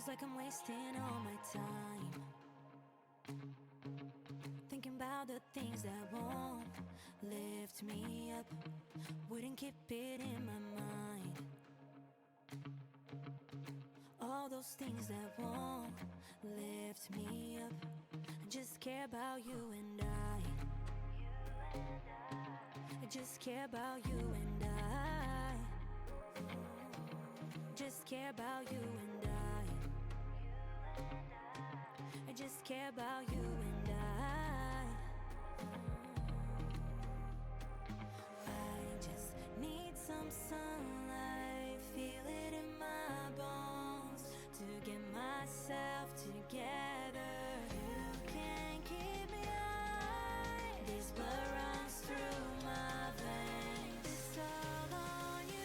Feels like I'm wasting all my time, thinking about the things that won't lift me up, wouldn't keep it in my mind. All those things that won't lift me up. I just care about you and I just care about you and I just care about you and I just care about you and I just need some sunlight, feel it in my bones to get myself together. You can't keep me high, this blood runs through my veins. It's all on you.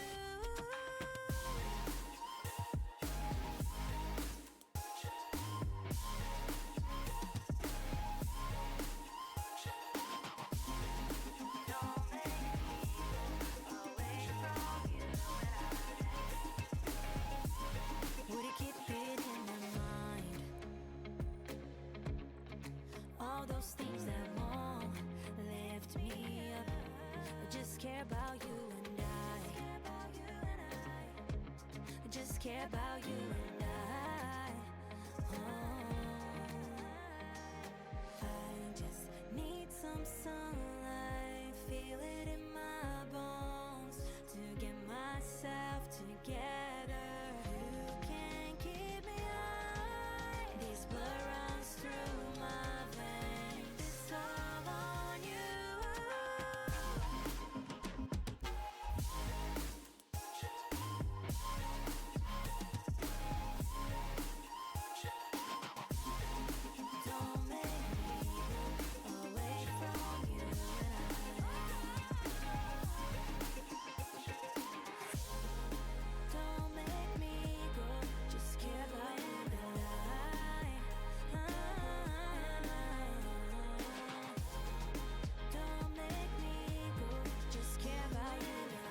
All those things that won't lift me up. I just care about you and I just care about you and I just need some sunlight, feel it in my bones to get myself together. You can't keep me high, this blood runs through my veins. It's all on you. Don't make me go away from you don't make me go, just care about you and don't make me go, just care about you and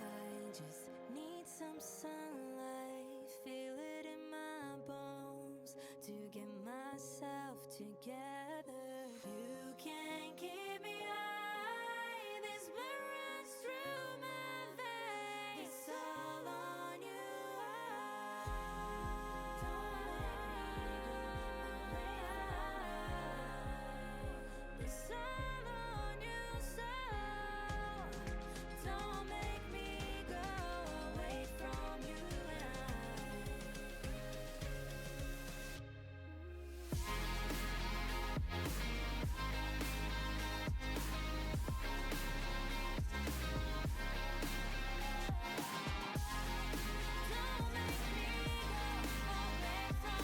I just need some sunlight, feel it in my bones to get myself together. You can't keep me high, this blood runs through my veins. It's all on you. It's all on you, so don't make me go away from you and don't make me go away from you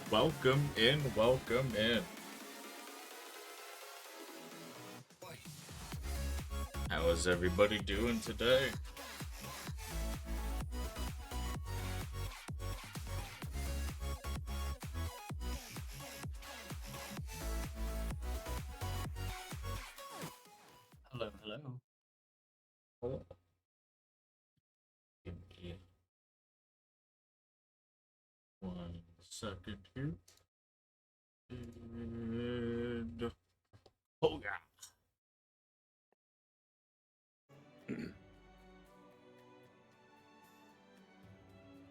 Welcome in, welcome in. How is everybody doing today? Hello, hello. Oh. Give me 1 second here. And... Oh, yeah.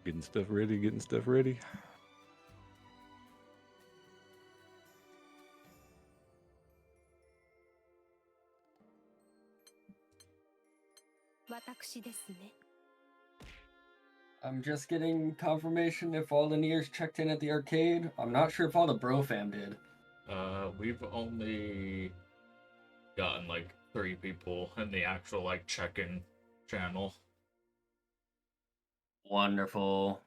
Getting stuff ready, getting stuff ready. I'm just getting confirmation if all the Niers checked in at the arcade. I'm not sure if all the Bro fam did. We've only gotten like 3 people in the actual like check-in channel. Wonderful.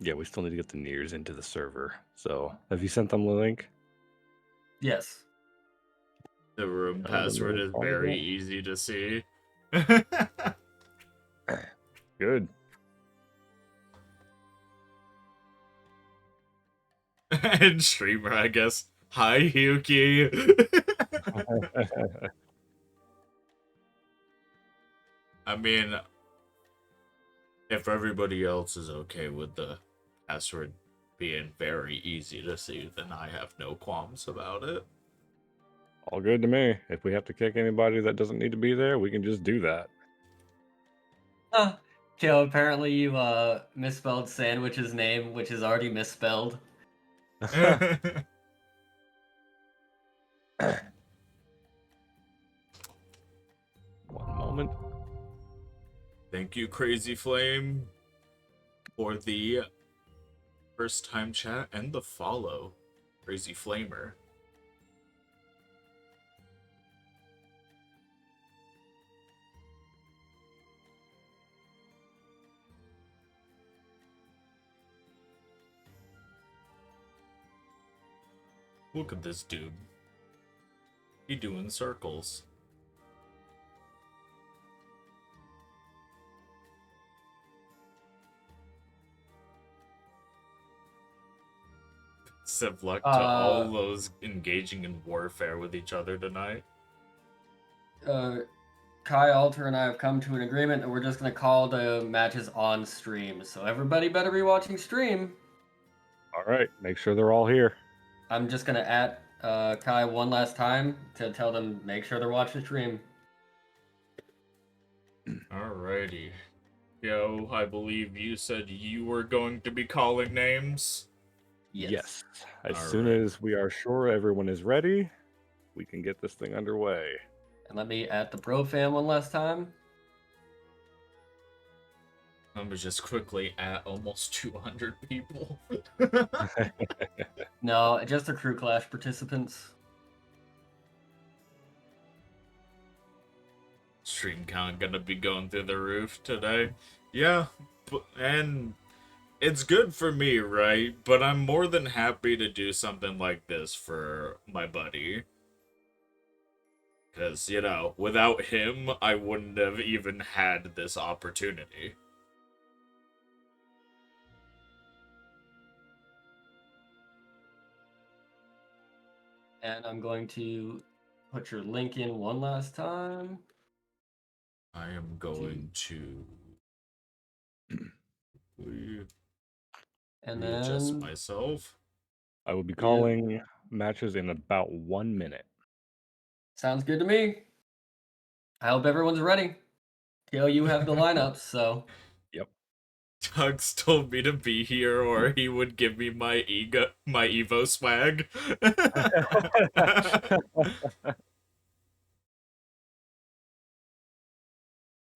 Yeah, we still need to get the Niers into the server. So, have you sent them the link? Yes. The room password is very easy to see. Good. And streamer, I guess. Hi, Yuki. I mean, if everybody else is okay with the password being very easy to see, then I have no qualms about it. All good to me. If we have to kick anybody that doesn't need to be there, we can just do that. Kale, apparently you misspelled Sandwich's name, which is already misspelled. One moment. Thank you, Crazy Flame, for the first time chat and the follow. Crazy Flamer. Look at this dude. He doing circles. Civ luck to all those engaging in warfare with each other tonight. Kai, Alter, and I have come to an agreement that we're just going to call the matches on stream. So everybody better be watching stream. All right, make sure they're all here. I'm just going to at Kai one last time to tell them make sure they're watching stream. Alrighty. Yo, I believe you said you were going to be calling names? Yes. As All soon right. as we are sure everyone is ready, we can get this thing underway. And let me at the Bro fam one last time. Let me just quickly at almost 200 people. No, just the Crew Clash participants. Stream count gonna be going through the roof today. Yeah, and it's good for me, right? But I'm more than happy to do something like this for my buddy. Because, you know, without him, I wouldn't have even had this opportunity. And I'm going to put your link in one last time. I am going to And readjust then myself. I will be calling matches in about 1 minute. Sounds good to me. I hope everyone's ready. Kale, you have the lineups, so. Yep. Tug's told me to be here or he would give me my Evo swag.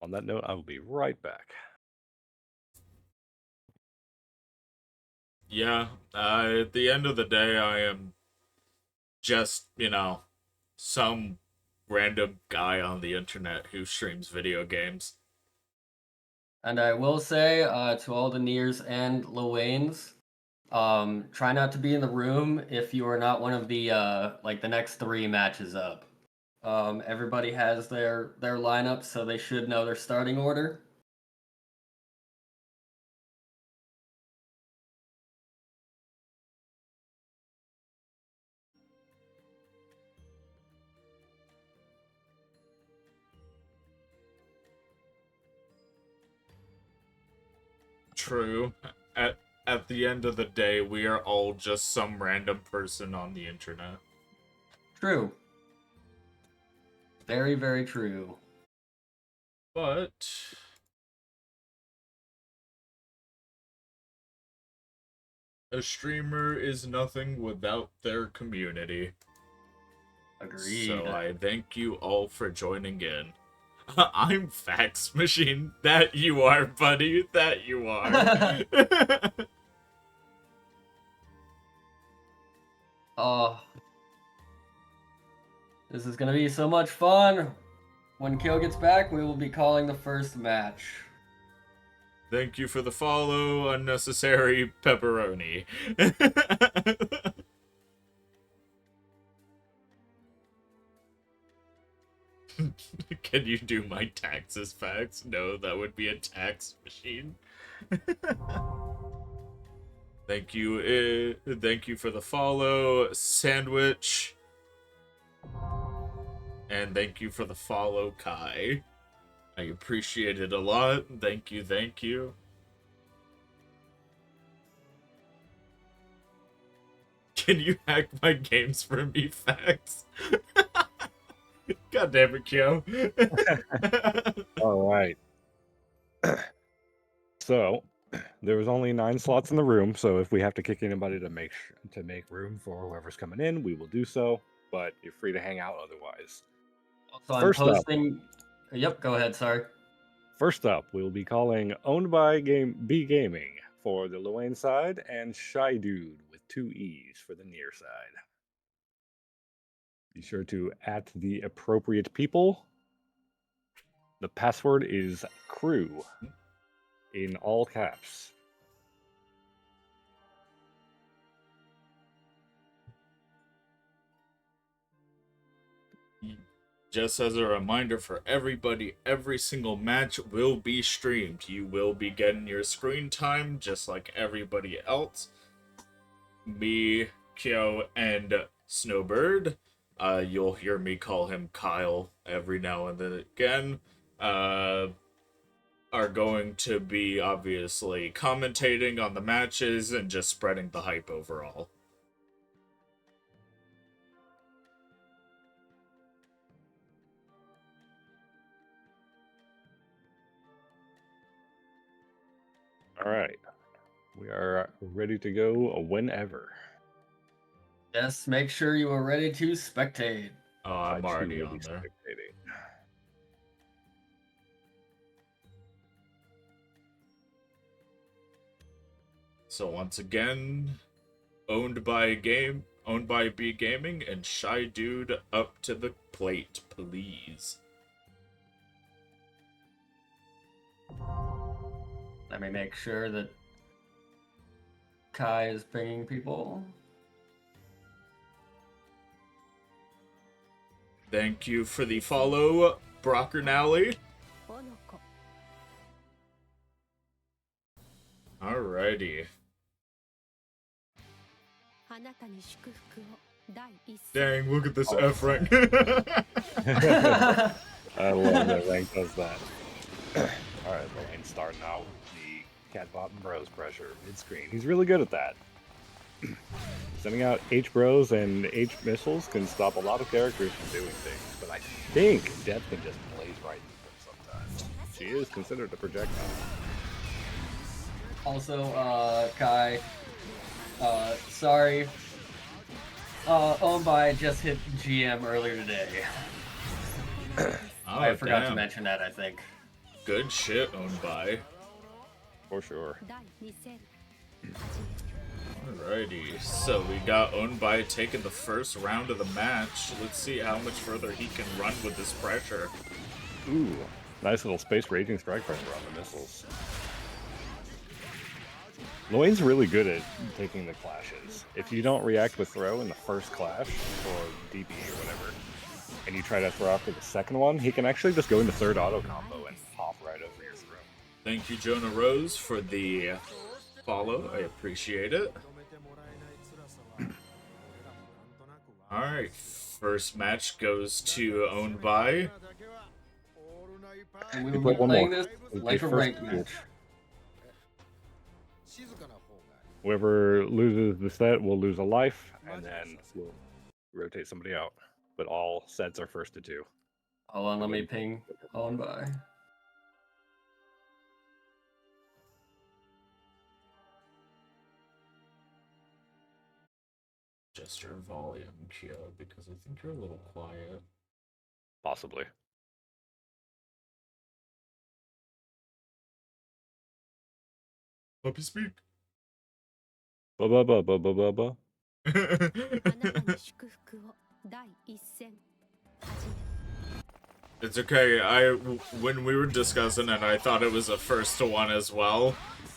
On that note, I will be right back. Yeah, at the end of the day, I am just, you know, some random guy on the internet who streams video games. And I will say to all the Niers and Lowains, try not to be in the room if you are not one of the like the next 3 matches up. Everybody has their lineup, so they should know their starting order. True. At the end of the day, we are all just some random person on the internet. True. Very, very true. But a streamer is nothing without their community. Agreed. So I thank you all for joining in. I'm Fax Machine. That you are, buddy. That you are. Oh. This is gonna be so much fun. When Kyo gets back, we will be calling the first match. Thank you for the follow, unnecessary pepperoni. Can you do my taxes, Fax? No, that would be a tax machine. Thank you for the follow, Sandwich. And thank you for the follow, Kai. I appreciate it a lot. Thank you, thank you. Can you hack my games for me, Fax? God damn it, Kyo. All right. So there was only 9 slots in the room, so if we have to kick anybody to make room for whoever's coming in, we will do so. But you're free to hang out otherwise. So I'm First up. posting. Yep, go ahead. Sorry. First up, we'll be calling Owned by B Gaming for the Lowain side and Shy Dude with 2 E's for the Nier side. Be sure to @ the appropriate people. The password is crew in all caps. Just as a reminder for everybody, every single match will be streamed. You will be getting your screen time just like everybody else. Me, Kyo, and Snowbird. You'll hear me call him Kyle every now and then again. Are going to be obviously commentating on the matches and just spreading the hype overall. All right. We are ready to go whenever. Yes, make sure you are ready to spectate. Oh, I'm I already too will on be there. spectating. So once again, owned by B Gaming, and Shy Dude up to the plate, please. Let me make sure that Kai is pinging people. Thank you for the follow, Brockernally. Alrighty. Dang, look at this F rank. I love that rank does that. Alright, Lowain starting out with the Cat Bot and Bros pressure mid-screen. He's really good at that. Sending out H-Bros and H-Missiles can stop a lot of characters from doing things, but I think Death can just blaze right through them sometimes. She is considered a projectile. Also, Kai, sorry. Owned by just hit GM earlier today. Oh, I forgot damn. to mention that, I think. Good shit, owned by. For sure. Alrighty, so we got owned by taking the first round of the match. Let's see how much further he can run with this pressure. Ooh, nice little space raging strike pressure on the missiles. Lowain's really good at taking the clashes. If you don't react with throw in the first clash, or DP or whatever, and you try to throw after the second one, he can actually just go into third auto combo and hop right over your throw. Thank you, Jonah Rose, for the follow. I appreciate it. Alright, first match goes to owned by. And we We will be put one playing more. this It'll like be a first ranked two. match. Whoever loses the set will lose a life, and then we'll rotate somebody out. But all sets are first to 2. Hold on, let me ping on by. Just your volume, Kyo, because I think you're a little quiet. Possibly. Puppy speak. Ba ba ba ba ba ba ba. あなたに祝福を第一戦始め It's okay. When we were discussing it, I thought it was a first to 1 as well,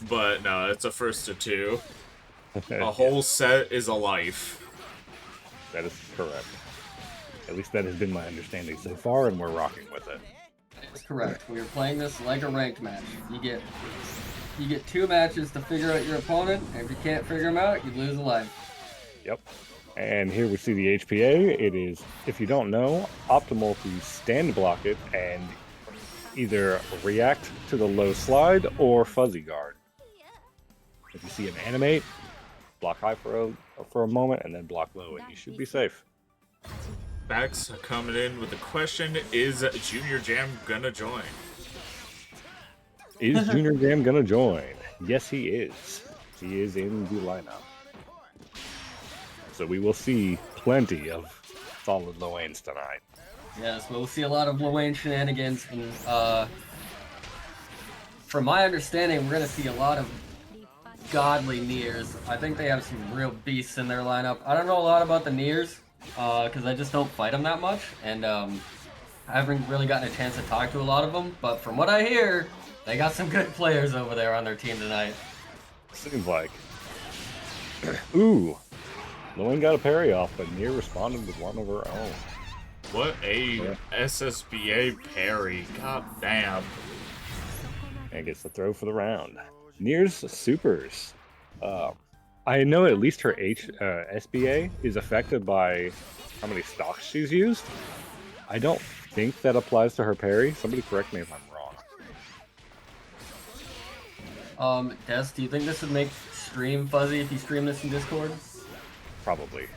but no, it's a first to 2. A whole set is a life. That is correct. At least that has been my understanding so far, and we're rocking with it. That's correct. We are playing this like a ranked match. You get 2 matches to figure out your opponent, and if you can't figure them out, you lose a life. Yep. And here we see the HPA. It is, if you don't know, optimal to stand block it and either react to the low slide or fuzzy guard. If you see him animate, block high for a moment and then block low, and you should be safe. Bax coming in with the question: is Junior Jam gonna join? Is Junior Jam gonna join? Yes, he is. He is in the lineup. So we will see plenty of solid Lowains tonight. Yes, we'll see a lot of Lowain shenanigans, and from my understanding, we're gonna see a lot of godly Niers. I think they have some real beasts in their lineup. I don't know a lot about the Niers, because I just don't fight them that much, and I haven't really gotten a chance to talk to a lot of them, but from what I hear, they got some good players over there on their team tonight. Seems like. Ooh. Lowain got a parry off, but Nier responded with one of her own. What a SSBA parry! God damn. And gets the throw for the round. Nier's supers. I know at least her SBA is affected by how many stocks she's used. I don't think that applies to her parry. Somebody correct me if I'm wrong. Des, do you think this would make stream fuzzy if you stream this in Discord? Probably.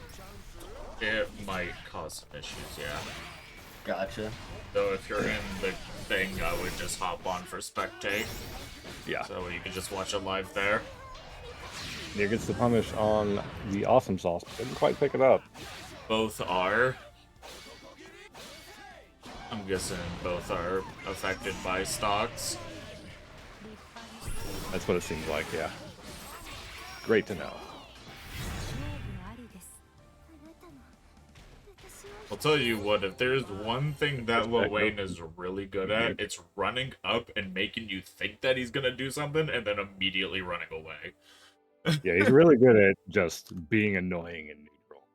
It might cause some issues, yeah. Gotcha. So if you're in the thing, I would just hop on for spectate. Yeah. So you can just watch it live there. Nier gets the punish on the awesome sauce, but didn't quite pick it up. Both are. I'm guessing both are affected by stocks. That's what it seems like, yeah. Great to know. 勝負ありですあなたも私を I'll tell you what, if there's one thing that Lowain is really good at, it's running up and making you think that he's gonna do something and then immediately running away. Yeah, he's really good at just being annoying and neutral.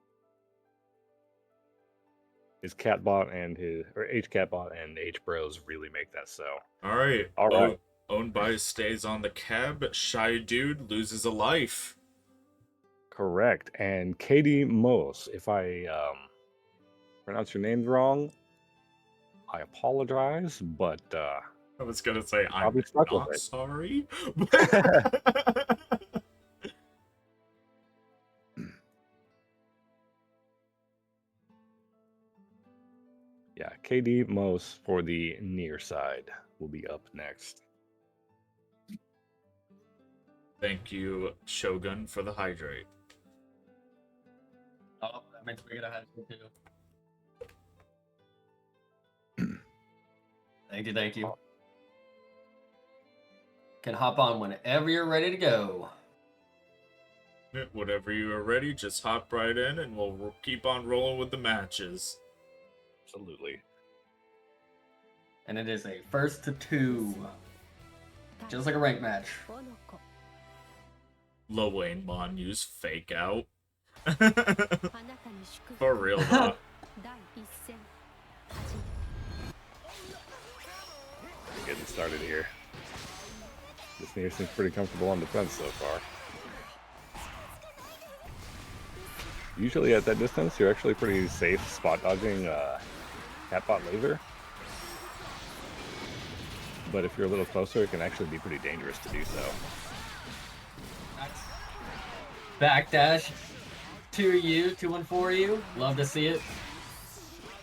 His catbot and HCatbot and H-Bros really make that so. Alright. All right. Owned by stays on the cab. Shy Dude loses a life. Correct. And Katie Mos, if I pronounce your names wrong, I apologize, but I was gonna say, I'm probably stuck with not it. sorry. Yeah, KD Mos for the near side will be up next. Thank you, Shogun, for the hydrate. Oh, that means we're gonna have to too. Thank you. Can hop on whenever you're ready to go. Whenever you are ready, just hop right in and we'll keep on rolling with the matches. Absolutely. And it is a first to 2. Just like a ranked match. Lowain Mon use fake out. For real though. Getting started here. This Nier seems pretty comfortable on defense so far. Usually at that distance, you're actually pretty safe spot dodging catbot laser. But if you're a little closer, it can actually be pretty dangerous to do so. Backdash 2U, 2-1-4U. Love to see it.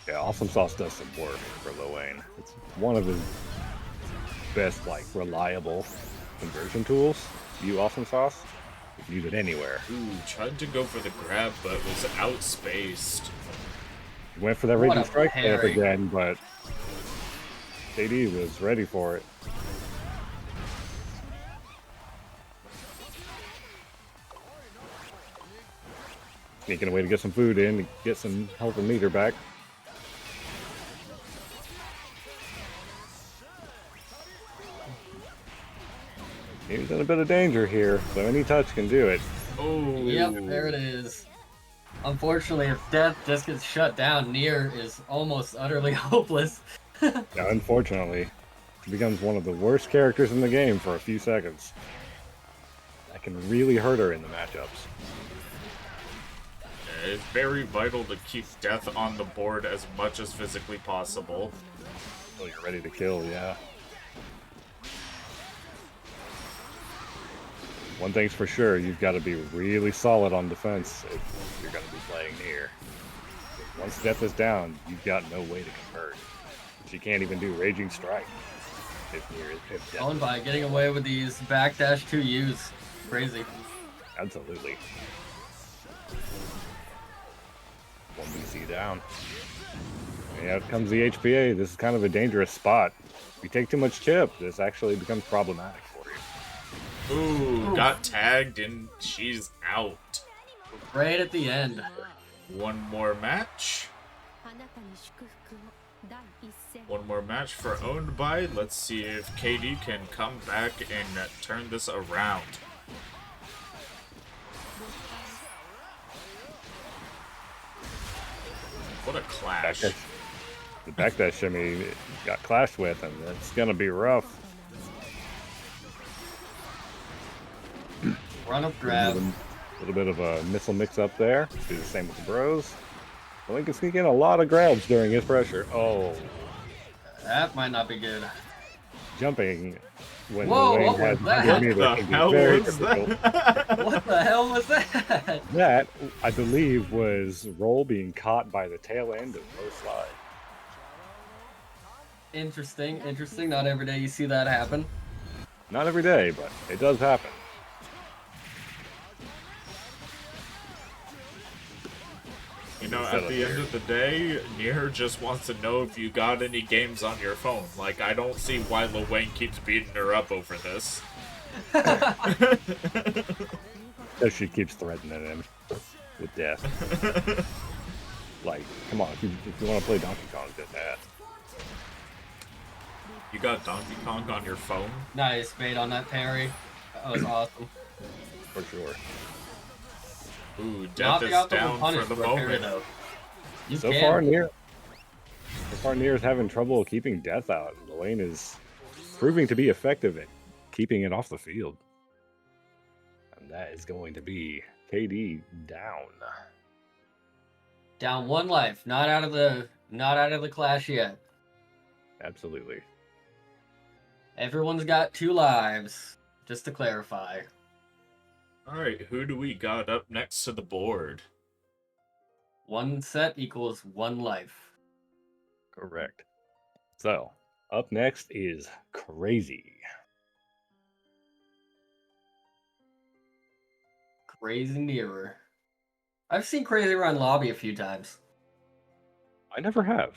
Yeah, Awesome Sauce does some work for Lowain. It's one of his best, like, reliable conversion tools. You Awesome Sauce, you can use it anywhere. Ooh, tried to go for the grab, but was outspaced. He went for that What Raging a Strike stamp parry. again, but KD was ready for it. Sneaking away to get some food in, to get some health and meter back. He's in a bit of danger here, so any touch can do it. Oh. Yep, there it is. Unfortunately, if Death just gets shut down, Nier is almost utterly hopeless. Yeah, unfortunately, he becomes one of the worst characters in the game for a few seconds. That can really hurt her in the matchups. It's very vital to keep Death on the board as much as physically possible. Oh, you're ready to kill, yeah. One thing's for sure, you've got to be really solid on defense if you're going to be playing Nier. Once Death is down, you've got no way to convert. She can't even do Raging Strike if Death Owned by getting away with these backdash 2Us. Crazy. Absolutely. 1BC down. And out comes the HPA. This is kind of a dangerous spot. If you take too much chip, this actually becomes problematic for you. Ooh, got tagged and she's out. Right at the end. One more match. One more match for Owned By. Let's see if KD can come back and turn this around. What a clash. The backdash shimmy got clashed with, and it's going to be rough. Run up grab. A little bit of a missile mix up there. Do the same with the bros. Lowain can sneak in a lot of grabs during his pressure. Oh, That might not be good. jumping when Whoa, Lowain what has was that? can be What the hell very was difficult. that? What the hell was that? That, I believe, was Roll being caught by the tail end of low slide. Interesting, interesting. Not every day you see that happen. Not every day, but it does happen. You know, at the end of the day, Nier just wants to know if you got any games on your phone. Like, I don't see why Lowain keeps beating her up over this. Because she keeps threatening him with death. Like, come on, if you want to play Donkey Kong, get that. You got Donkey Kong on your phone? Nice bait on that parry. That was awesome. For sure. Ooh, Not Death the is optimal down punish for the for a parry, moment. though. You So can. far, Nier is having trouble keeping Death out. Lowain is proving to be effective at keeping it off the field. And that is going to be KD down. Down 1 life. Not out of the clash yet. Absolutely. Everyone's got 2 lives. Just to clarify. Alright, who do we got up next to the board? 1 set equals 1 life. Correct. So, up next is Crazy. Crazy Nearer. I've seen Crazy around lobby a few times. I never have.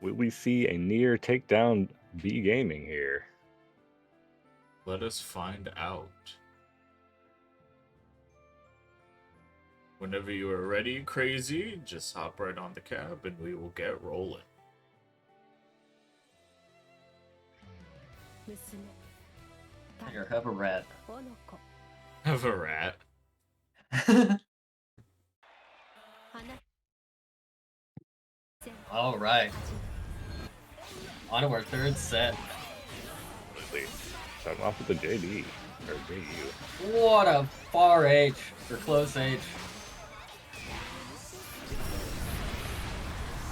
Will we see a Nier take down B Gaming here? Let us find out. Whenever you are ready, Crazy, just hop right on the cab and we will get rolling. Here, have a rat. Have a rat. All right. On to our third set. Absolutely. Starting off with the JD or JU. What a far H or close H.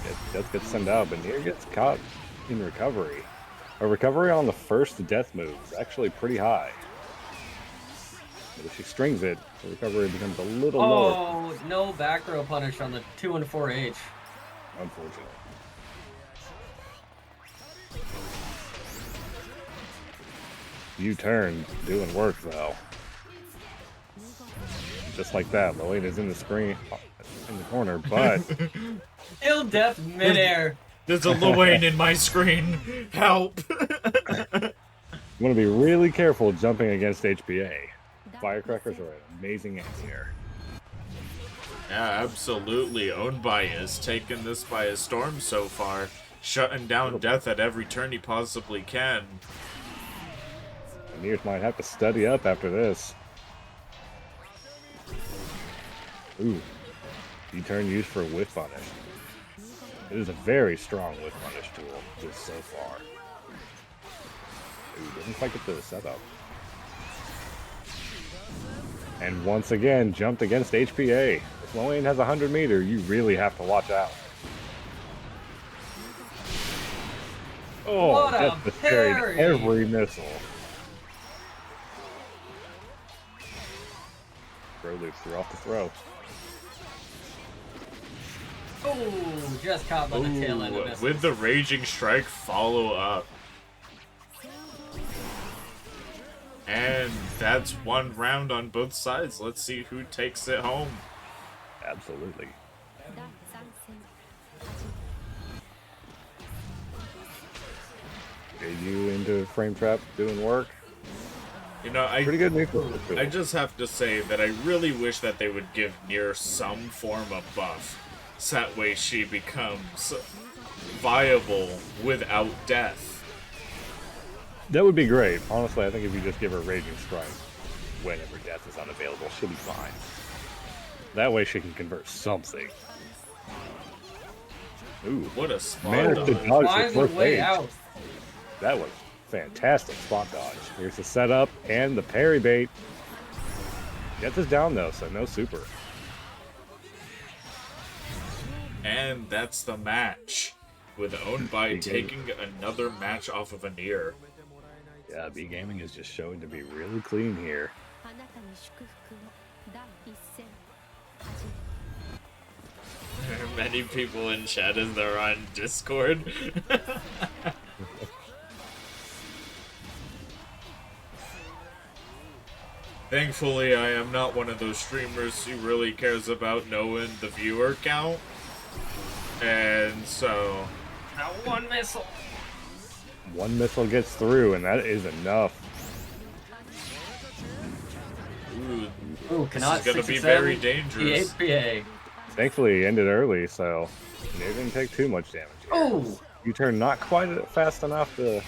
It does get sent out, but Nier gets caught in recovery. A recovery on the first death move is actually pretty high. But if she strings it, the recovery becomes a little lower. Oh, no back row punish on the 2 and 4 H. Unfortunately. U-turn, doing work though. Just like that, Lowain is in the screen, in the corner, but Ill death midair. There's a Lowain in my screen. Help! you want to be really careful jumping against HPA. Firecrackers are an amazing anti-air. Yeah, absolutely. Owned by is taking this by a storm so far. Shutting down Death at every turn he possibly can. The Niers might have to study up after this. Ooh. U-turn used for whiff punish. It is a very strong whiff punish tool just so far. Ooh, doesn't quite get the setup. And once again, jumped against HPA. If Lowain has 100 meter, you really have to watch out. Oh, What a that's just parried parry! every missile. Throw loop threw off the throw. Oh, just caught by the tail end of this. With the Raging Strike follow up. And that's one round on both sides. Let's see who takes it home. Absolutely. JU into frame trap doing work. You know, Pretty good neutral. I just have to say that I really wish that they would give Nier some form of buff. So that way she becomes viable without death. That would be great. Honestly, I think if you just give her Raging Strike whenever death is unavailable, she'll be fine. That way she can convert something. Ooh, What a spot managed to dodge. dodge Finds the a first way age. out. That was fantastic spot dodge. Here's the setup and the parry bait. Death is down though, so no super. And that's the match. With Owned by taking another match off of a Nier. Yeah, B Gaming is just showing to be really clean here. Many people in chat as they're on Discord. Thankfully, I am not one of those streamers who really cares about knowing the viewer count. And so... Now one missile. One missile gets through, and that is enough. Ooh, Ooh, this cannot is gonna be 67, very dangerous. The HPA. Thankfully, he ended early, so he didn't take too much damage here. Oh, U-turn not quite fast enough to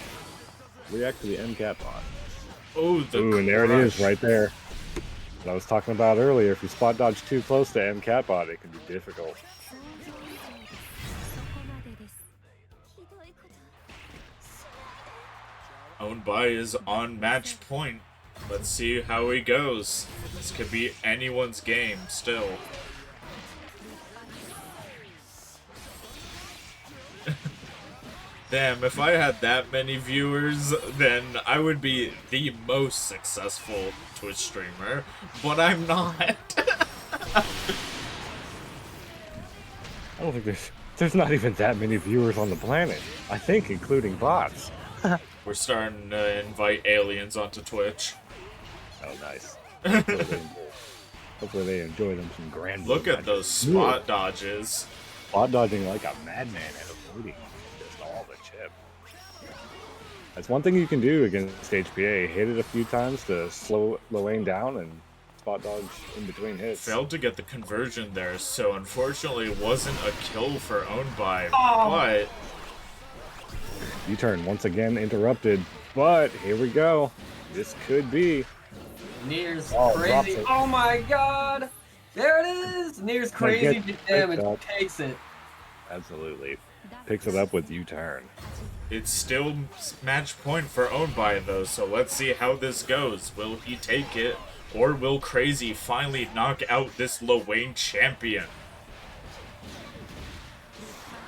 react to the MCAT bot. Oh, the Ooh, and there it is, crush. right there. What I was talking about earlier, if you spot dodge too close to MCAT bot, it can be difficult. Owned by is on match point. Let's see how he goes. This could be anyone's game still. Damn, if I had that many viewers, then I would be the most successful Twitch streamer, but I'm not. I don't think there's not even that many viewers on the planet. I think including bots. We're starting to invite aliens onto Twitch. Oh, nice. Hopefully they enjoy them some grand. Look at those spot dodges. Spot dodging like a madman and avoiding just chip. That's one thing you can do against HPA. Hit it a few times to slow Lowain down and spot dodge in between hits. Failed to get the conversion there, so unfortunately it wasn't a kill for Owned By, Oh. but U-turn once again interrupted, but here we go. This could be. Nier's Drops crazy. it. Oh my god! There it is! Nier's crazy get damage picked up. takes it. Absolutely. Picks it up with U-turn. it's still match point for Owned By though, so let's see how this goes. Will he take it, or will Crazy finally knock out this Lowain champion?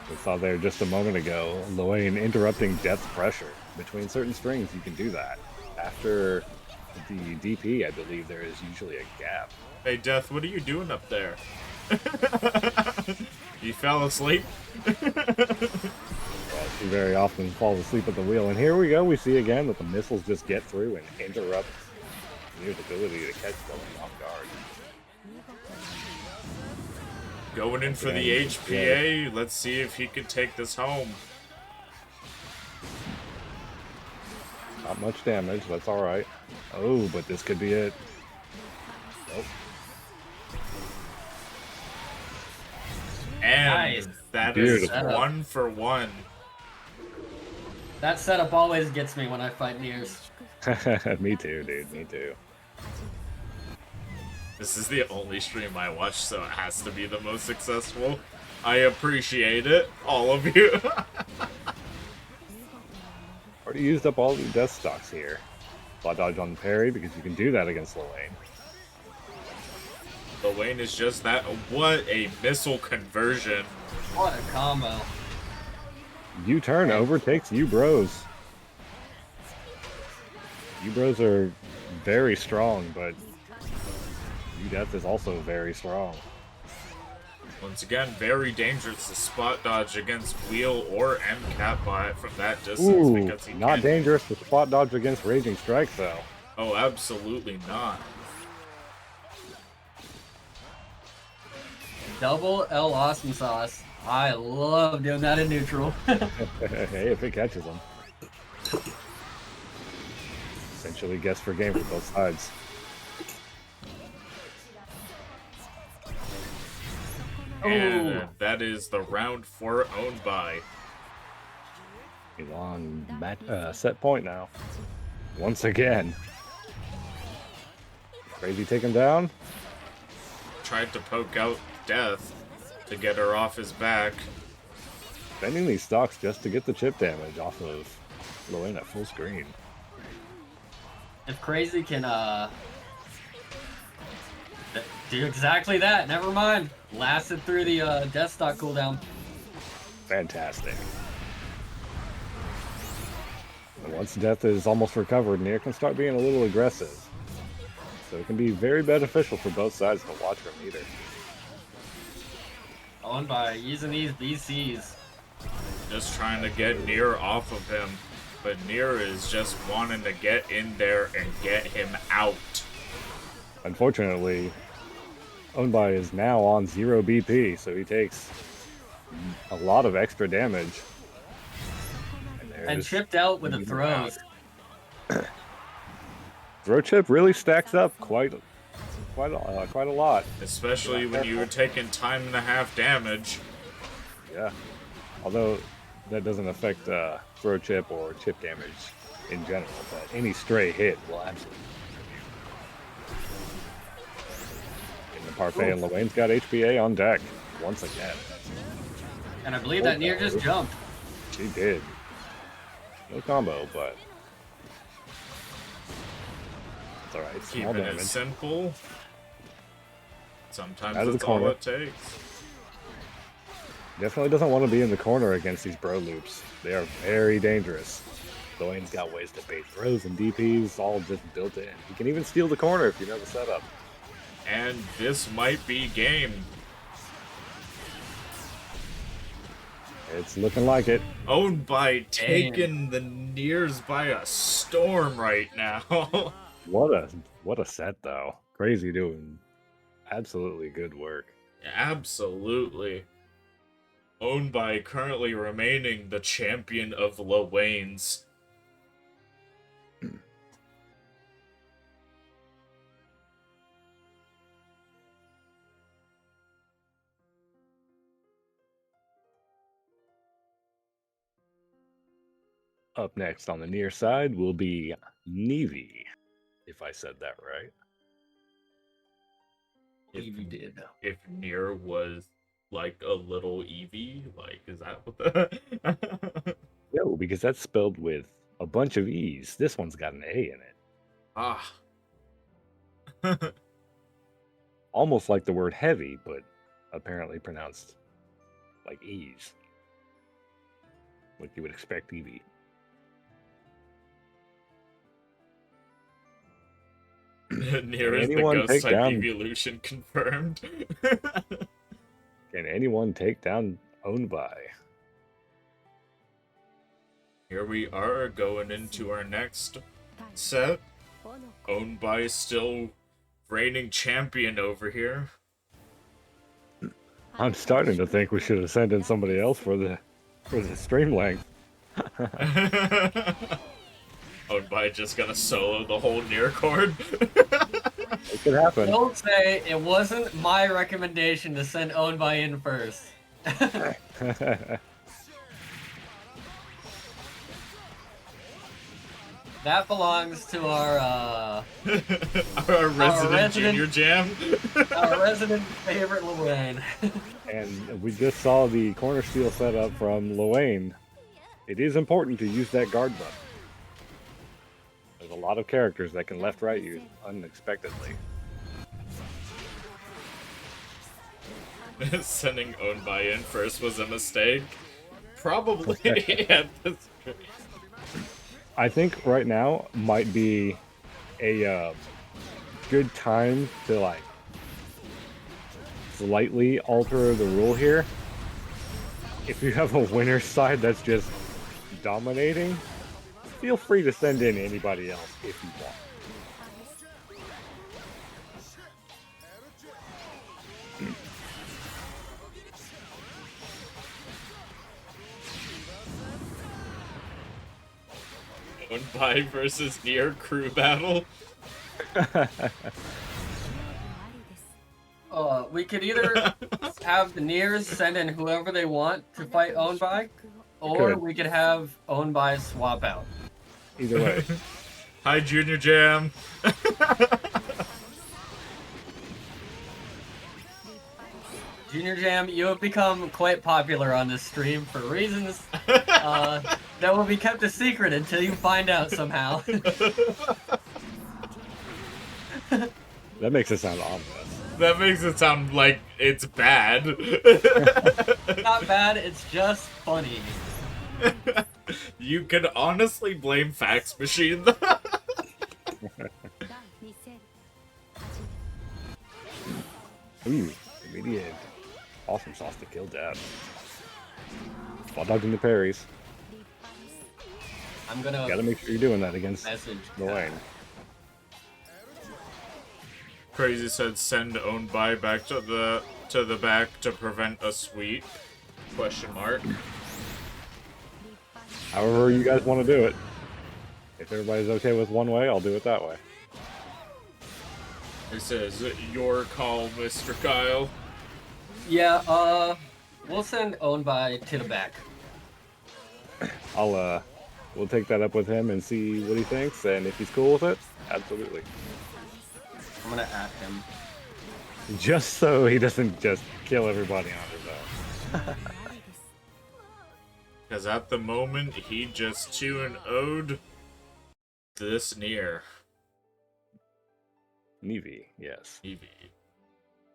We saw there just a moment ago, Lowain interrupting Death's pressure. Between certain strings, you can do that. After the DP, I believe there is usually a gap. Hey Death, what are you doing up there? You fell asleep? She very often falls asleep at the wheel. And here we go. We see again that the missiles just get through and interrupt Nier's ability to catch Lowain off guard. Going in for the HPA. Let's see if he can take this home. Not much damage. That's all right. Oh, but this could be it. Nope. And Nice. that is Beautiful. 1 for 1. That setup always gets me when I fight Niers. Me too, dude. Me too. This is the only stream I watch, so it has to be the most successful. I appreciate it, all of you. Already used up all the death stocks here. Spot dodge on the parry because you can do that against Lowain. Lowain is just that. What a missile conversion. What a combo. U-turn overtakes U-bros. U-bros are very strong, but U-death is also very strong. Once again, very dangerous to spot dodge against Wheel or MCAT bot from that distance. Ooh, because he not can't- dangerous to spot dodge against Raging Strike, though. Oh, absolutely not. Double L awesome sauce. I love doing that in neutral. Hey, if it catches them. Essentially guess for game for both sides. And that is the round 4 Owned By. He's on set point now. Once again. Crazy take him down. Tried to poke out Death to get her off his back. Spending these stocks just to get the chip damage off of Lowain at full screen. If Crazy can do exactly that, never mind. Lasted through the death stock cooldown. Fantastic. And once Death is almost recovered, Nier can start being a little aggressive. So it can be very beneficial for both sides to watch from either. Owned By using these BCs. Just trying to get Nier off of him. But Nier is just wanting to get in there and get him out. Unfortunately, Owned By is now on 0 BP, so he takes a lot of extra damage. And there's- chipped out with the throws. Throw chip really stacks up quite a lot. Especially when you were taking time and a half damage. Yeah. Although that doesn't affect throw chip or chip damage in general, but any stray hit will absolutely contribute. In the parfait, and Lowain's got HPA on deck once again. And I believe that Nier just jumped. She did. No combo, but it's alright. Small Keeping it damage. simple. Sometimes Out of the that's all corner. it takes. Definitely doesn't want to be in the corner against these bro loops. They are very dangerous. Lowain's got ways to bait throws and DPs, all just built in. You can even steal the corner if you know the setup. And this might be game. It's looking like it. Owned By taking the Niers by a storm right now. What a set though. Crazy doing absolutely good work. Absolutely. Owned by currently remaining the champion of Lowain's. Up next on the near side will be Nevi, if I said that right. If you did. If Nier was like a little Eevee, like, is that what the... No, because that's spelled with a bunch of E's. This one's got an A in it. Ah. Almost like the word heavy, but apparently pronounced like E's. Like you would expect Eevee. Nier is the anyone ghost take type down- evolution confirmed. Can anyone take down Owned by? Here we are going into our next set. Owned by still reigning champion over here. I'm starting to think we should have sent in somebody else for the stream length. Owned by just gonna solo the whole Nier chord. It could happen. Don't say it wasn't my recommendation to send Owned by in first. That belongs to our resident junior jam. our resident favorite Lowain. And we just saw the corner steal setup from Lowain. It is important to use that guard button. There's a lot of characters that can left-right you unexpectedly. Sending Owned by in first was a mistake. Probably at this point. I think right now might be a good time to like slightly alter the rule here. If you have a winner's side that's just dominating, feel free to send in anybody else if you want. Owned by versus Nier crew battle. We could either have the Niers send in whoever they want to fight Owned by, or we could have Owned by swap out. Either way. Hi, Junior Jam. Junior Jam, you have become quite popular on this stream for reasons that will be kept a secret until you find out somehow. That makes it sound ominous. That makes it sound like it's bad. Not bad, it's just funny. You can honestly blame Fax Machine. Ooh, immediate. Awesome sauce to kill Dad. Spot dogging the parries. I'm gonna Gotta make sure you're doing that against message the lane. Crazy said send Owned by back to the back to prevent a sweep. Question mark. However you guys want to do it. If everybody's okay with one way, I'll do it that way. This is your call, Mr. Kyle. Yeah, we'll send Owned by to the back. We'll take that up with him and see what he thinks, and if he's cool with it, absolutely. I'm gonna at him. Just so he doesn't just kill everybody on his own. Because at the moment, he just 2-0'd this Nier. Nevi, yes. Eevee.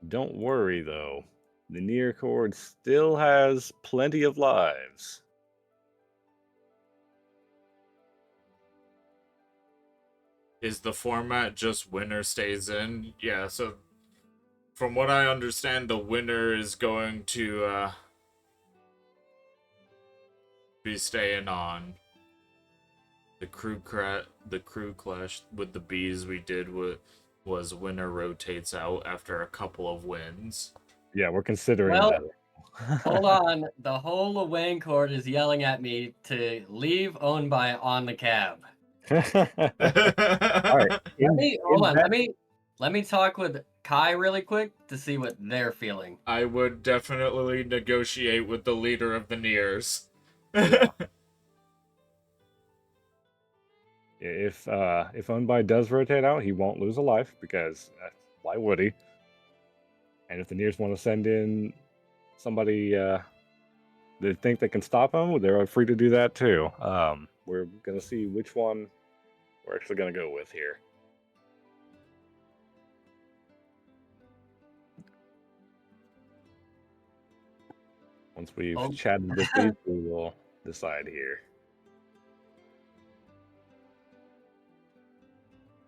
Don't worry, though. The Nier chord still has plenty of lives. Is the format just winner stays in? Yeah, so from what I understand, the winner is going to be staying on. The crew clash with the bees we did was winner rotates out after a couple of wins. Yeah, we're considering Well, that. Hold on. The whole Lowain court is yelling at me to leave owned by on the cab. All right. Hold on. Let me talk with Kai really quick to see what they're feeling. I would definitely negotiate with the leader of the Niers. If Unbai does rotate out, he won't lose a life because why would he? And if the Niers want to send in somebody they think they can stop him, they're free to do that too. We're gonna see which one we're actually gonna go with here. Once we've chatted with these, we will decide here.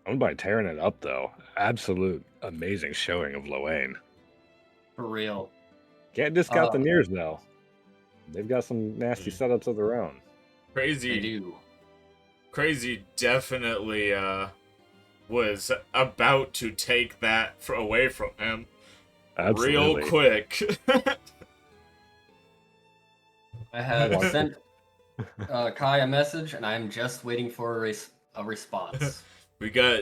Owned by tearing it up though. Absolute amazing showing of Lowain. For real. Can't discount the Niers though. They've got some nasty setups of their own. Crazy. They do. Crazy definitely was about to take that away from him. Absolutely. Real quick. I have sent Kai a message, and I'm just waiting for a response. we got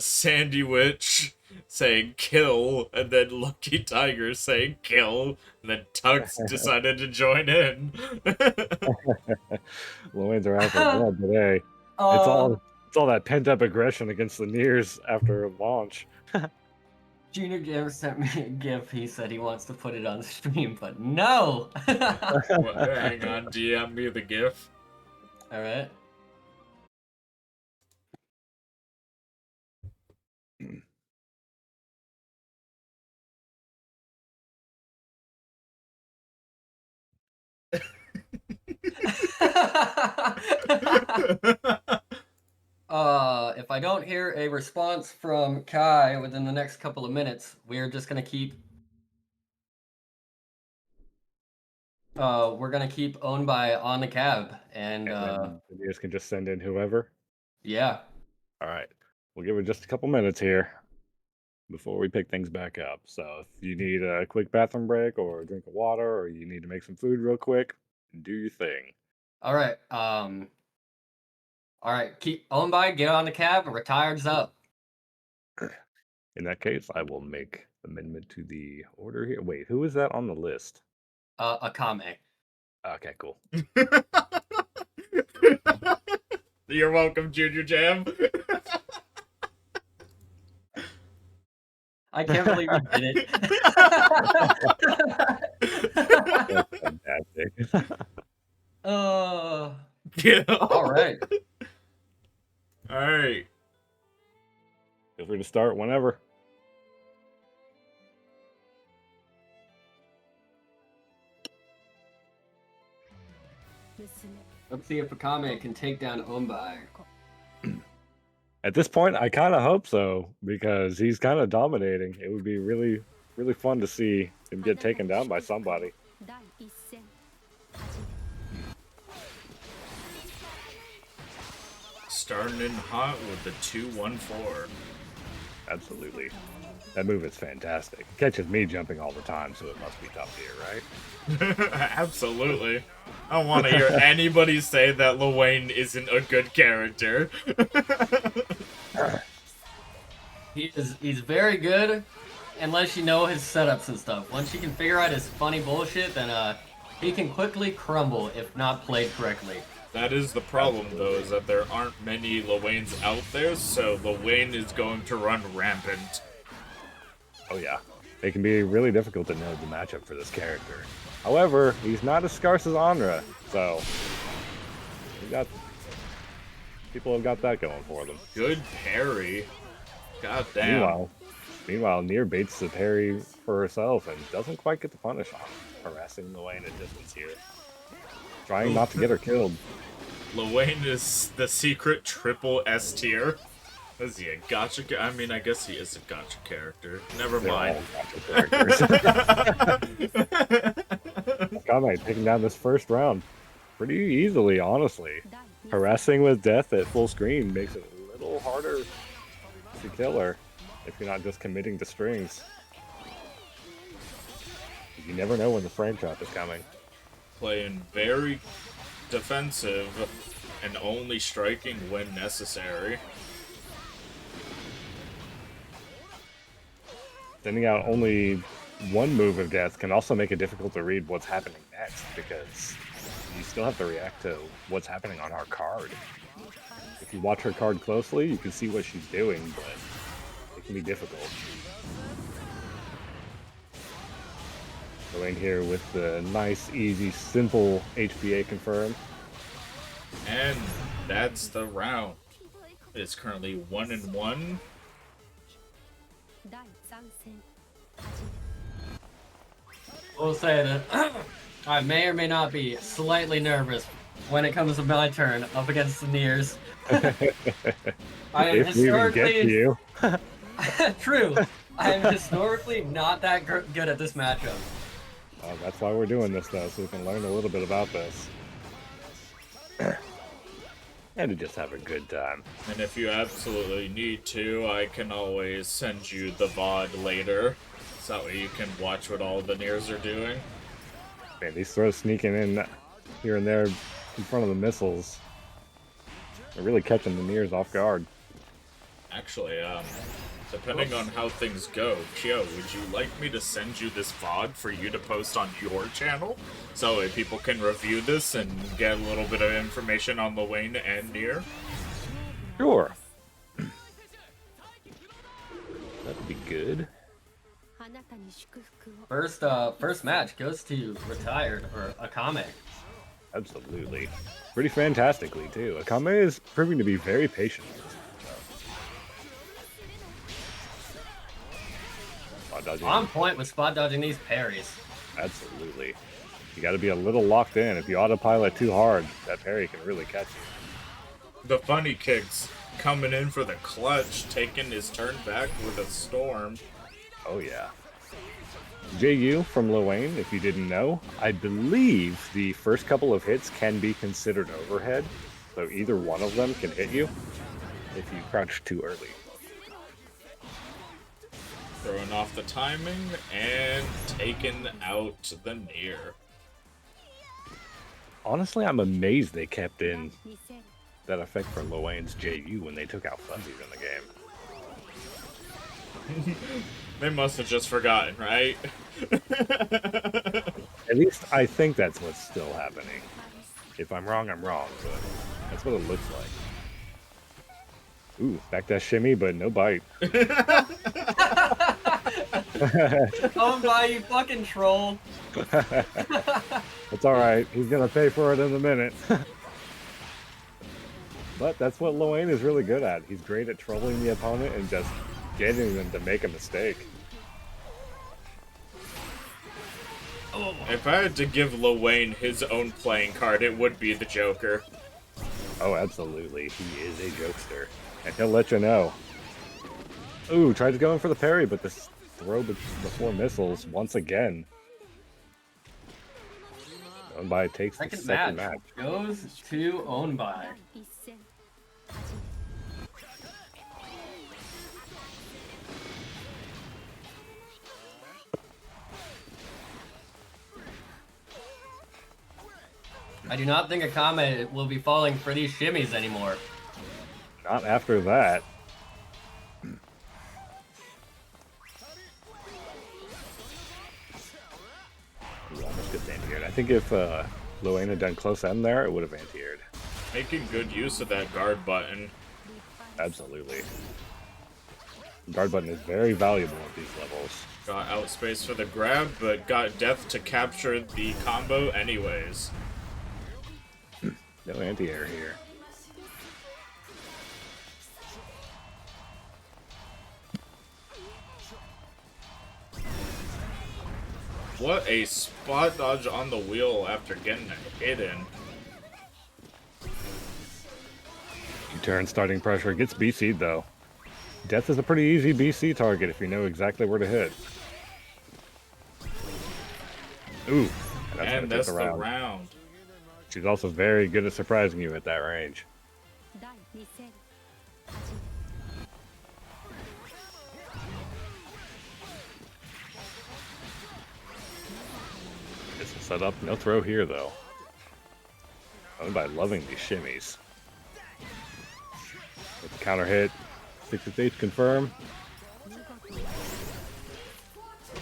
Sandy Witch saying kill, and then Lucky Tiger saying kill, and then Tux decided to join in. Lowains are out for blood today. It's all that pent up aggression against the Niers after launch. Junior Gim sent me a GIF. He said he wants to put it on stream, but no. Hang on, DM me the GIF. All right. If I don't hear a response from Kai within the next couple of minutes, we're just gonna keep owned by on the cab, and the Niers can just send in whoever. Yeah. All right, we'll give it just a couple minutes here before we pick things back up. So if you need a quick bathroom break or a drink of water, or you need to make some food real quick, do your thing. All right. All right. Keep owned by. Get on the cab. Retired's up. In that case, I will make amendment to the order here. Wait, who is that on the list? Akame. Okay, cool. You're welcome, Junior Jam. I can't believe you did it. That's fantastic. Yeah. All right. All right. Feel free to start whenever. Let's see if Akame can take down Ombai. At this point, I kind of hope so, because he's kind of dominating. It would be really, really fun to see him get taken down by somebody. Starting in hot with the 2-1-4. Absolutely. That move is fantastic. It catches me jumping all the time, so it must be tough here, right? Absolutely. I don't want to hear anybody say that Lowain isn't a good character. He's very good, unless you know his setups and stuff. Once you can figure out his funny bullshit, then he can quickly crumble if not played correctly. That is the problem, though, is that there aren't many Lowains out there, so Lowain is going to run rampant. Oh yeah, it can be really difficult to know the matchup for this character. However, he's not as scarce as Anra, so people have got that going for them. Good parry. God damn. Meanwhile, Nier baits the parry for herself and doesn't quite get the punish on him, harassing Lowain at distance here. Trying not to get her killed. Lowain is the secret triple S tier. Is he a gacha? I mean, I guess he is a gacha character. Never mind. Akame taking down this first round pretty easily, honestly. Harassing with death at full screen makes it a little harder to kill her if you're not just committing to strings. You never know when the frame drop is coming. Playing very defensive and only striking when necessary. Sending out only one move of death can also make it difficult to read what's happening next, because you still have to react to what's happening on her card. If you watch her card closely, you can see what she's doing, but it can be difficult. Going here with the nice, easy, simple HPA confirm. And that's the round. It's currently 1-1. We'll say that I may or may not be slightly nervous when it comes to my turn up against the Niers. I am If we even get to historically you. true. I am historically not that good at this matchup. That's why we're doing this, though, so we can learn a little bit about this. And to just have a good time. And if you absolutely need to, I can always send you the VOD later. So that way you can watch what all the Niers are doing. Man, these throws sneaking in here and there in front of the missiles. They're really catching the Niers off guard. Actually, depending on how things go, Kyo, would you like me to send you this VOD for you to post on your channel? So that people can review this and get a little bit of information on Lowain and Nier? Sure. That'd be good. First match goes to Retired, or Akame. Absolutely. Pretty fantastically, too. Akame is proving to be very patient. On point with spot dodging these parries. Absolutely. You gotta be a little locked in. If you autopilot too hard, that parry can really catch you. The funny kicks coming in for the clutch, taking his turn back with a storm. Oh yeah. JU from Lowain, if you didn't know, I believe the first couple of hits can be considered overhead, so either one of them can hit you if you crouch too early. Throwing off the timing and taking out the Nier. Honestly, I'm amazed they kept in that effect for Lowain's JU when they took out Fuzzy in the game. They must have just forgotten, right? At least I think that's what's still happening. If I'm wrong, I'm wrong, but that's what it looks like. Ooh, back that shimmy, but no bite. Come by, you fucking troll. It's alright, he's gonna pay for it in a minute. But that's what Lowain is really good at. He's great at trolling the opponent and just getting them to make a mistake. If I had to give Lowain his own playing card, it would be the Joker. Oh, absolutely. He is a jokester. And he'll let you know. Ooh, tried to go in for the parry, but this throw before missiles once again. Onbai takes the second match. Goes to Onbai. I do not think Akame will be falling for these shimmies anymore. Not after that. Ooh, almost gets anti-aired. I think if Lowain had done close end there, it would have anti-aired. Making good use of that guard button. Absolutely. The guard button is very valuable at these levels. Got outspace for the grab, but got death to capture the combo anyways. No anti-air here. What a spot dodge on the wheel after getting a hit in. U-turn starting pressure. Gets BC'd though. Death is a pretty easy BC target if you know exactly where to hit. Ooh. And that's the round. She's also very good at surprising you at that range. set up. No throw here, though. Owned by loving these shimmies. With the counter hit. 6-8 confirm.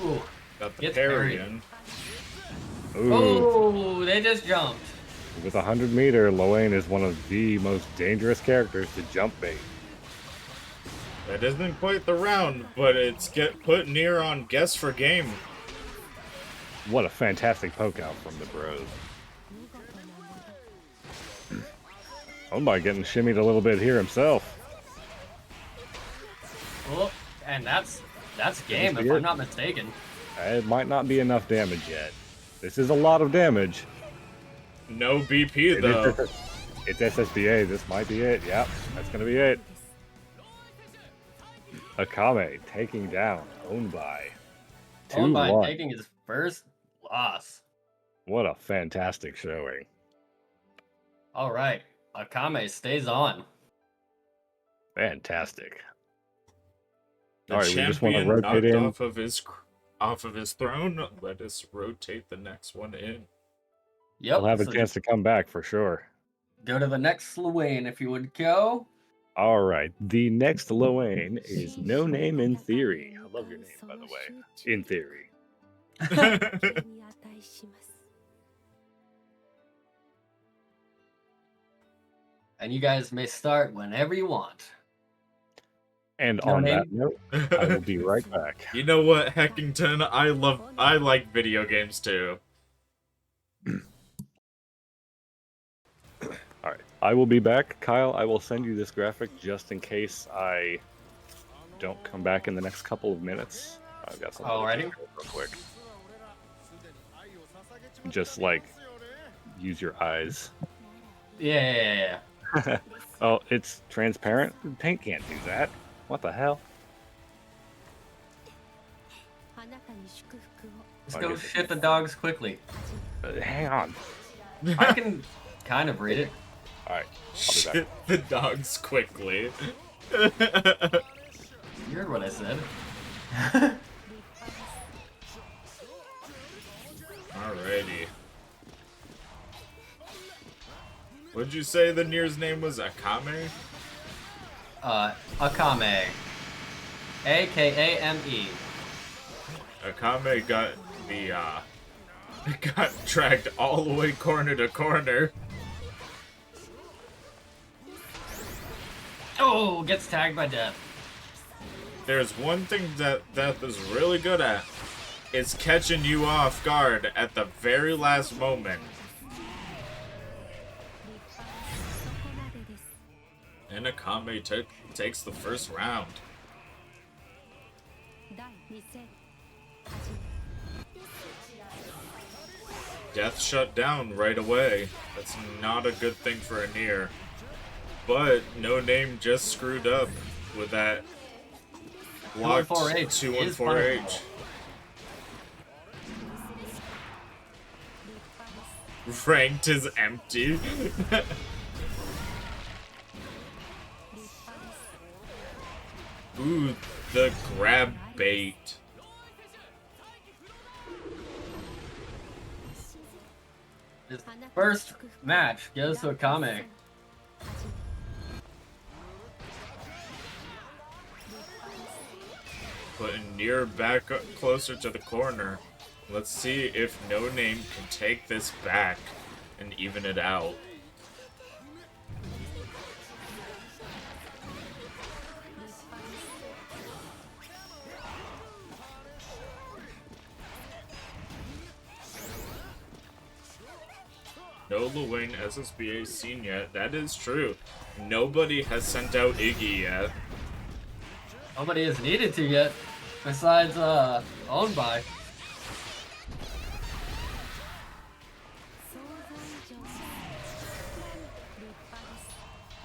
Ooh, Got the Gets parry parried. in. Ooh. oh, they just jumped. With a 100-meter, Lowain is one of the most dangerous characters to jump bait. That isn't quite the round, but it's put Nier on guess for game. What a fantastic poke out from the bros. Omar getting shimmied a little bit here himself. Oh, and that's game if I'm not mistaken. It might not be enough damage yet. This is a lot of damage. No BP though. It's SSBA. This might be it. Yep, that's gonna be it. Akame taking down Owned by 2-1. Taking his first loss. What a fantastic showing. All right, Akame stays on. Fantastic. The All right, we just want to champion rotate knocked in. off of his throne. Let us rotate the next one in. Yep. We'll have a so chance to come back for sure. go to the next Lowain if you would go. All right, the next Lowain is No Name in Theory. I love your name, by the way. In Theory. And you guys may start whenever you want. And No on Name? that note, I will be right back. You know what, Heckington? I like video games too. All right, I will be back. Kyle, I will send you this graphic just in case I don't come back in the next couple of minutes. I've got something Alrighty. to do real quick. Just like use your eyes. Yeah. Oh, it's transparent? Paint can't do that. What the hell? Let's go shit the dogs quickly. Hang on. I can kind of read it. All right, I'll be Shit back. the dogs quickly. You heard what I said. Alrighty. What'd you say the Nier's name was? Akame? Akame. Akame. Akame got the, got dragged all the way corner to corner. Oh, gets tagged by Death. There's one thing that Death is really good at. It's catching you off guard at the very last moment. And Akame takes the first round. Death shut down right away. That's not a good thing for a Nier. But No Name just screwed up with that blocked 214H. Ranked is empty. Ooh, the grab bait. His first match goes to Akame. Putting Nier back up closer to the corner. Let's see if No Name can take this back and even it out. No Lowain SSBA seen yet. That is true. Nobody has sent out Iggy yet. Nobody is needed to yet, besides Owned by.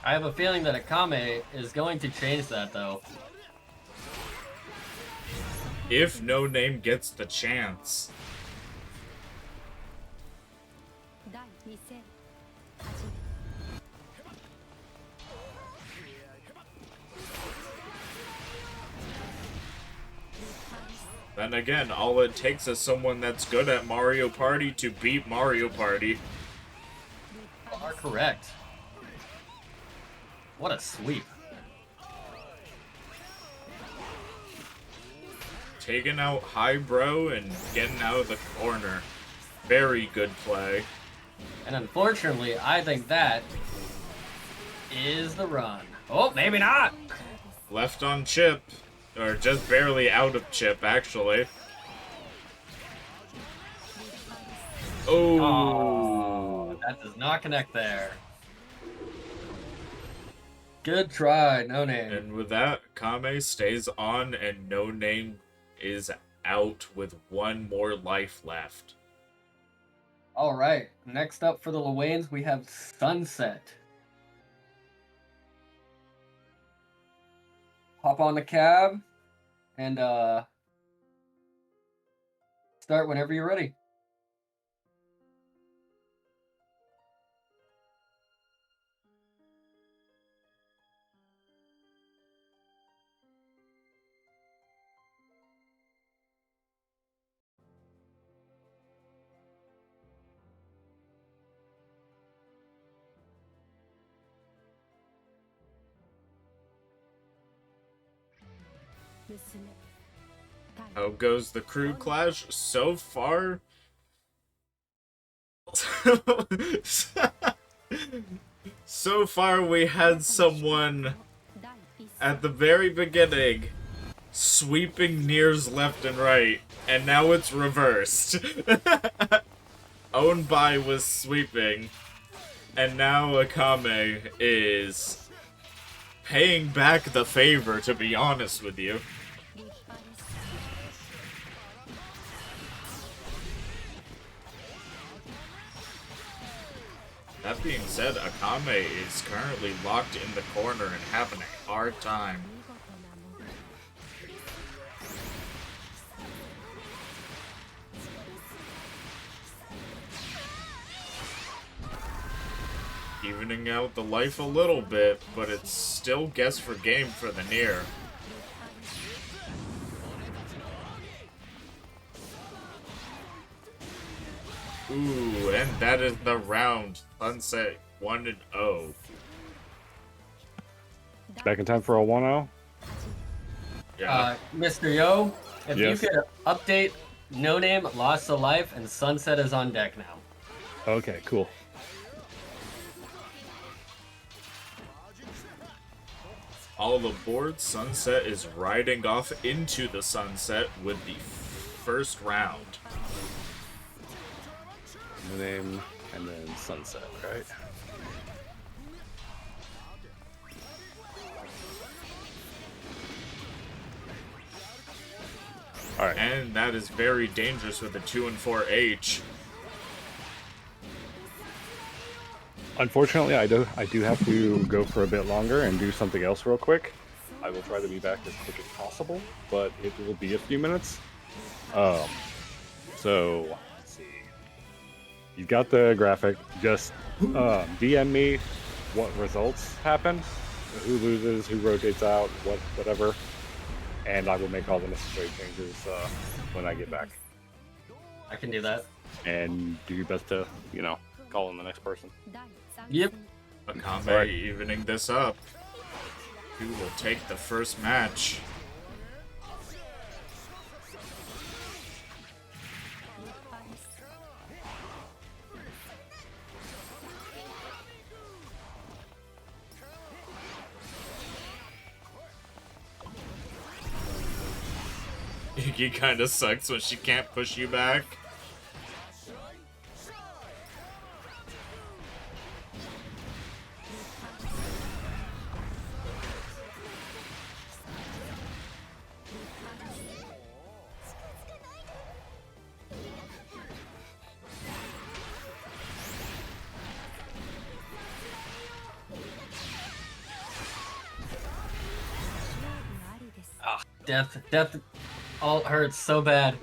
I have a feeling that Akame is going to change that though. If No Name gets the chance. Then again, all it takes is someone that's good at Mario Party to beat Mario Party. You are correct. What a sweep. Taking out High Bro and getting out of the corner. Very good play. And unfortunately, I think that is the run. Oh, maybe not. Left on chip. Or just barely out of chip, actually. Oh, that does not connect there. Good try, No Name. And with that, Kame stays on and No Name is out with one more life left. All right, next up for the Lowains, we have Sunset. Hop on the cab and start whenever you're ready. How goes the crew clash so far? So far we had someone at the very beginning sweeping Nier's left and right, and now it's reversed. Owned by was sweeping, and now Akame is paying back the favor, to be honest with you. That being said, Akame is currently locked in the corner and having a hard time. Evening out the life a little bit, but it's still guess for game for the Nier. Ooh, and that is the round. Sunset 1-0. Back in time for a 1-0? Yeah. Mr. Yo, if Yes. you could update No Name, lost a life, and Sunset is on deck now. Okay, cool. All aboard, Sunset is riding off into the sunset with the first round. No Name, and then Sunset, right? Alright. And that is very dangerous with a 2 and 4 H. Unfortunately, I do have to go for a bit longer and do something else real quick. I will try to be back as quick as possible, but it will be a few minutes. So, let's see. You've got the graphic. Just DM me what results happen, who loses, who rotates out, whatever, and I will make all the necessary changes when I get back. I can do that. And do your best to, call in the next person. Yep. Akame Alright. evening this up. Who will take the first match? He kinda sucks when she can't push you back. Death, all hurts so bad.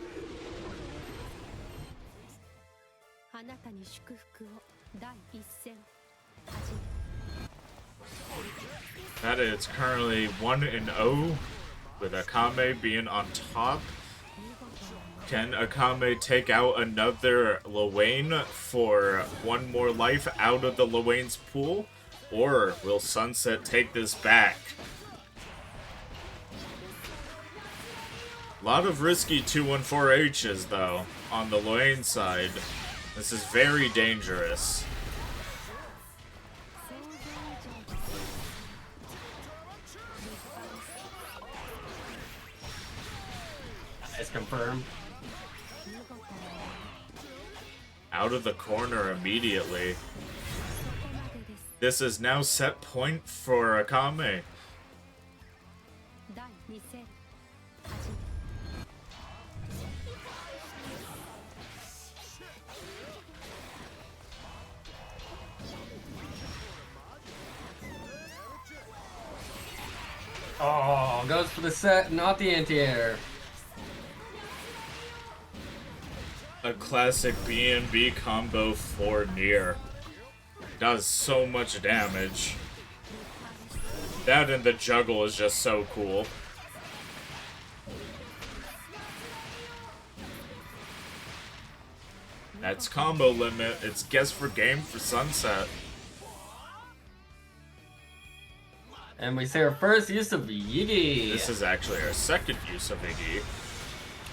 That is currently 1-0, with Akame being on top. Can Akame take out another Lowain for one more life out of the Lowain's pool? Or will Sunset take this back? A lot of risky 214Hs, though, on the Lowain side. This is very dangerous. It's confirmed. Out of the corner immediately. This is now set point for Akame. Oh, goes for the set, not the anti-air. A classic B&B combo for Nier. Does so much damage. That and the juggle is just so cool. That's combo limit. It's guess for game for Sunset. And we see our first use of Yigi. This is actually our second use of Iggy.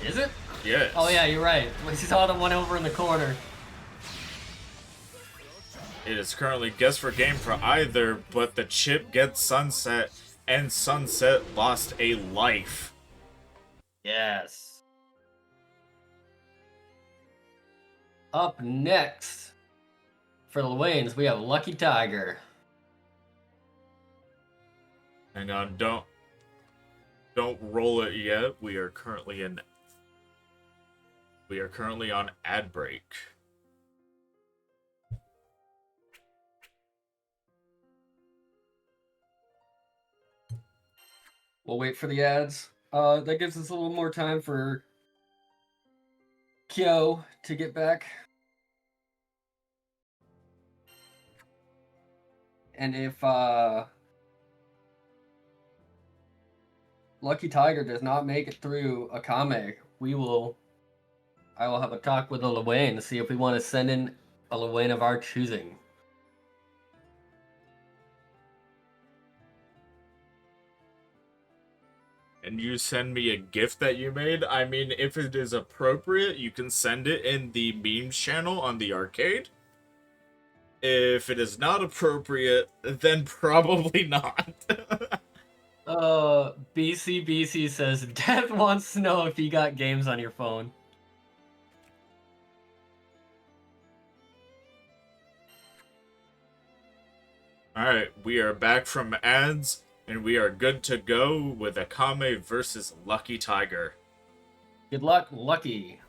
Is it? Yes. Oh yeah, you're right. We saw the one over in the corner. It is currently guess for game for either, but the chip gets Sunset, and Sunset lost a life. Yes. Up next, for the Lowains, we have Lucky Tiger. Hang on, don't roll it yet. We are currently on ad break. We'll wait for the ads. That gives us a little more time for Kyo to get back. And if Lucky Tiger does not make it through Akame, I will have a talk with a Lowain to see if we want to send in a Lowain of our choosing. And you send me a gift that you made. I mean, if it is appropriate, you can send it in the memes channel on the arcade. If it is not appropriate, then probably not. BC says, Death wants to know if you got games on your phone. Alright, we are back from ads, and we are good to go with Akame versus Lucky Tiger. Good luck, Lucky.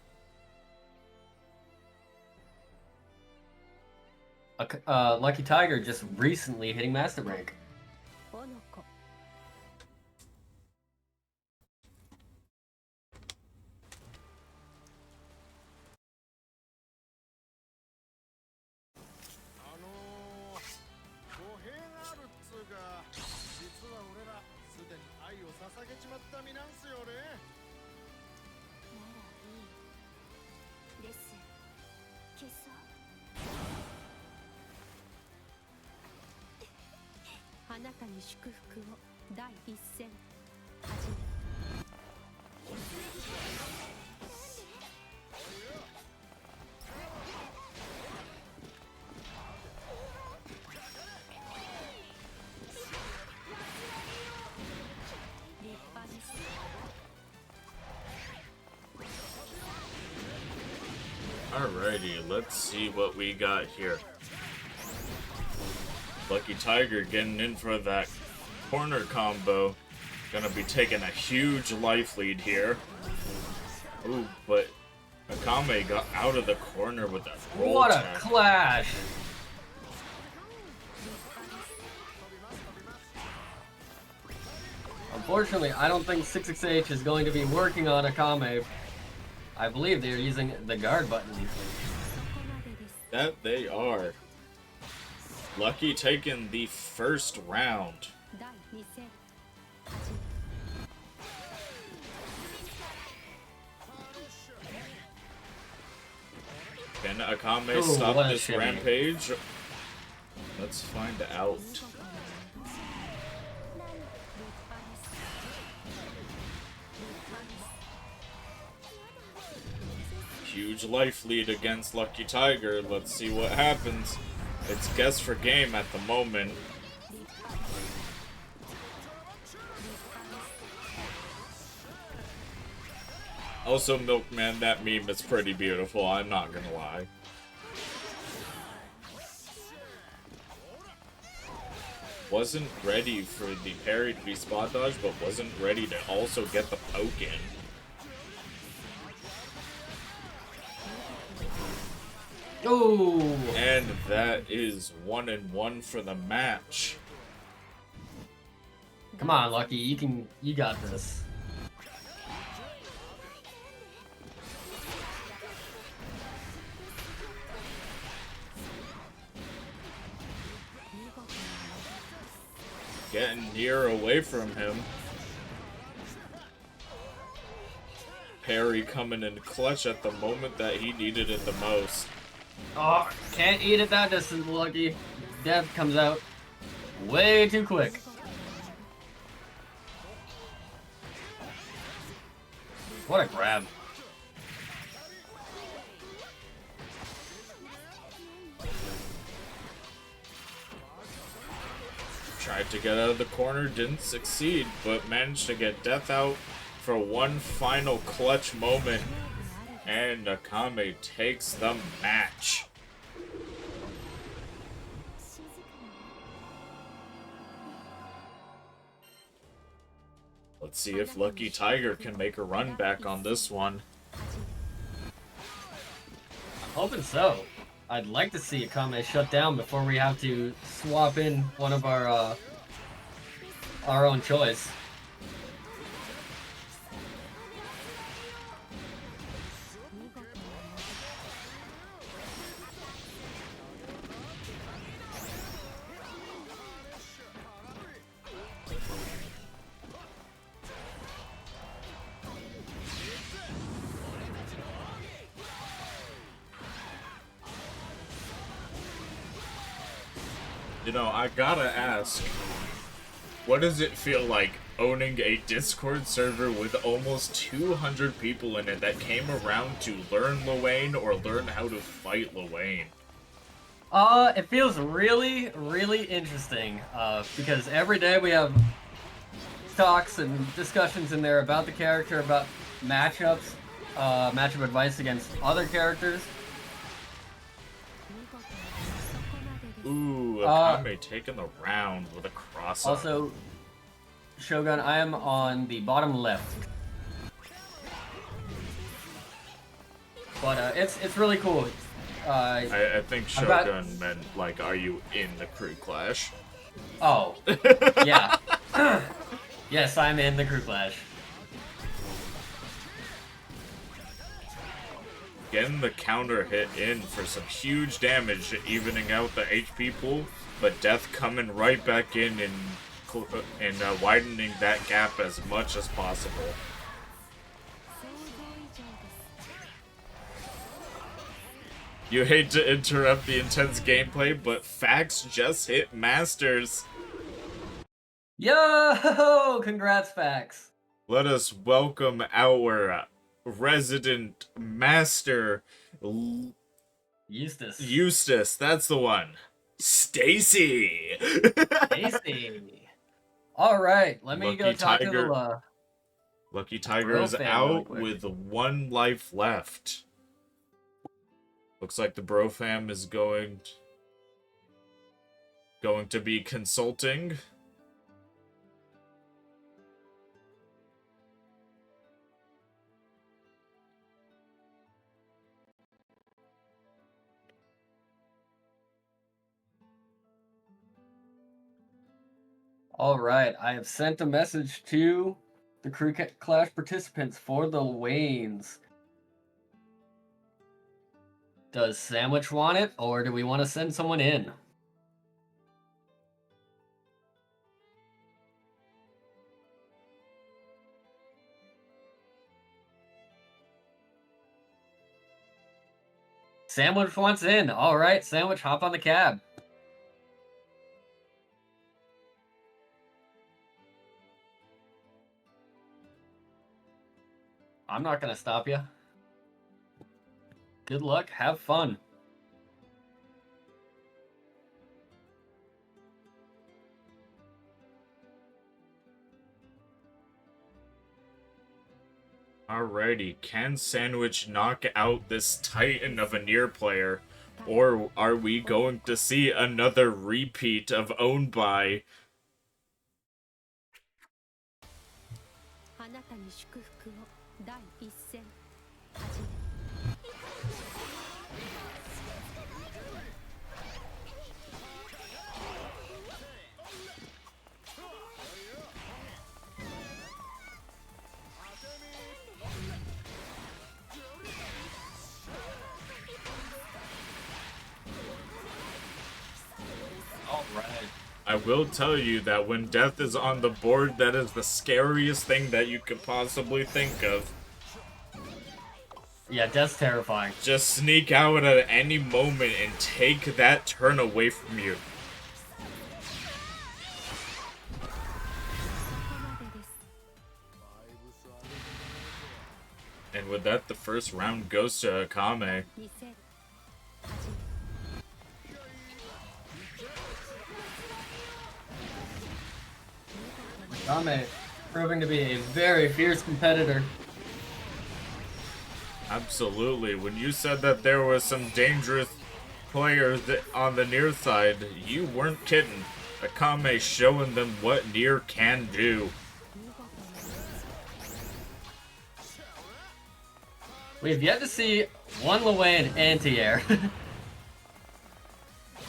Lucky Tiger just recently hitting Master Rank. Alrighty, let's see what we got here. Lucky Tiger getting in for that corner combo. Gonna be taking a huge life lead here. Ooh, but Akame got out of the corner with that roll What tap. a clash! Unfortunately, I don't think 66H is going to be working on Akame. I believe they're using the guard button. That they are. Lucky taking the first round. Can Akame Ooh, stop what a this shimmy. rampage? Let's find out. Huge life lead against Lucky Tiger. Let's see what happens. It's guess for game at the moment. Also, Milkman, that meme is pretty beautiful, I'm not gonna lie. Wasn't ready for the parry to be spot dodge, but wasn't ready to also get the poke in. Ooh. And that is 1-1 for the match. Come on, Lucky. You got this. Getting Nier away from him. Parry coming in clutch at the moment that he needed it the most. Oh, can't eat it that distance, Lucky. Death comes out way too quick. What a grab. Tried to get out of the corner, didn't succeed, but managed to get Death out for one final clutch moment. And Akame takes the match. Let's see if Lucky Tiger can make a run back on this one. I'm hoping so. I'd like to see Akame shut down before we have to swap in one of our own choice. You know, I gotta ask, what does it feel like owning a Discord server with almost 200 people in it that came around to learn Lowain or learn how to fight Lowain? It feels really, really interesting, because every day we have talks and discussions in there about the character, about matchups, matchup advice against other characters. Ooh, Akame taking the round with a cross-up. Also, Shogun, I am on the bottom left. But it's really cool. I think Shogun meant, like, are you in the crew clash? Oh, yeah. Yes, I'm in the crew clash. Getting the counter hit in for some huge damage, evening out the HP pool, but Death coming right back in and widening that gap as much as possible. You hate to interrupt the intense gameplay, but Fax just hit Masters. Yo! Congrats, Fax. Let us welcome our resident master, Eustace, that's the one. Stacy. Stacy. All right, let me go talk to the Lucky Tiger Bro is fam out really quick. with 1 life left. Looks like the Bro fam is going to be consulting. All right, I have sent a message to the crew clash participants for the Lowains. Does Sandwich want it, or do we want to send someone in? Sandwich wants in. All right, Sandwich, hop on the cab. I'm not gonna stop you. Good luck. Have fun. Alrighty, can Sandwich knock out this titan of a Nier player? Or are we going to see another repeat of Owned By? あなたに祝福を第一戦始め I will tell you that when death is on the board, that is the scariest thing that you could possibly think of. Yeah, death's terrifying. Just sneak out at any moment and take that turn away from you. And with that, the first round goes to Akame. 2戦始め Akame proving to be a very fierce competitor. Absolutely. When you said that there was some dangerous players on the Nier side, you weren't kidding. Akame showing them what Nier can do. We've yet to see one Lowain anti-air.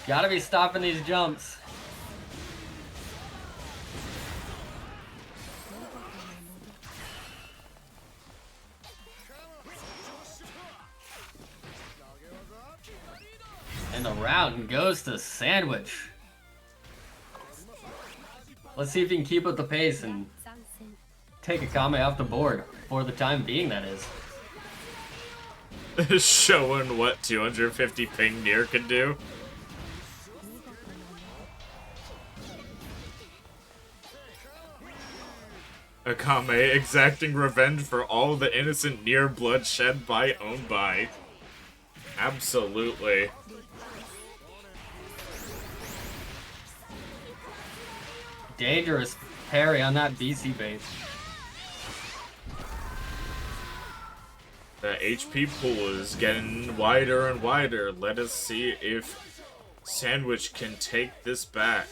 Gotta be stopping these jumps. And the round goes to Sandwich. Let's see if he can keep up the pace and 3戦 take Akame off the board, for the time being, that is. Showing what 250 ping Nier can do. Akame exacting revenge for all the innocent Nier blood shed by Owned By. Absolutely. Dangerous parry on that BC base. The HP pool is getting wider and wider. Let us see if Sandwich can take this back.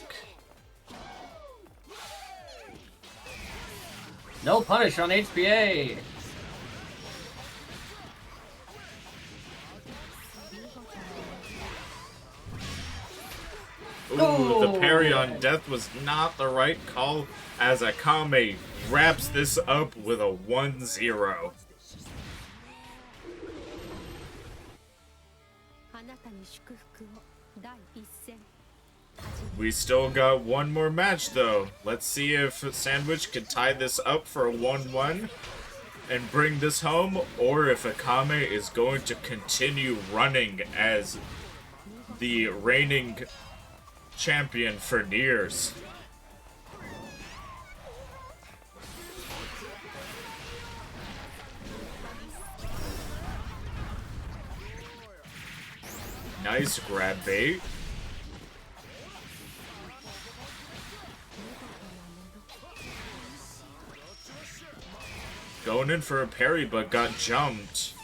No punish on HPA. Ooh, the Oh. parry on death was not the right call as Akame wraps this up with a 1-0. あなたに祝福を第一戦始め We still got one more match though. Let's see if Sandwich can tie this up for a 1-1 and bring this home, or if Akame is going to continue running as the reigning champion for Niers. Nice grab bait. Going in for a parry, but got jumped.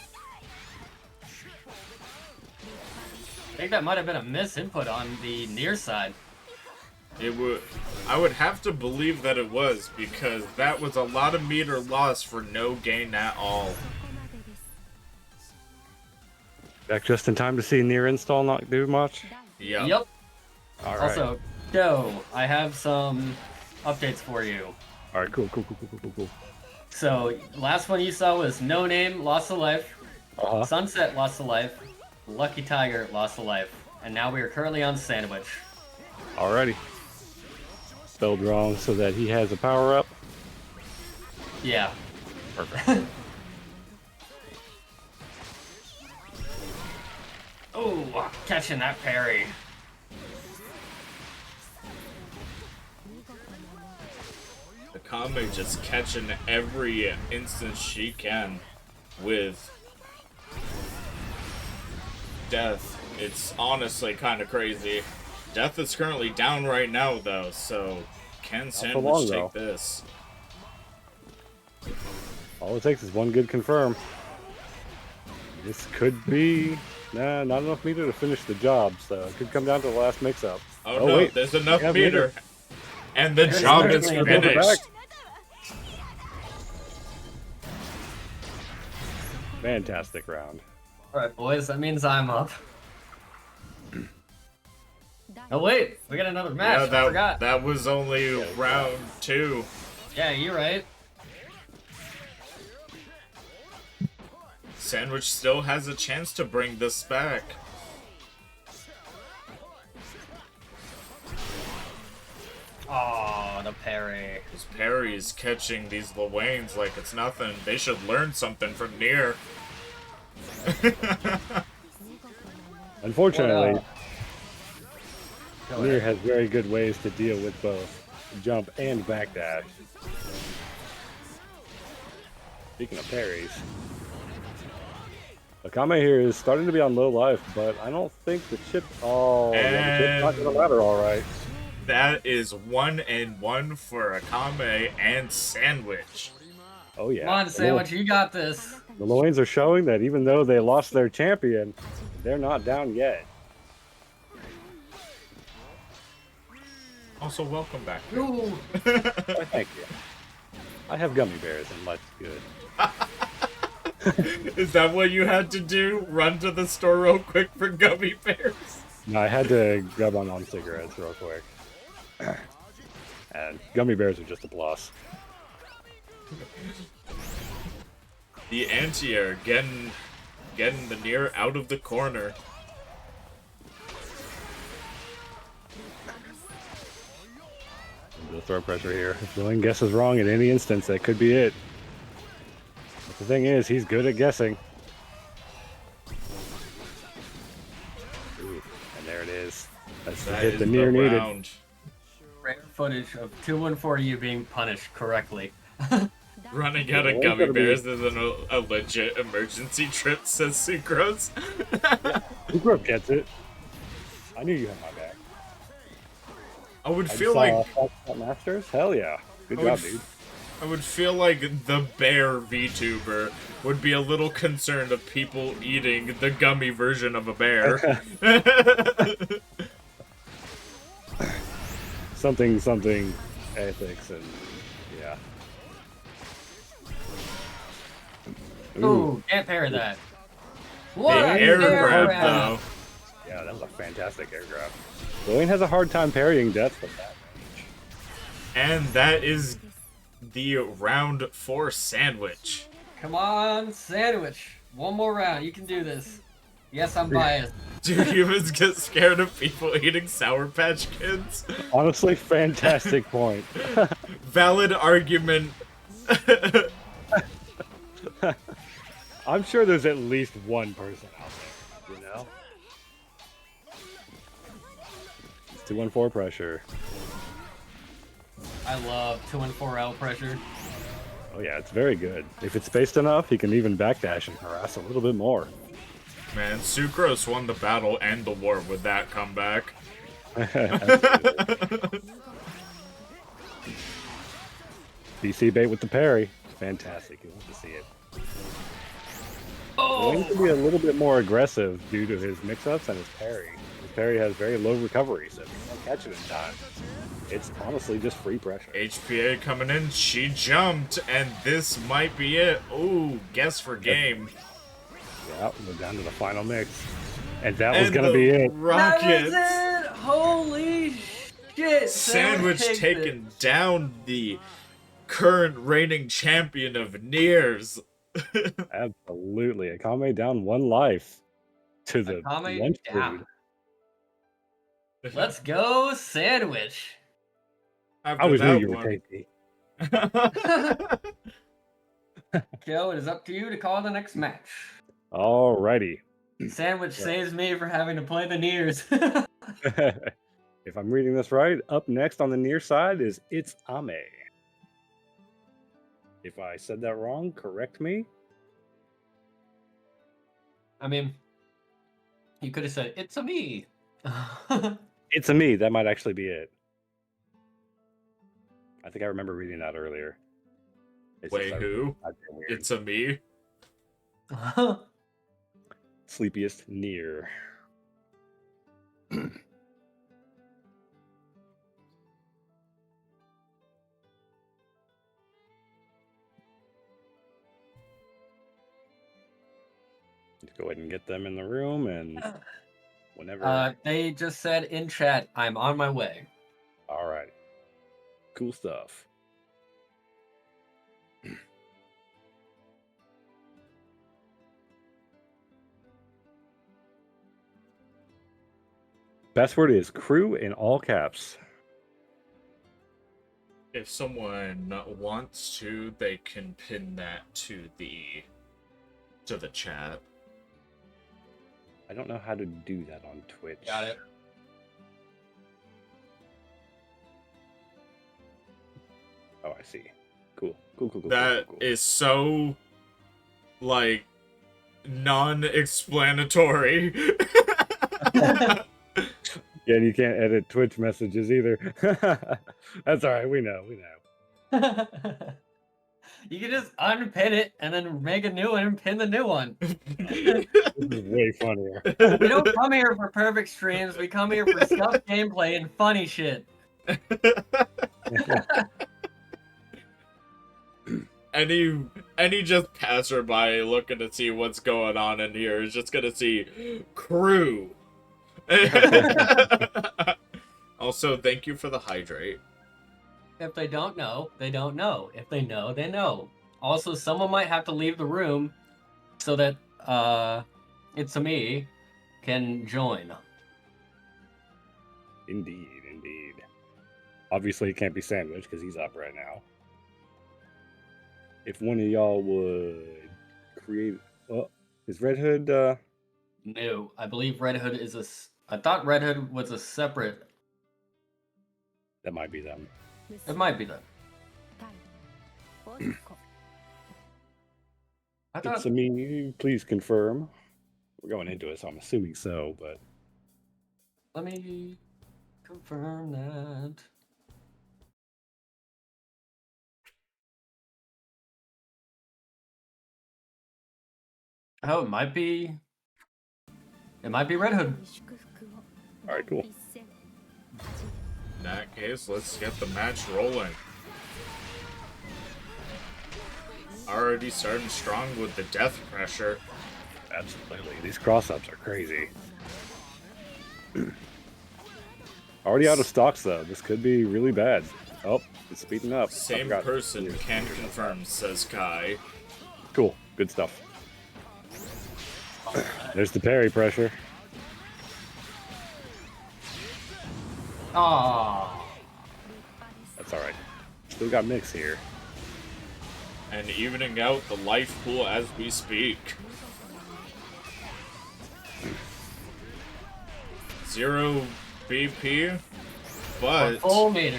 I think that might have been a misinput on the near side. I would have to believe that it was, because that was a lot of meter loss for no gain at all. ここまでです Back just in time to see Nier install not do much. 第 Yep. Yep. All right. Also, Joe, I have some updates for you. All right. Cool. So, last one you saw was No Name lost a life, Uh-huh. Sunset lost a life, Lucky Tiger lost a life, and now we are currently on Sandwich. Alrighty. Spelled wrong so that he has a power up. Yeah. Perfect. Oh, catching that parry. Akame just catching every instance she can with Death. It's honestly kind of crazy. Death is currently down right now, though, so can Sandwich take this? All it takes is one good confirm. This could be not enough meter to finish the job, so it could come down to the last mix-up. Oh no, wait. there's enough Yeah, meter. And the job is finished. Fantastic round. Alright, boys, that means I'm up. Oh, wait, we got another match. Yeah, I forgot. that was only round 2. Yeah, you're right. Sandwich still has a chance to bring this back. Oh, the parry. His parry's catching these Lowains like it's nothing. They should learn something from Nier. Unfortunately, Nier has very good ways to deal with both jump and backdash. Speaking of parries, Akame here is starting to be on low life, but I don't think the chip. Oh, yeah, the chip's not gonna matter, all right. That is 1-1 for Akame and Sandwich. Oh yeah. Come on, Sandwich, you got this. The Lowains are showing that even though they lost their champion, they're not down yet. Also, welcome back. Ooh. Oh, thank you. I have gummy bears and life's good. Is that what you had to do? Run to the store real quick for gummy bears? No, I had to grab on cigarettes real quick. And gummy bears are just a plus. The anti-air getting the Nier out of the corner. The throw pressure here. If Lowain guesses wrong in any instance, that could be it. But the thing is, he's good at guessing. Ooh, and there it is. That's the hit the Nier needed. Rare footage of 214U being punished correctly. Running out of gummy bears is a legit emergency trip, says Sucrose. Sucrose gets it. I knew you had my back. I would feel like Masters? Hell yeah. Good job, dude. I would feel like the bear VTuber would be a little concerned of people eating the gummy version of a bear. something ethics and yeah. Ooh, can't pair that. What air grab though. Yeah, that was a fantastic air grab. Lowain has a hard time parrying death with that range. And that is the round 4 Sandwich. Come on, Sandwich. One more round. You can do this. Yes, I'm biased. Do humans get scared of people eating Sour Patch Kids? Honestly, fantastic point. Valid argument. I'm sure there's at least one person out there, you know? It's 2-1-4 pressure. I love 2-4L pressure. Oh yeah, it's very good. If it's spaced enough, he can even backdash and harass a little bit more. Man, Sucrose won the battle and the war with that comeback. DC bait with the parry. Fantastic. You want to see it. Oh! He can be a little bit more aggressive due to his mix-ups and his parry. His parry has very low recovery, so if you don't catch it in time, it's honestly just free pressure. HPA coming in, she jumped, and this might be it. Ooh, guess for game. Yeah, we're down to the final mix. And that was going to be it. Rockets. That was it! Holy shit! Sandwich taking down the current reigning champion of Niers. Absolutely. Akame down 1 life to the Akame lunch down. food. Let's go, Sandwich. I always knew you were tasty. Joe, it is up to you to call the next match. Alrighty. Sandwich saves me for having to play the Niers. If I'm reading this right, up next on the near side is It's Ame. If I said that wrong, correct me. I mean, you could have said, "It's a me." It's a me. That might actually be it. I think I remember reading that earlier. It's Wait, just, who? weird. It's a me? Sleepiest Nier. Let's go ahead and get them in the room, and whenever. They just said in chat, "I'm on my way." All right. Cool stuff. Password is crew in all caps. If someone wants to, they can pin that to the chat. I don't know how to do that on Twitch. Got it. Oh, I see. Cool. Cool. That cool. is so, like, non-explanatory. Yeah, you can't edit Twitch messages either. That's all right. We know. You can just unpin it and then make a new one and pin the new one. This is way funnier. We don't come here for perfect streams. We come here for stuff gameplay and funny shit. Any just passerby looking to see what's going on in here is just gonna see crew. Also, thank you for the hydrate. If they don't know, they don't know. If they know, they know. Also, someone might have to leave the room so that It's a me can join. Indeed. Obviously, it can't be Sandwich because he's up right now. If one of y'all would create... Oh, is Red Hood... No, I believe Red Hood is a... I thought Red Hood was a separate... That might be them. It might be them. I thought... It's a me, please confirm. We're going into it, so I'm assuming so, but... Let me confirm that. Oh, it might be... It might be Red Hood. Alright, cool. In that case, let's get the match rolling. Already starting strong with the death pressure. Absolutely. These cross-ups are crazy. Already out of stocks, though. This could be really bad. Oh, it's speeding up. Same person can confirm, says Kai. Cool. Good stuff. There's the parry pressure. Ah, That's alright. Still got mix here. And evening out the life pool as we speak. 0 BP, but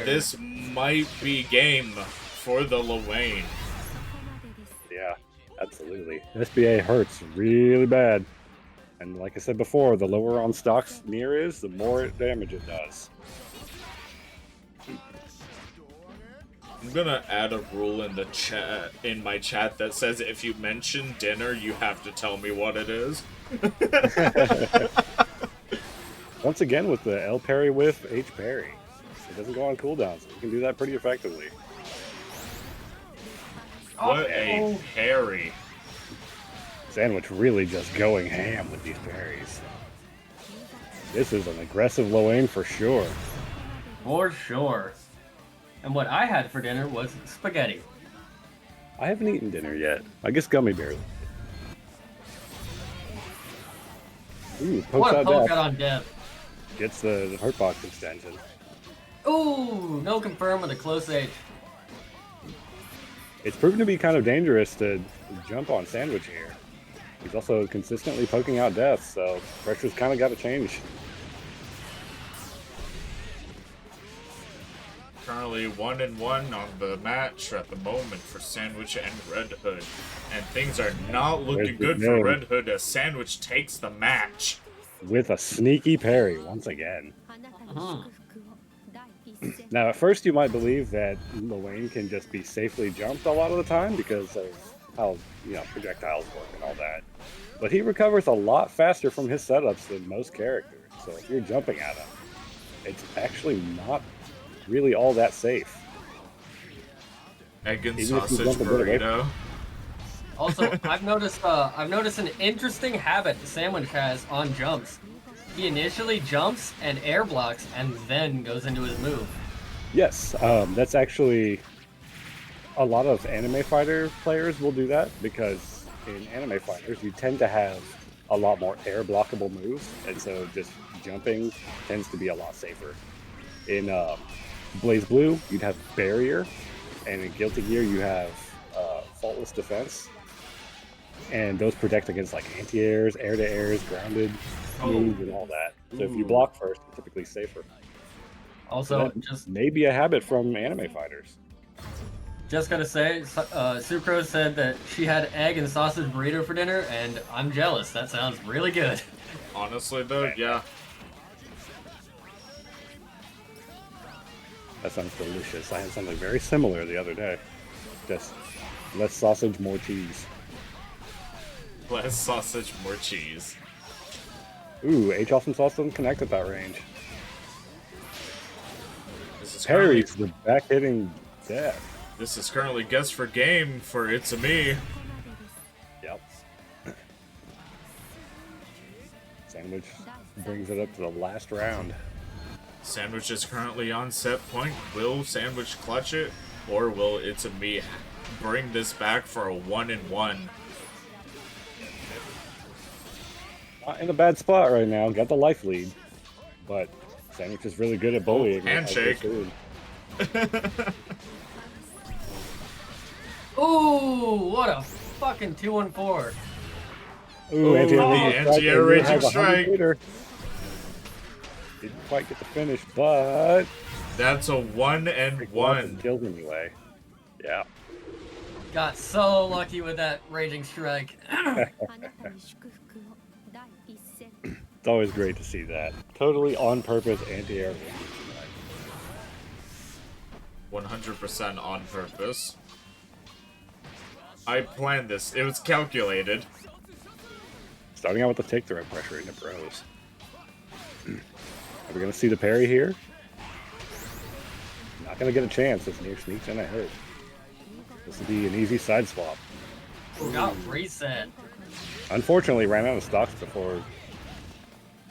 this might be game for the Lowain. Yeah, absolutely. SBA hurts really bad. And like I said before, the lower on stocks Nier is, the more damage it does. I'm gonna add a rule in the chat, in my chat, that says if you mention dinner, you have to tell me what it is. Once again, with the L parry with H parry, it doesn't go on cooldown, so you can do that pretty effectively. What a parry! Sandwich really just going ham with these parries. This is an aggressive Lowain for sure. for sure. And what I had for dinner was spaghetti. I haven't eaten dinner yet. I guess gummy bears. Ooh, What a poke dash. out on Dev. Gets the hurt box extension. Ooh, no confirm with a close H. It's proven to be kind of dangerous to jump on Sandwich here. He's also consistently poking out death, so pressure's kind of got to change. Currently 1-1 on the match at the moment for Sandwich and Red Hood. And things are not looking good for Red Hood as Sandwich takes the match. With a sneaky parry once again. Mhm. Now, at first, you might believe that Lowain can just be safely jumped a lot of the time because of how projectiles work and all that. But he recovers a lot faster from his setups than most characters. So if you're jumping at him, it's actually not really all that safe. Egg and Even if you sausage jump a bit away burrito. Also, I've noticed an interesting habit Sandwich has on jumps. He initially jumps and air blocks and then goes into his move. Yes, that's actually a lot of anime fighter players will do that because in anime fighters you tend to have a lot more air blockable moves, and so just jumping tends to be a lot safer. In Blaze Blue, you'd have barrier, and in Guilty Gear you have faultless defense, and those protect against like anti-airs, air-to-airs, grounded moves, and all that. So if you block first, you're typically safer. Also, So that may be a habit from anime fighters. just gotta say, Sucrose said that she had egg and sausage burrito for dinner, and I'm jealous. That sounds really good. Honestly though, yeah. That sounds delicious. I had something very similar the other day. Just less sausage, more cheese. Less sausage, more cheese. Ooh, H awesome sauce doesn't connect at that range. This is currently, Parries the back hitting death. this is currently guess for game for It's a Me. Yep. Sandwich brings it up to the last round. Sandwich is currently on set point. Will Sandwich clutch it? Or will It's a Me bring this back for a 1-1? Not in a bad spot right now. Got the life lead. But Sandwich is really good at bullying. Handshake. Ooh, what a fucking 2-1-4. Ooh, anti-air raging strike. Didn't quite get the finish, but That's a 1-1. kills anyway. Yeah. Got so lucky with that raging strike. It's always great to see that. Totally on purpose anti-air. 100% on purpose. I planned this. It was calculated. Starting out with the take throw pressure into bros. Are we going to see the parry here? Not going to get a chance as Nier sneaks in ahead. This will be an easy side swap. Got reset. Unfortunately, ran out of stocks before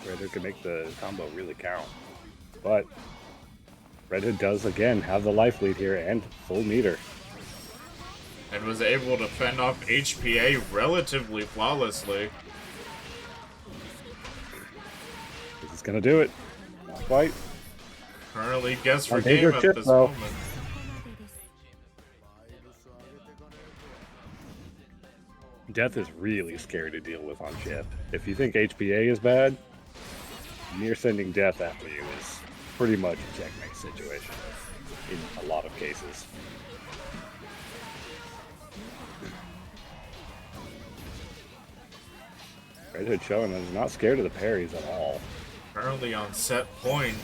Red Hood could make the combo really count. But Red Hood does again have the life lead here and full meter. And was able to fend off HPA relatively flawlessly. This is going to do it. Not quite. Currently guess for Our game danger at chip, this though. moment. Death is really scary to deal with on chip. If you think HPA is bad, Nier sending death after you is pretty much a checkmate situation in a lot of cases. Red Hood showing that he's not scared of the parries at all. Currently on set point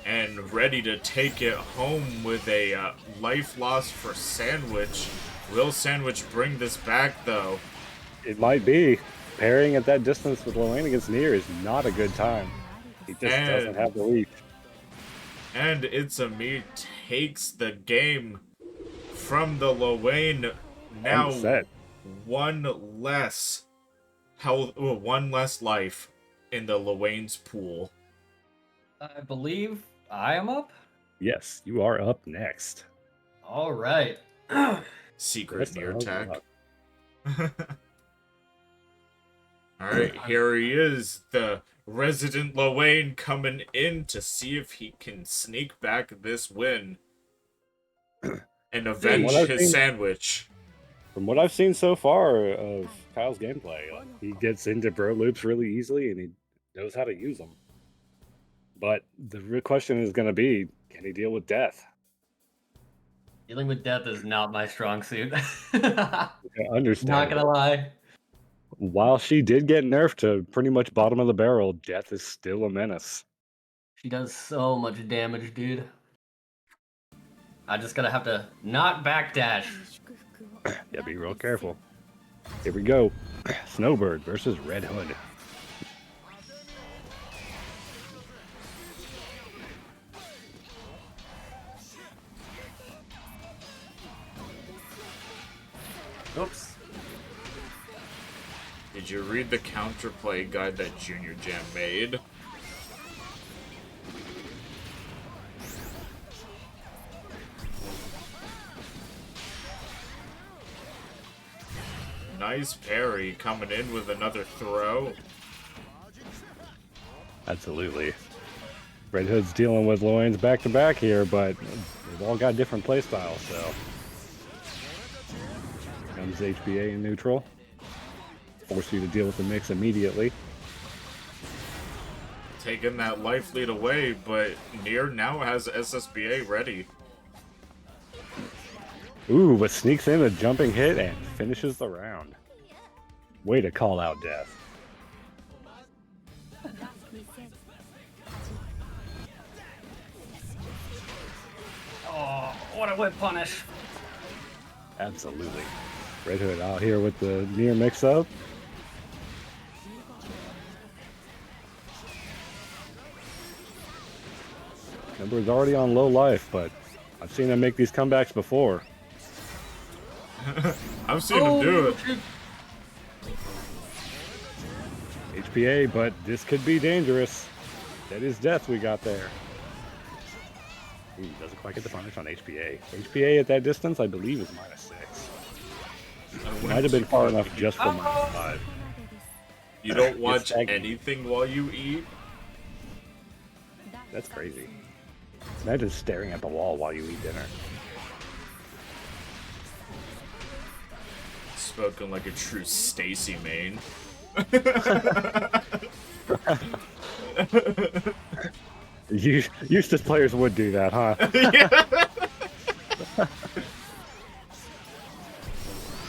and ready to take it home with a life loss for Sandwich. Will Sandwich bring this back though? It might be. Parrying at that distance with Lowain against Nier is not a good time. He just doesn't have the reach. And It's a Me takes the game from the Lowain. Now Set. one less health, one less life in the Lowain's pool. I believe I am up. Yes, you are up next. All right. Secret That's Nier the tech. unlock. Alright, here he is, the resident Lowain coming in to see if he can sneak back this win and avenge What I've his seen- sandwich. From what I've seen so far of Kyle's gameplay, like, he gets into bro loops really easily and he knows how to use them. But the real question is going to be, can he deal with death? Dealing with death is not my strong suit. Understand. Not gonna lie. While she did get nerfed to pretty much bottom of the barrel, death is still a menace. She does so much damage, dude. I just gotta have to not backdash. Yeah, be real careful. Here we go. Snowbird versus Red Hood. Oops. Did you read the counterplay guide that Junior Jam made? Nice parry coming in with another throw. Absolutely. Red Hood's dealing with Lowain's back-to-back here, but they've all got different playstyles, so... Comes HBA in neutral. Force you to deal with the mix immediately. Taking that life lead away, but Nier now has SSBA ready. Ooh, but sneaks in a jumping hit and finishes the round. Way to call out death. Oh, what a whip punish. Absolutely. Red Hood out here with the Nier mix-up. Number's already on low life, but I've seen him make these comebacks before. I've seen him do it. HPA, but this could be dangerous. That is death we got there. Ooh, doesn't quite get the punish on HPA. HPA at that distance, I believe, is -6. Might have been far enough just for -5. You don't watch anything while you eat? That's crazy. Imagine staring at the wall while you eat dinner. Spoken like a true Stacy main. Eustace players would do that, huh?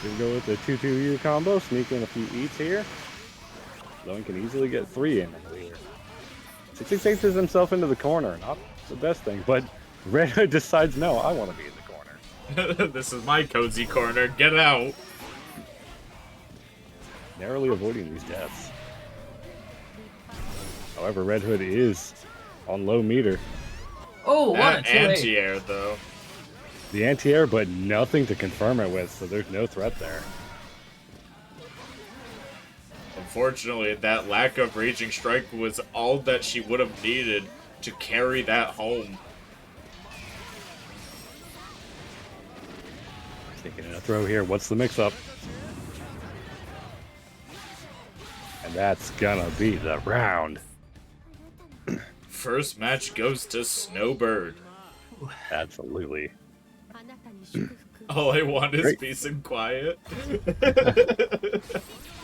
We go with the 2-2-U combo, sneak in a few eats here. Lowain can easily get 3 in here. 668s himself into the corner, not the best thing, but Red Hood decides, no, I want to be in the corner. This is my cozy corner, get out! Narrowly avoiding these deaths. However, Red Hood is on low meter. Oh, what a 2-8. Anti-air, though. The anti-air, but nothing to confirm it with, so there's no threat there. Unfortunately, that lack of Raging Strike was all that she would have needed to carry that home. Taking in a throw here. What's the mix-up? And that's gonna be the round. First match goes to Snowbird. Absolutely. All I want is peace and quiet.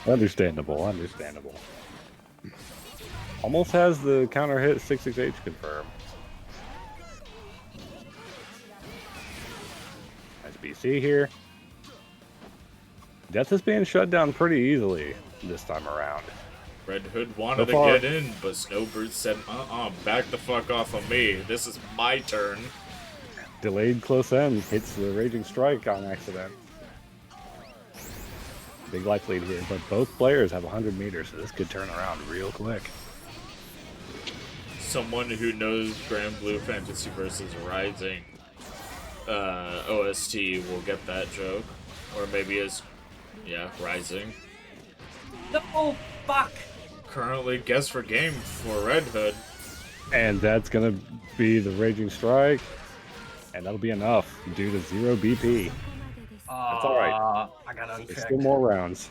Understandable, understandable. Almost has the counter hit 668 confirmed. Nice BC here. Death is being shut down pretty easily this time around. Red Hood wanted to get in, but Snowbird said, back the fuck off of me. This is my turn. Delayed close end, hits the Raging Strike on accident. Big life lead here, but both players have 100 meters, so this could turn around real quick. Someone who knows Grand Blue Fantasy versus Rising OST will get that joke. Or maybe it's, Rising. No, fuck! Currently guess for game for Red Hood. And that's gonna be the Raging Strike. And that'll be enough due to 0 BP. That's alright. I got unchecked. There's still more rounds.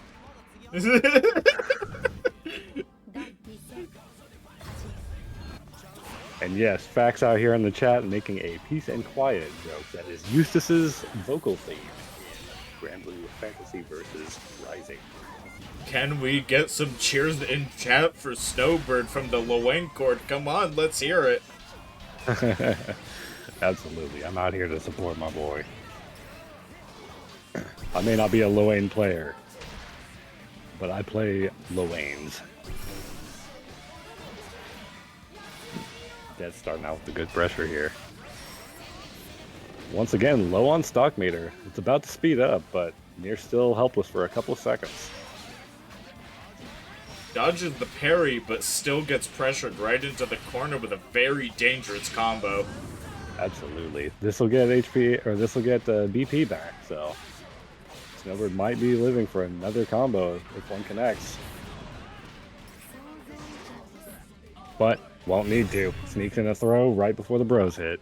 And yes, Facts out here in the chat making a peace and quiet joke that is Eustace's vocal theme Grand Blue Fantasy versus Rising. Can we get some cheers in chat for Snowbird from the Lowain court? Come on, let's hear it. Absolutely. I'm out here to support my boy. I may not be a Lowain player, but I play Lowains. Dead's starting out with the good pressure here. Once again, low on stock meter. It's about to speed up, but Nier still helpless for a couple of seconds. Dodges the parry, but still gets pressured right into the corner with a very dangerous combo. Absolutely. This will get HP, or this will get BP back, so Snowbird might be living for another combo if one connects. But won't need to. Sneaks in a throw right before the bros hit.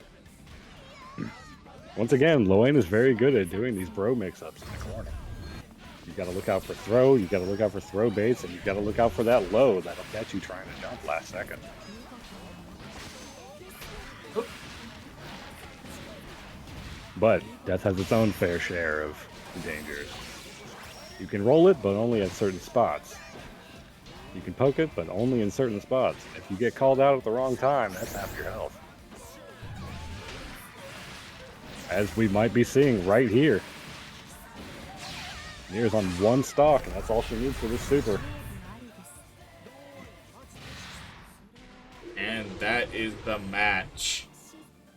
Once again, Lowain is very good at doing these bro mix-ups in the corner. You gotta look out for throw, you gotta look out for throw baits, and you gotta look out for that low that'll catch you trying to jump last second. But Death has its own fair share of dangers. You can roll it, but only at certain spots. You can poke it, but only in certain spots. If you get called out at the wrong time, that's half your health. As we might be seeing right here. Nier's on one stock, and that's all she needs for this super. And that is the match.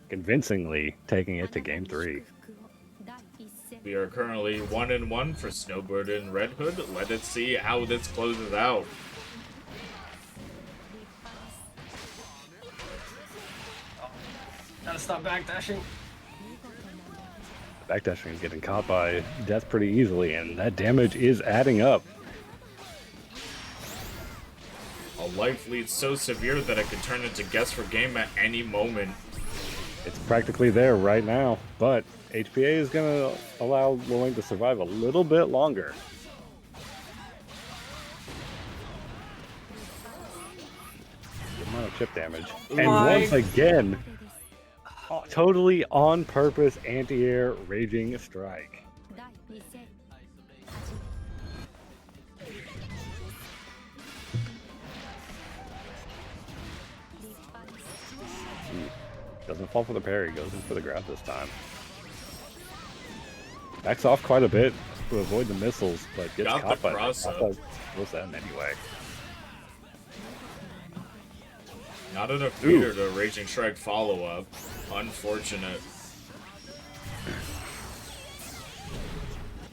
Convincingly taking it to game 3. We are currently 1-1 for Snowbird and Red Hood. Let us see how this closes out. Gotta stop backdashing. Backdashing is getting caught by Death pretty easily, and that damage is adding up. A life lead so severe that it could turn into guess for game at any moment. It's practically there right now, but HPA is going to allow Lowain to survive a little bit longer. The amount of chip damage. And once again, totally on purpose anti-air Raging Strike. Doesn't fall for the parry, goes in for the grab this time. Backs off quite a bit to avoid the missiles, but gets Got caught the by cross up. Close end anyway. Not enough meter to Raging Strike follow-up. Unfortunate.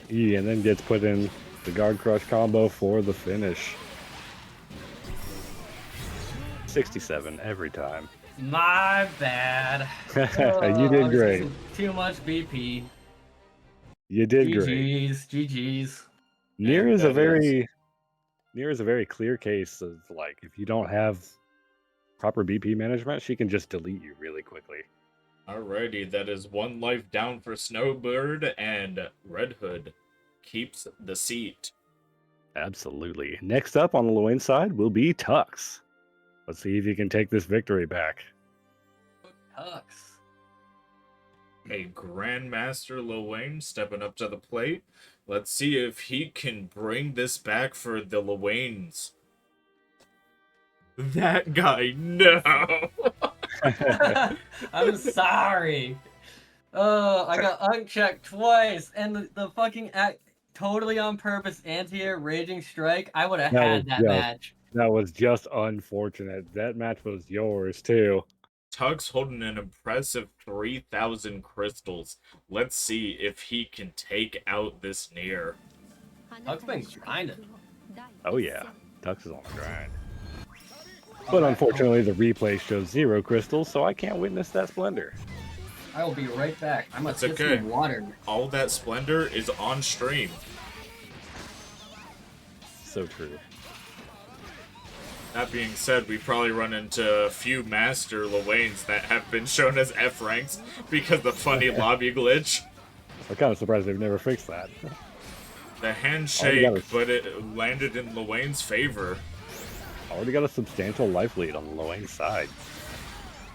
And then gets put in the guard crush combo for the finish. 67 every time. My bad. You did great. Too much BP. You did great. GG's. Nier is a very clear case of, like, if you don't have proper BP management, she can just delete you really quickly. Alrighty, that is one life down for Snowbird, and Red Hood keeps the seat. Absolutely. Next up on the Lowain side will be Tux. Let's see if he can take this victory back. Tux. A Grandmaster Lowain stepping up to the plate. Let's see if he can bring this back for the Lowains. That guy, no! I'm sorry. I got unchecked twice, and the fucking totally on purpose anti-air Raging Strike. I would have had that match. That was just unfortunate. That match was yours too. Tug's holding an impressive 3,000 crystals. Let's see if he can take out this Nier. Tug's been grinding. Oh yeah, Tux is on the grind. But unfortunately, the replay shows 0 crystals, so I can't witness that splendor. I will be right back. I must get okay. some water. All that splendor is on stream. So true. That being said, we probably run into a few Master Lowains that have been shown as F ranks because of the funny lobby glitch. I'm kind of surprised they've never fixed that. The handshake, but it landed in Lowain's favor. Already got a substantial life lead on the Lowain side.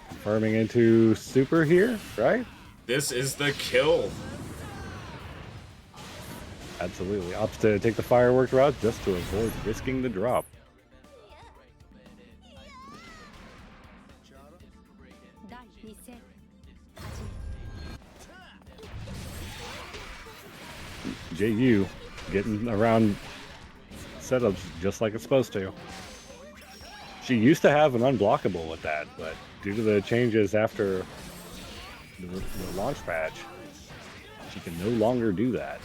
Confirming into super here, right? This is the kill. Absolutely. Opts to take the fireworks route just to avoid risking the drop. JU getting around setups just like it's supposed to. She used to have an unblockable with that, but due to the changes after the launch patch, she can no longer do that.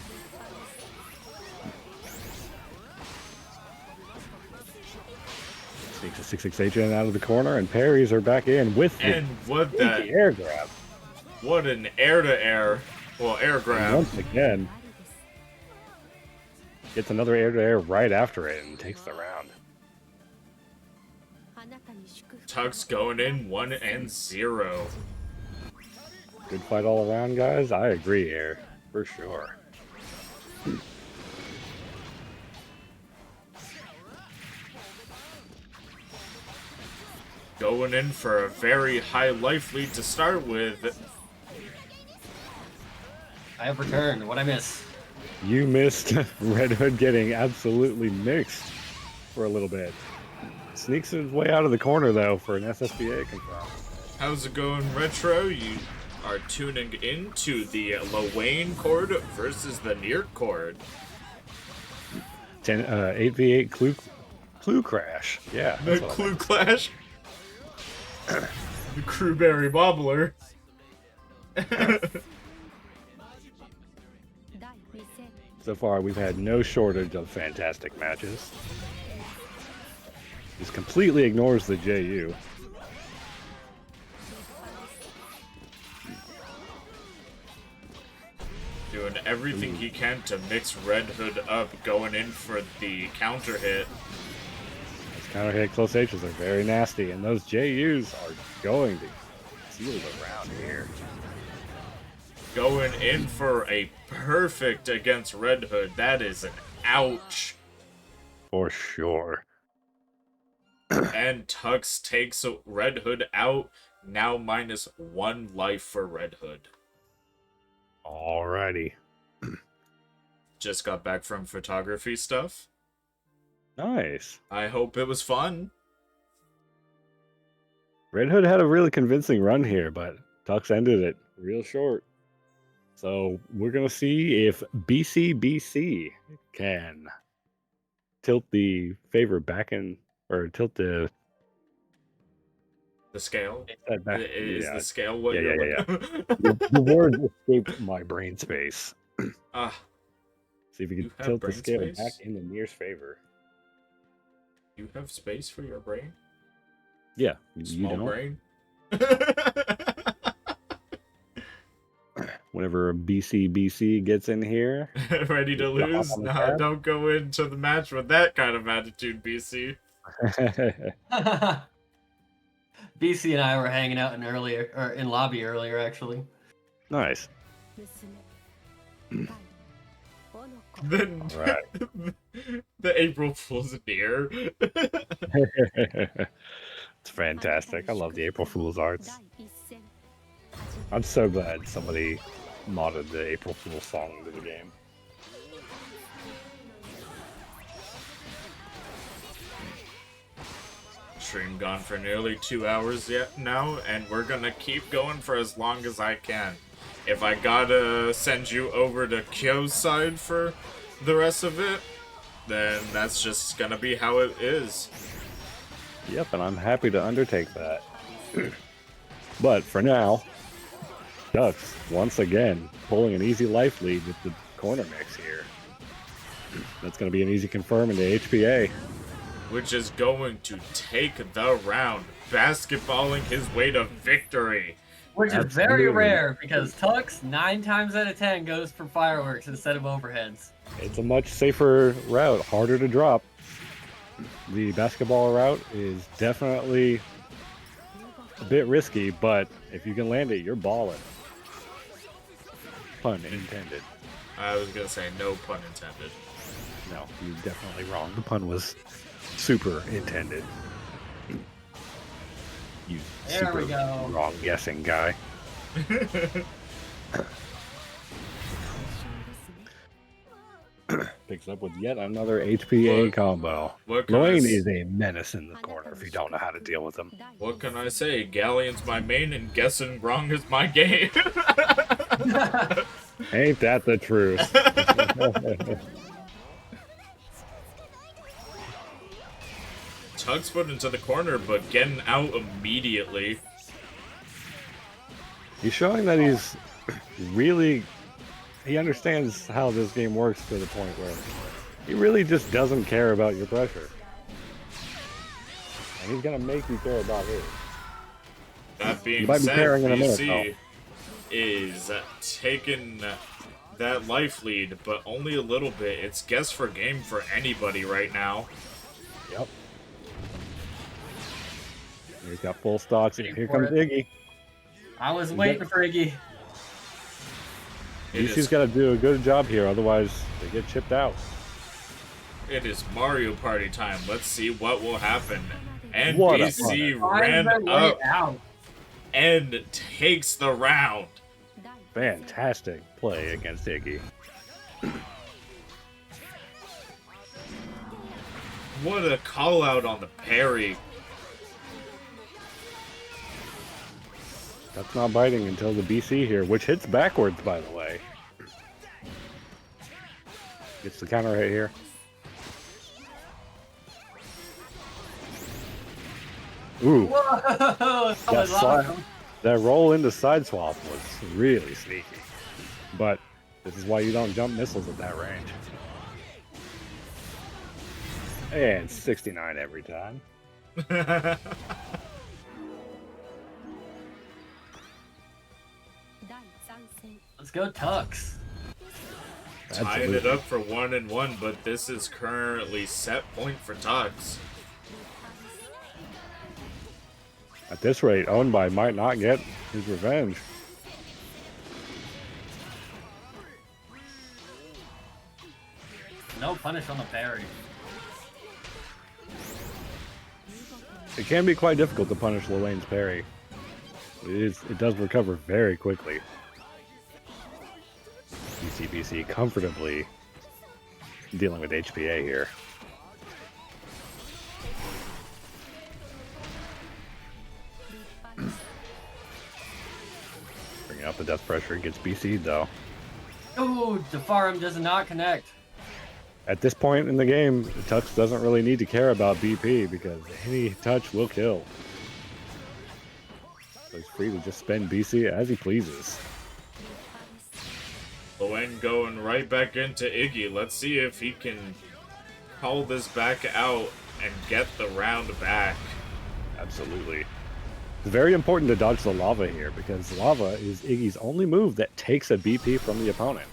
Sneaks a 668 in out of the corner, and parries are back in with the what that air grab. What an air-to-air, well, air grab. And once again, gets another air-to-air right after it and takes the round. Tux going in 1-0. Good fight all around, guys. I agree here, for sure. Going in for a very high life lead to start with. I have returned. What'd I miss? You missed Red Hood getting absolutely mixed for a little bit. Sneaks his way out of the corner, though, for an SSBA confirm. How's it going, Retro? You are tuning into the Lowain chord versus the Nier chord. 8v8 clue crash. Yeah. The clue clash. The Crewberry Bobbler. So far, we've had no shortage of fantastic matches. Just completely ignores the JU. Doing everything he can to mix Red Hood up, going in for the counter hit. Those counter hit close H's are very nasty, and those JUs are going to seal the round here. Going in for a perfect against Red Hood. That is an ouch. For sure. And Tux takes Red Hood out. Now -1 life for Red Hood. Alrighty. Just got back from photography stuff. Nice. I hope it was fun. Red Hood had a really convincing run here, but Tux ended it real short. So we're going to see if BCBC can tilt the favor back in, or tilt the scale. Back. Is the scale what yeah. The word escaped my brain space. See if we can tilt the scale space? back in the Nier's favor. You have space for your brain? Yeah. Small you don't? brain? Whenever BCBC gets in here. Ready to lose? Nah, don't go into the match with that kind of attitude, BC. BC and I were hanging out in lobby earlier, actually. Nice. Then the April Fool's near. It's fantastic. I love the April Fool's arts. I'm so glad somebody modded the April Fool's song into the game. Stream gone for nearly 2 hours yet now, and we're gonna keep going for as long as I can. If I gotta send you over to Kyo's side for the rest of it, then that's just gonna be how it is. Yep, and I'm happy to undertake that. But for now, Ducks, once again, pulling an easy life lead with the corner mix here. That's going to be an easy confirm into HPA. Which is going to take the round, basketballing his way to victory. Which is very rare, because Tux, 9 times out of 10, goes for fireworks instead of overheads. It's a much safer route, harder to drop. The basketball route is definitely a bit risky, but if you can land it, you're balling. Pun intended. I was gonna say no pun intended. No, you're definitely wrong. The pun was super intended. You There super we go. wrong guessing guy. Picks up with yet another HPA combo. What can I Lowain s- is a menace in the corner if you don't know how to deal with him. What can I say? Galleon's my main and guessing wrong is my game. Ain't that the truth? Tug's put into the corner, but getting out immediately. He's showing that he's really... He understands how this game works to the point where he really just doesn't care about your pressure. And he's going to make you care about his. That being You might be said, caring in a minute, BC is taking that life lead, but only a little bit. It's guess for game for anybody right now. Yep. He's got full stocks. Here for comes it. Iggy. I was waiting for Iggy. BC's got to do a good job here, otherwise they get chipped out. It is Mario Party time. Let's see what will happen. And What a BC Find ran their way up out. and takes the round. Fantastic play against Iggy. What a call out on the parry. That's not biting until the BC here, which hits backwards, by the way. Gets the counter right here. Ooh, Whoa! That was awesome. that roll into side swap was really sneaky. But this is why you don't jump missiles at that range. And 69 every time. Let's go, Tux. Tying it up for 1-1, but this is currently set point for Tux. At this rate, Ownby might not get his revenge. No punish on the parry. It can be quite difficult to punish Lowain's parry. It does recover very quickly. BC comfortably dealing with HPA here. Bringing out the death pressure against BC though. Ooh, Defarum does not connect. At this point in the game, Tux doesn't really need to care about BP because any touch will kill. So he's free to just spend BC as he pleases. Lowain going right back into Iggy. Let's see if he can call this back out and get the round back. Absolutely. It's very important to dodge the lava here because lava is Iggy's only move that takes a BP from the opponent.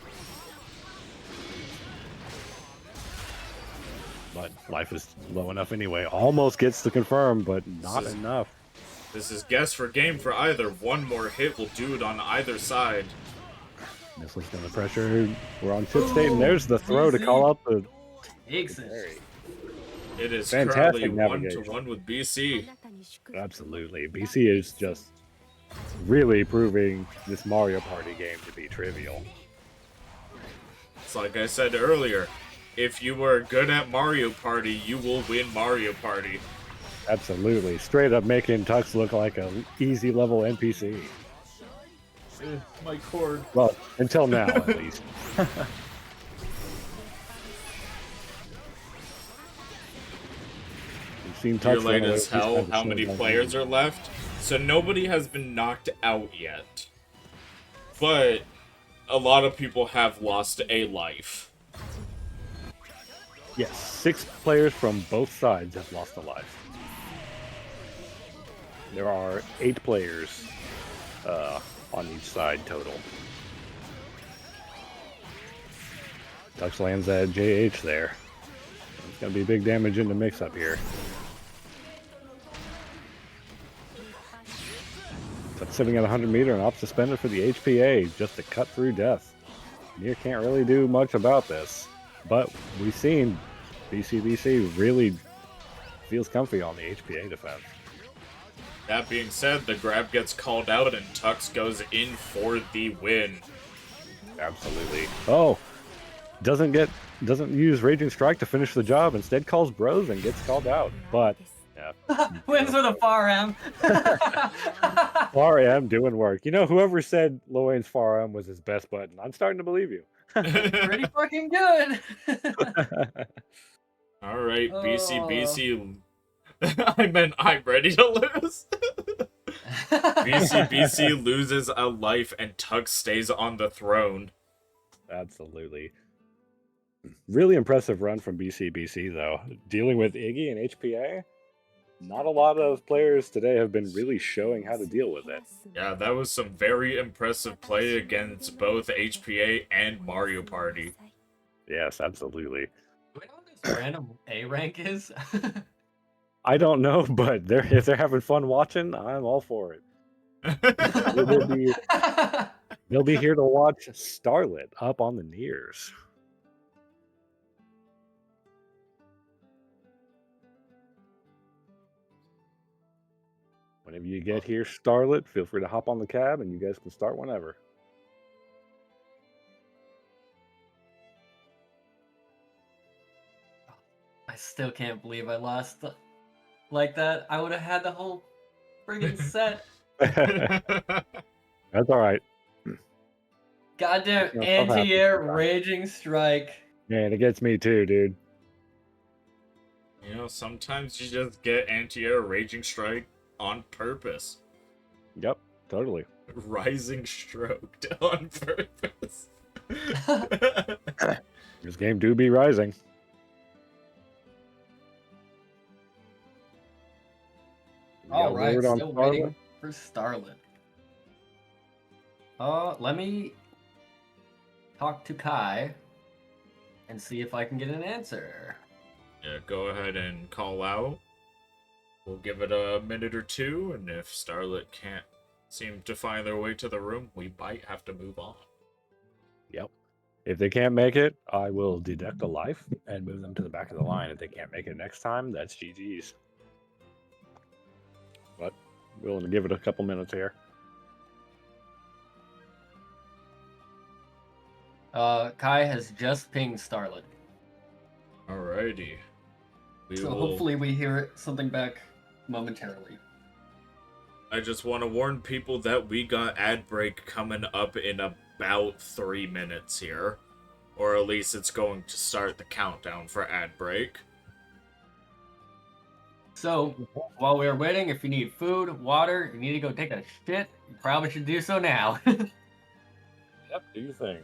But life is low enough anyway. Almost gets the confirm, but not enough. This is guess for game for either. One more hit will do it on either side. Missiles down the pressure. We're on tip state, and there's the throw to call out the Takes it. parry. It is Fantastic currently navigation. 1-1 with BC. Absolutely. BC is just really proving this Mario Party game to be trivial. It's like I said earlier, if you are good at Mario Party, you will win Mario Party. Absolutely. Straight up making Tux look like an easy level NPC. My cord. Well, until now, at least. We've seen You're Tux late run away as with these hell. kinds of How shit many like players these. are left? So nobody has been knocked out yet. But a lot of people have lost a life. Yes, 6 players from both sides have lost a life. There are 8 players on each side total. Tux lands at JH there. It's going to be big damage in the mix-up here. Tux sitting at 100 meter and off suspended for the HPA just to cut through death. Nier can't really do much about this, but we've seen BCBC really feels comfy on the HPA defense. That being said, the grab gets called out and Tux goes in for the win. Absolutely. Oh, doesn't use Raging Strike to finish the job. Instead, calls bros and gets called out. But yeah, Wins with a far M. Far M doing work. You know, whoever said Lowain's Far M was his best button, I'm starting to believe you. Pretty fucking good. All right, BC, Oh. BC. I meant I'm ready to lose. BC loses a life and Tux stays on the throne. Absolutely. Really impressive run from BC, though. Dealing with Iggy and HPA, not a lot of players today have been really showing how to deal with it. Yeah, that was some very impressive play against both HPA and Mario Party. Yes, absolutely. Do we know what this random A rank is? I don't know, but if they're having fun watching, I'm all for it. They'll be here to watch Starlet up on the Niers. Whenever you get here, Starlet, feel free to hop on the cab and you guys can start whenever. I still can't believe I lost like that. I would have had the whole friggin' set. That's all right. Goddamn You know, stuff anti-air happens sometimes. raging strike. Man, it gets me too, dude. You know, sometimes you just get anti-air Raging Strike on purpose. Yep, totally. Rising Stroked on purpose. This game do be rising. All right, word on still Starlet? waiting for Starlet. Let me talk to Kai and see if I can get an answer. Yeah, go ahead and call out. We'll give it a minute or two, and if Starlet can't seem to find their way to the room, we might have to move on. Yep. If they can't make it, I will deduct a life and move them to the back of the line. If they can't make it next time, that's GG's. But willing to give it a couple minutes here. Kai has just pinged Starlet. Alrighty. So hopefully we hear something back momentarily. I just want to warn people that we got ad break coming up in about 3 minutes here. Or at least it's going to start the countdown for ad break. So, while we're waiting, if you need food, water, you need to go take a shit, you probably should do so now. Yep, do your thing.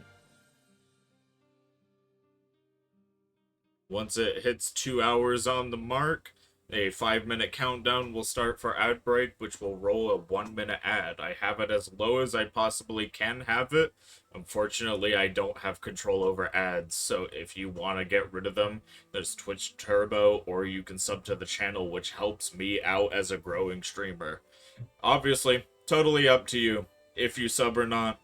Once it hits 2 hours on the mark, a 5-minute countdown will start for ad break, which will roll a 1-minute ad. I have it as low as I possibly can have it. Unfortunately, I don't have control over ads, so if you want to get rid of them, there's Twitch Turbo, or you can sub to the channel, which helps me out as a growing streamer. Obviously, totally up to you if you sub or not.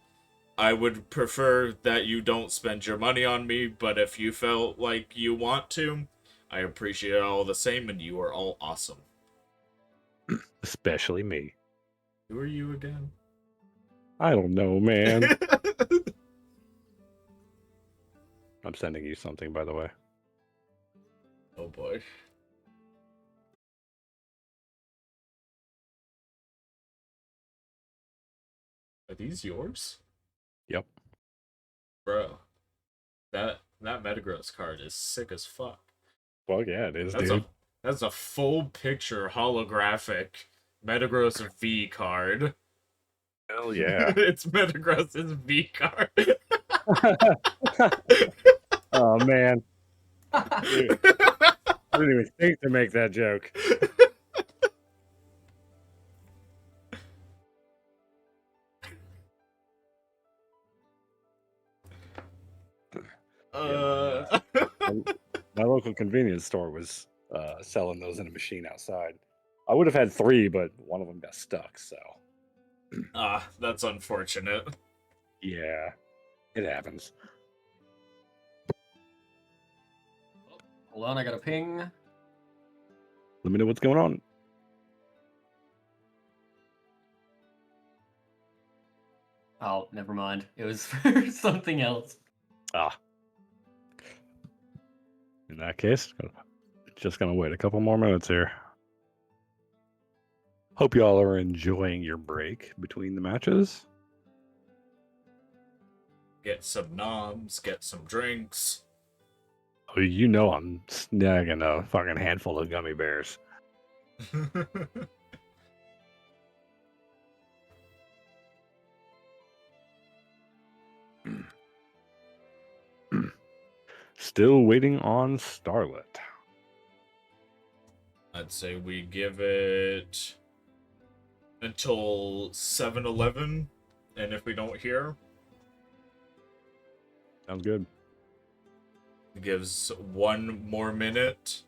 I would prefer that you don't spend your money on me, but if you felt like you want to, I appreciate it all the same, and you are all awesome. Especially me. Who are you again? I don't know, man. I'm sending you something, by the way. Oh boy. Are these yours? Yep. Bro, that Metagross card is sick as fuck. Well, yeah, it is, dude. That's a full picture holographic Metagross V card. Hell yeah. It's Metagross's V card. Oh, man. Dude, I didn't even think to make that joke. My local convenience store was selling those in a machine outside. I would have had 3, but one of them got stuck, so. That's unfortunate. Yeah, it happens. Hold on, I got a ping. Let me know what's going on. Oh, never mind. It was for something else. Ah. In that case, just gonna wait a couple more minutes here. Hope y'all are enjoying your break between the matches. Get some noms, get some drinks. Oh, you know I'm snagging a fucking handful of gummy bears. Still waiting on Starlet. I'd say we give it until 7-11, and if we don't hear, Sounds good. it gives 1 more minute.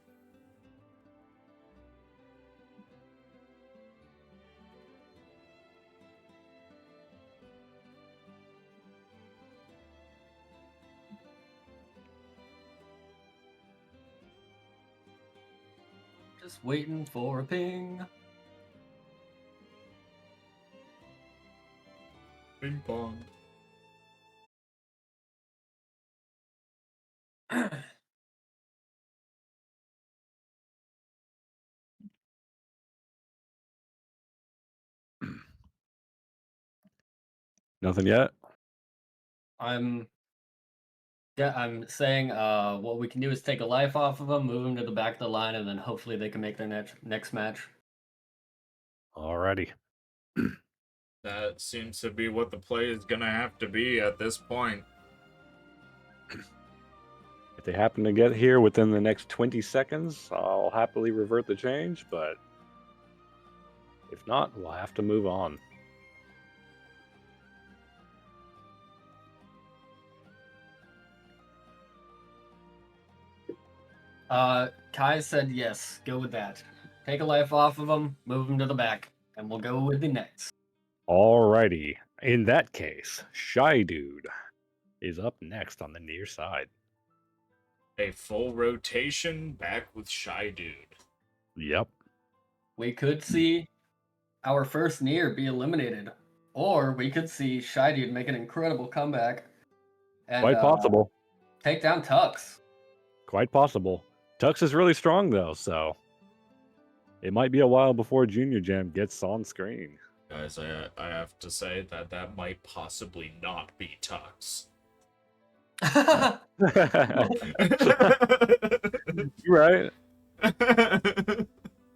Just waiting for a ping. Ping pong. Nothing yet? I'm saying what we can do is take a life off of them, move them to the back of the line, and then hopefully they can make their next match. Alrighty. That seems to be what the play is gonna have to be at this point. If they happen to get here within the next 20 seconds, I'll happily revert the change, but if not, we'll have to move on. Kai said yes, go with that. Take a life off of them, move them to the back, and we'll go with the next. Alrighty. In that case, Shy Dude is up next on the near side. A full rotation back with Shy Dude. Yep. We could see our first Nier be eliminated, or we could see Shy Dude make an incredible comeback and Quite possible. take down Tux. Quite possible. Tux is really strong, though, so it might be a while before Junior Jam gets on screen. Guys, I have to say that might possibly not be Tux. You're right.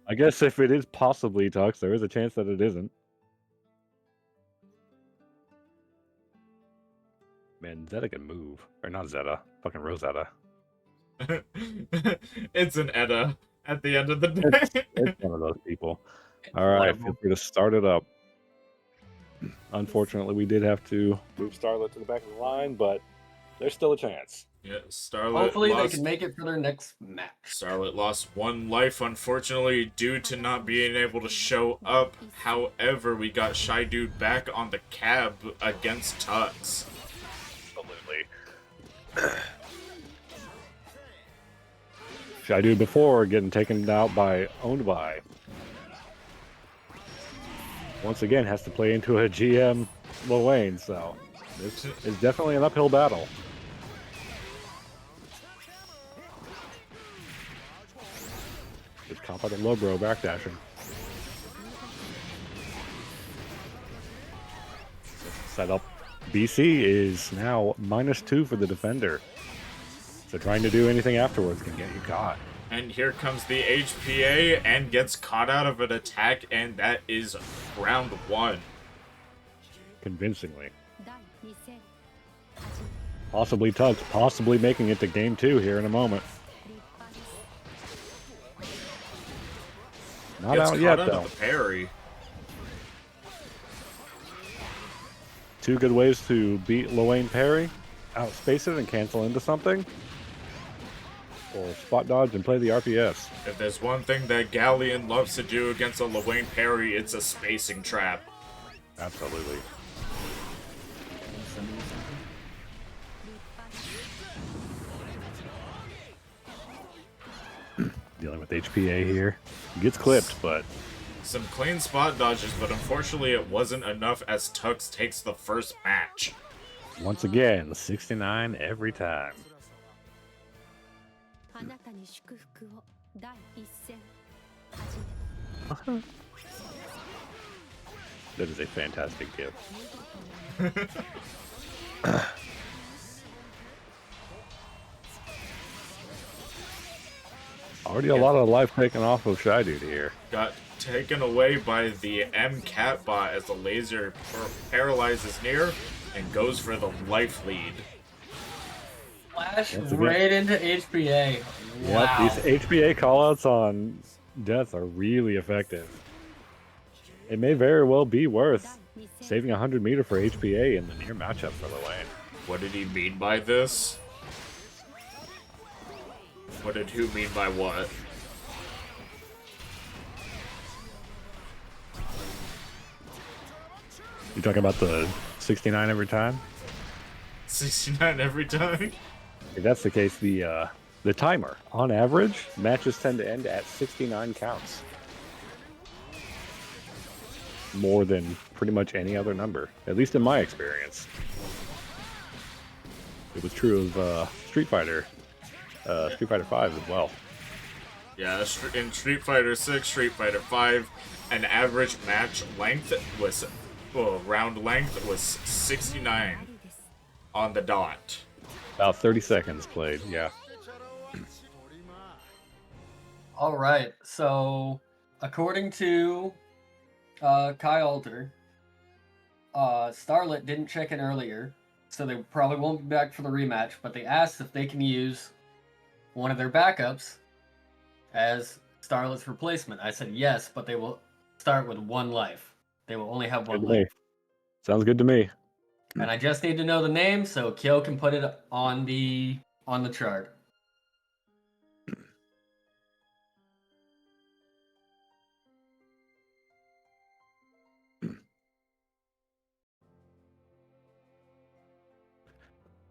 I guess if it is possibly Tux, there is a chance that it isn't. Man, Zeta can move. Or not Zeta. Fucking Rosetta. It's an Edda at the end of the day. It's one of those people. Alright, feel free to start it up. Unfortunately, we did have to move Starlet to the back of the line, but there's still a chance. Yeah, Starlet Hopefully lost, they can make it for their next match. Starlet lost 1 life, unfortunately, due to not being able to show up. However, we got Shy Dude back on the cab against Tux. Absolutely. Shy Dude before getting taken out by Owned By. Once again, has to play into a GM Lowain, so this is definitely an uphill battle. Just caught by the low bro backdashing. Setup. BC is now -2 for the defender. So trying to do anything afterwards can get you caught. And here comes the HPA and gets caught out of an attack, and that is round 1. Convincingly. Possibly Tux, possibly making it to game 2 here in a moment. Not Gets out caught yet, out though. of the parry. 2 good ways to beat Lowain parry. Outspace it and cancel into something. Or spot dodge and play the RPS. If there's one thing that Galleon loves to do against a Lowain parry, it's a spacing trap. Absolutely. Dealing with HPA here. Gets clipped, but Some clean spot dodges, but unfortunately it wasn't enough as Tux takes the first match. once again, 69 every time. なたに祝福を第一戦始め。 That is a fantastic gift. Already a lot of life taken off of Shy Dude here. Got taken away by the M-Cat bot as the laser paralyzes Nier and goes for the life lead. Flash right into HPA. Wow. Yep, these HPA callouts on death are really effective. It may very well be worth saving 100 meter for HPA in the Nier matchup for Lowain. What did he mean by this? What did who mean by what? You talking about the 69 every time? 69 every time? If that's the case, the timer, on average, matches tend to end at 69 counts. More than pretty much any other number, at least in my experience. It was true of Street Fighter 5 as well. Yeah, in Street Fighter 6, Street Fighter 5, an average match length was, round length was 69 on the dot. About 30 seconds played, yeah. All right, so according to Kai Alter, Starlet didn't check in earlier, so they probably won't be back for the rematch, but they asked if they can use one of their backups as Starlet's replacement. I said yes, but they will start with 1 life. They will only have 1 Good to me. life. Sounds good to me. And I just need to know the name so Kyo can put it on the chart.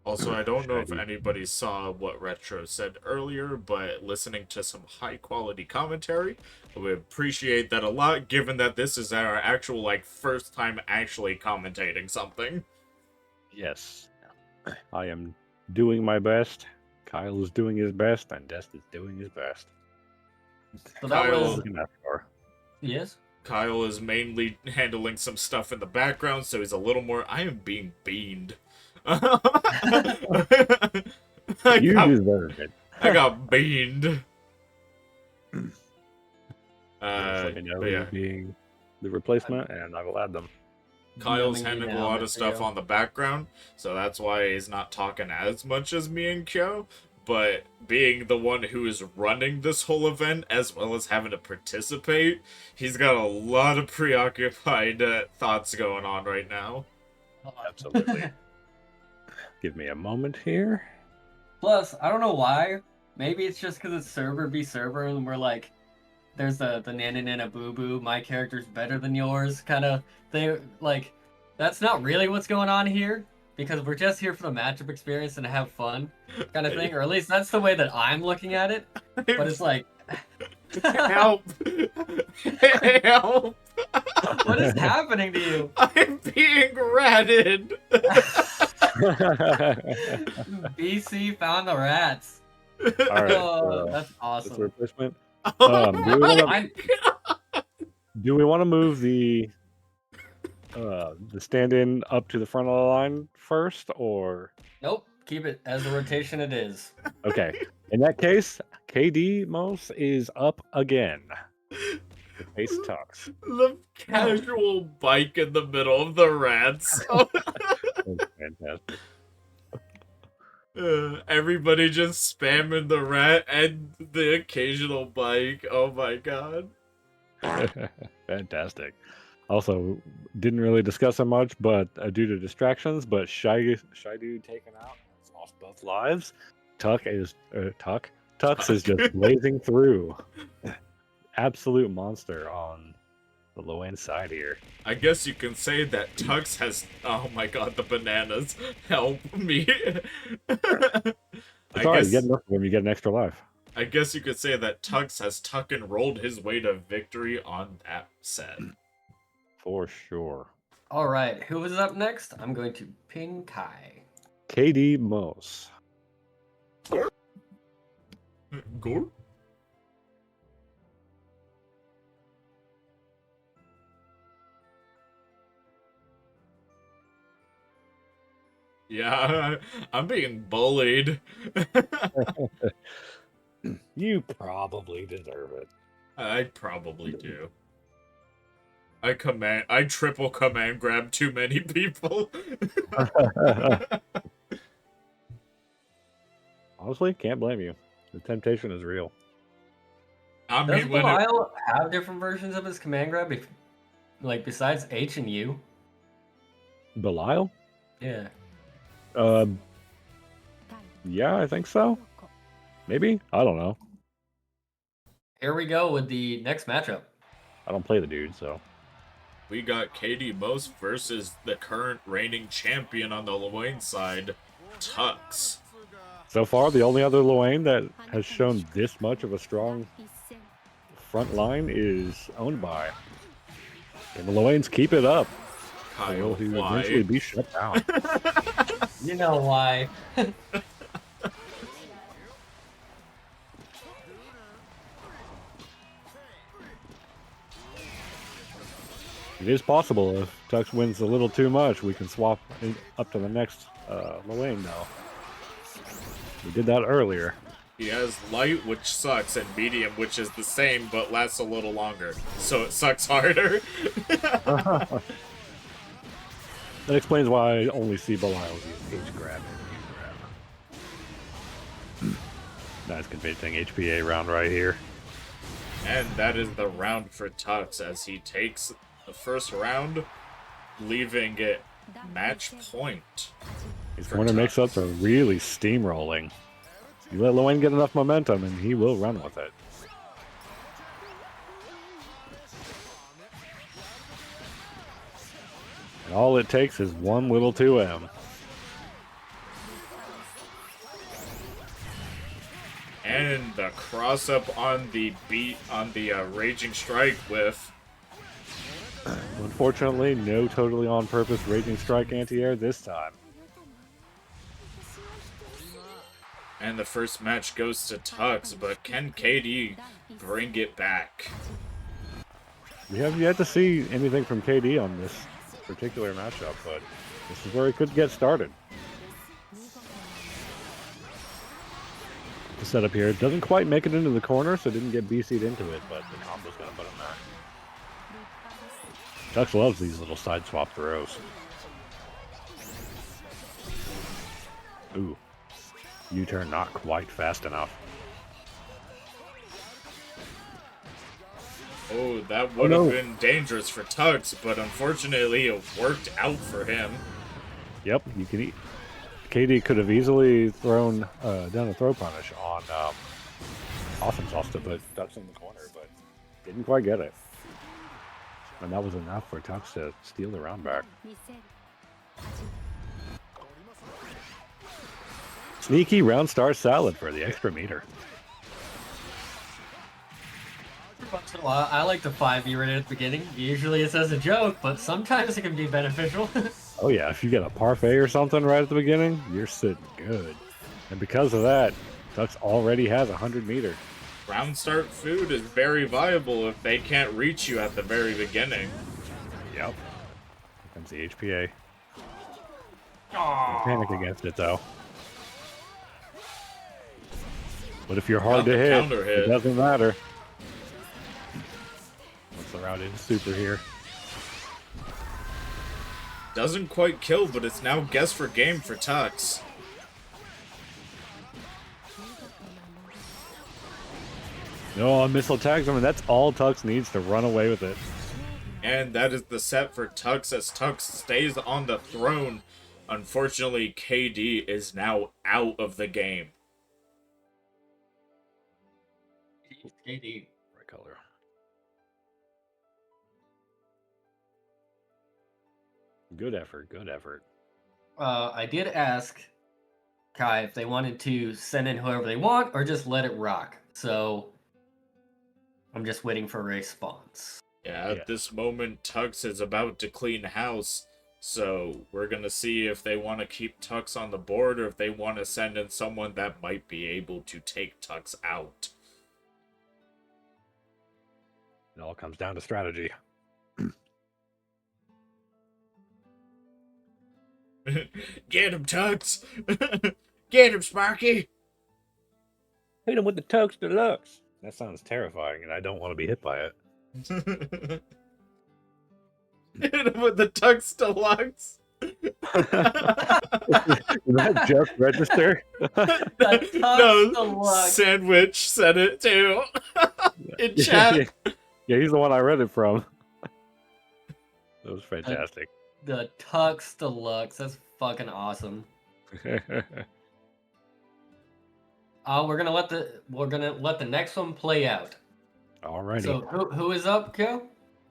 Also, I don't know if anybody saw what Retro said earlier, but listening to some high-quality commentary, we appreciate that a lot, given that this is our actual, like, first time actually commentating something. Yes. I am doing my best. Kyle is doing his best, and Dest is doing his best. So that Kyle- was... Yes? Kyle is mainly handling some stuff in the background, so he's a little more... I am being beamed. You deserve it. I got beamed. Just let me know who's being the replacement, and I will add them. Kyle's handling a lot of stuff on the background, so that's why he's not talking as much as me and Kyo. But being the one who is running this whole event, as well as having to participate, he's got a lot of preoccupied thoughts going on right now. Absolutely. Give me a moment here. Plus, I don't know why. Maybe it's just because it's server v server, and we're like, there's the nana nana boo boo, my character's better than yours kind of thing. Like, that's not really what's going on here, because we're just here for the matchup experience and to have fun kind of thing. Or at least that's the way that I'm looking at it. But it's like... Help! Help! What is happening to you? I'm being ratted! BC found the rats. All right. Oh, that's That's awesome. the replacement. Oh Do we want to move the stand-in up to the front of the line first, or? Nope, keep it as the rotation it is. Okay. In that case, KD Mos is up again. The face talks. The casual bike in the middle of the rats. That's fantastic. Everybody just spamming the rat and the occasional bike. Oh my god. Fantastic. Also, didn't really discuss it much, but due to distractions, but Shy Dude taken out, has lost both lives. Tux is just blazing through. Absolute monster on the Lowain side here. I guess you can say that Tux has... Oh my god, the bananas. Help me. It's alright, you get enough of them, you get an extra life. I guess you could say that Tux has tuck and rolled his way to victory on that set. For sure. All right, who is up next? I'm going to ping Kai. KD Mos. Gore? Yeah, I'm being bullied. You probably deserve it. I probably do. I triple command grab too many people. Honestly, can't blame you. The temptation is real. I Does mean, when it, Belial have different versions of his command grab, like besides H and U? Belial? Yeah. Yeah, I think so. Maybe? I don't know. Here we go with the next matchup. I don't play the dude, so. we got Katie Most versus the current reigning champion on the Lowain side, Tux. So far, the only other Lowain that has shown this much of a strong front line is owned by. And the Lowains keep it up. Or will Kyle, he why? eventually be shut down? You know why. It is possible if Tux wins a little too much, we can swap up to the next Lowain now. We did that earlier. He has light, which sucks, and medium, which is the same but lasts a little longer. So it sucks harder. That explains why I only see Belial use H grab and U grab. Nice convincing HPA round right here. And that is the round for Tux as he takes the first round, leaving it match point. His for corner Tux. mix-ups are really steamrolling. You let Lowain get enough momentum and he will run with it. And all it takes is one little 2M. And the cross up on the Raging Strike with Unfortunately, no totally on purpose Raging Strike anti-air this time. and the first match goes to Tux, but can KD bring it back? We have yet to see anything from KD on this particular matchup, but this is where he could get started. The setup here doesn't quite make it into the corner, so didn't get BC'd into it, but the combo's gonna put him there. Tux loves these little side swap throws. Ooh. U-turn not quite fast enough. Oh, that would have no. been dangerous for Tux, but unfortunately it worked out for him. Yep, you can eat. KD could have easily thrown down a throw punish on Awesome Sauce to put Tux in the corner, but didn't quite get it. And that was enough for Tux to steal the round back. Sneaky round star salad for the extra meter. Once in a while, I like to 5e right at the beginning. Usually it's as a joke, but sometimes it can be beneficial. Oh yeah, if you get a parfait or something right at the beginning, you're sitting good. And because of that, Tux already has 100 meter. Round start food is very viable if they can't reach you at the very beginning. Yep. Here comes the HPA. Don't panic against it though. But if you're hard Got to the hit, counter hit. it doesn't matter. Once the route is super here. Doesn't quite kill, but it's now guess for game for Tux. No, missile tags him, and that's all Tux needs to run away with it. And that is the set for Tux as Tux stays on the throne. Unfortunately, KD is now out of the game. KD. Right color. Good effort, good effort. I did ask Kai if they wanted to send in whoever they want or just let it rock. So I'm just waiting for a response. Yeah, at this moment, Tux is about to clean house, So we're going to see if they want to keep Tux on the board or if they want to send in someone that might be able to take Tux out. It all comes down to strategy. Get him, Tux! Get him, Sparky! Hit him with the Tux Deluxe. That sounds terrifying, and I don't want to be hit by it. Hit him with the Tux Deluxe! Did that just register? No, Sandwich said it too. In chat. Yeah, he's the one I read it from. That was fantastic. The Tux Deluxe. That's fucking awesome. We're gonna let the next one play out. Alrighty. So who is up, Joe?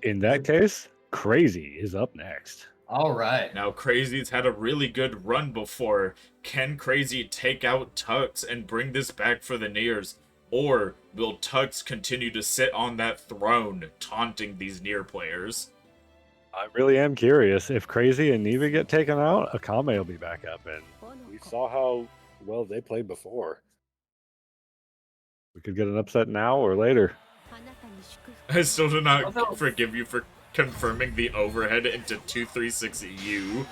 In that case, Crazy is up next. All right. Now, Crazy's had a really good run before. Can Crazy take out Tux and bring this back for the Niers? Or will Tux continue to sit on that throne, taunting these Nier players? I really am curious. If Crazy and Neva get taken out, Akame will be back up, and we saw how well they played before. We could get an upset now or later. I still do not forgive you for confirming the overhead into 236U.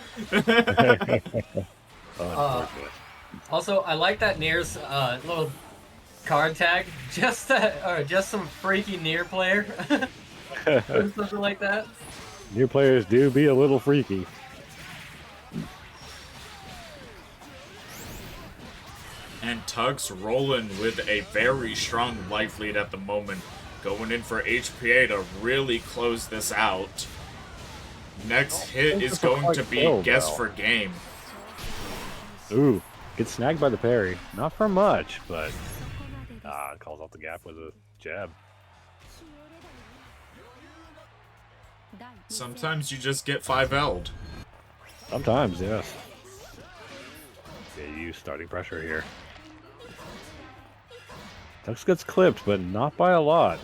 Also, I like that Nier's little card tag. Just some freaky Nier player. Or something like that. Nier players do be a little freaky. And Tux rolling with a very strong life lead at the moment. Going in for HPA to really close this out. Next hit is going to be guess for game. Ooh, gets snagged by the parry. Not for much, but calls out the gap with a jab. Sometimes you just get 5L'd. Sometimes, yes. They use starting pressure here. Tux gets clipped, but not by a lot.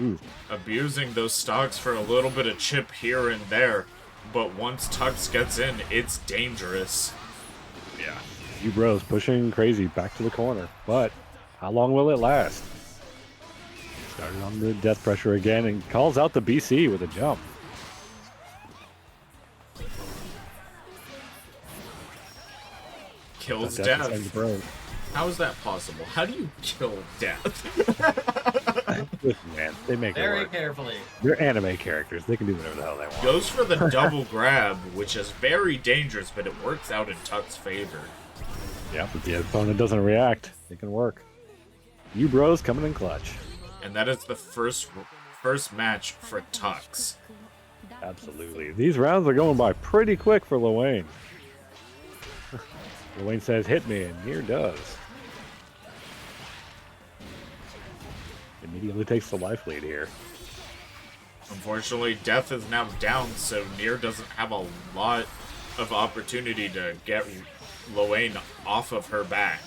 Ooh. Abusing those stocks for a little bit of chip here and there. But once Tux gets in, it's dangerous. Yeah. You bros pushing Crazy back to the corner. But how long will it last? Started on the death pressure again and calls out the BC with a jump. Kills Death. How is that possible? How do you kill Death? Man, they make it very work. Carefully. They're anime characters. They can do whatever the hell they want. Goes for the double grab, which is very dangerous, but it works out in Tux's favor. Yeah, but the opponent doesn't react. It can work. You bros coming in clutch. And that is the first match for Tux. Absolutely. These rounds are going by pretty quick for Lowain. Lowain says, hit me, and Nier does. Immediately takes the life lead here. Unfortunately, Death is now down, so Nier doesn't have a lot of opportunity to get Lowain off of her back.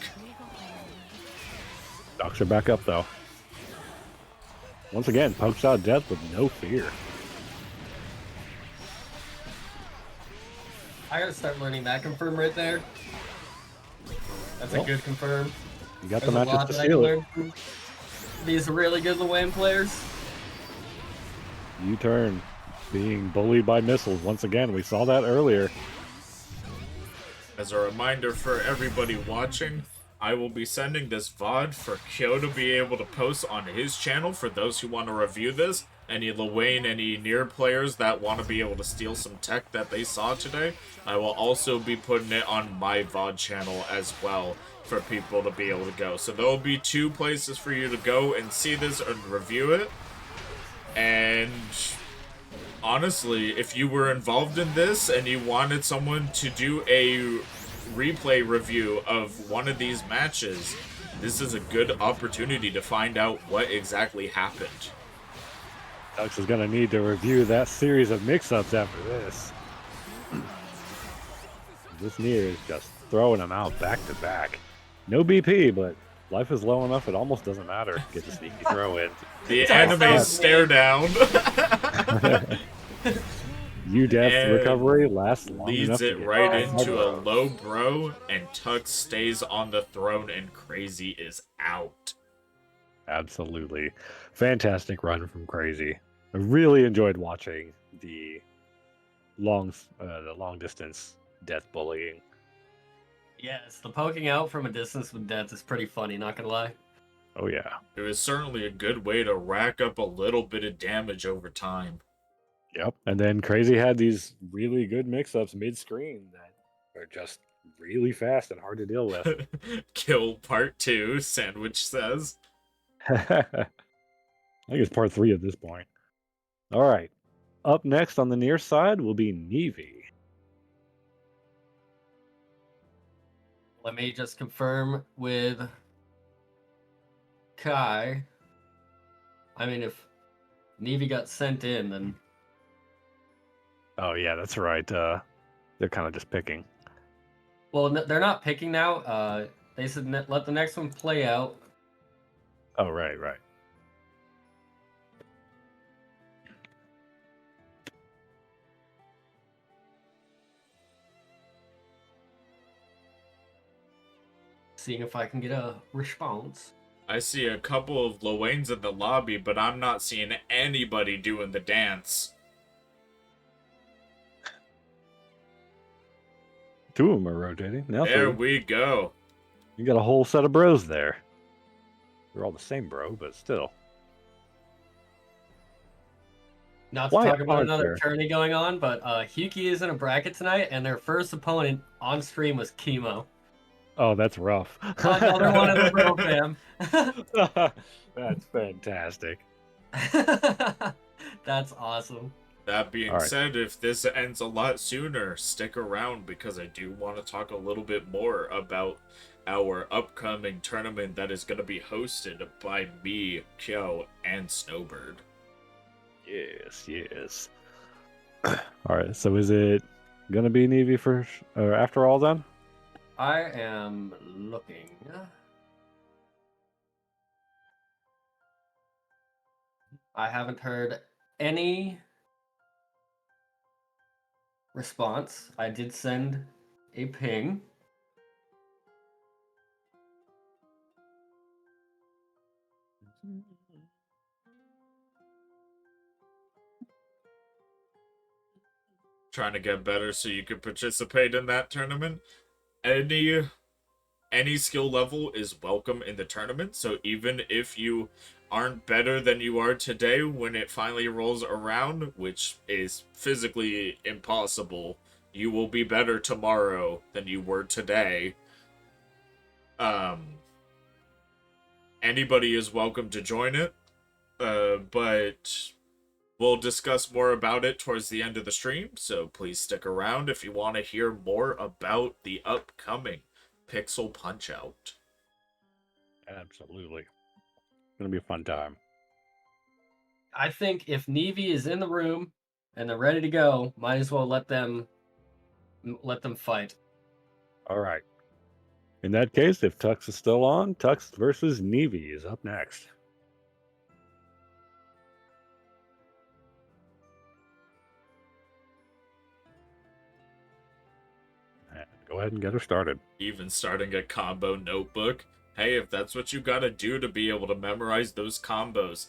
Stocks are back up, though. Once again, pokes out Death with no fear. I gotta start learning that confirm right there. That's a good confirm. You got There's the a lot matches that to I can seal learn it. from these really good Lowain players. U-turn. Being bullied by missiles. Once again, we saw that earlier. As a reminder for everybody watching, I will be sending this VOD for Kyo to be able to post on his channel for those who want to review this. Any Lowain, any Nier players that want to be able to steal some tech that they saw today, I will also be putting it on my VOD channel as well for people to be able to go. So there will be 2 places for you to go and see this and review it. And honestly, if you were involved in this and you wanted someone to do a replay review of one of these matches, this is a good opportunity to find out what exactly happened. Tux is going to need to review that series of mix-ups after this. This Nier is just throwing them out back to back. No BP, but Life is low enough, it almost doesn't matter. Get the sneaky throw in. The Tucks enemy out stare down. U-Death And recovery lasts long leads enough to it get right five into a bros. low bro, and Tux stays on the throne, and Crazy is out. Absolutely. Fantastic run from Crazy. I really enjoyed watching the long distance death bullying. Yes, the poking out from a distance with death is pretty funny, not gonna lie. Oh yeah. It was certainly a good way to rack up a little bit of damage over time. Yep. And then Crazy had these really good mix-ups mid-screen that are just really fast and hard to deal with. Kill part 2, Sandwich says. I think it's part 3 at this point. All right. Up next on the near side will be Nevi. Let me just confirm with Kai. I mean, if Nevi got sent in, then Oh yeah, that's right. They're kind of just picking. well, they're not picking now. They said let the next one play out. Oh right. Seeing if I can get a response. I see a couple of Lowains in the lobby, but I'm not seeing anybody doing the dance. Two of them are rotating. Now There three. we go. You got a whole set of bros there. They're all the same bro, but still. Not to Why talk about aren't another there? tourney going on, but Hyuki is in a bracket tonight, and their first opponent on stream was Chemo. Oh, that's rough. Another one of the bro fam. That's fantastic. That's awesome. That being All right. said, if this ends a lot sooner, stick around because I do want to talk a little bit more about our upcoming tournament that is going to be hosted by me, Kyo, and Snowbird. Yes. All right. So is it gonna be Nevi for after all then? I am looking. I haven't heard any response. I did send a ping. Trying to get better so you can participate in that tournament. Any skill level is welcome in the tournament, so even if you aren't better than you are today when it finally rolls around, which is physically impossible, you will be better tomorrow than you were today. Anybody is welcome to join it, but we'll discuss more about it towards the end of the stream, so please stick around if you want to hear more about the upcoming Pixel Punch-Out. Absolutely. It's gonna be a fun time. I think if Nevi is in the room and they're ready to go, might as well let them fight. All right. In that case, if Tux is still on, Tux versus Nevi is up next. And go ahead and get her started. Even starting a combo notebook. Hey, if that's what you gotta do to be able to memorize those combos,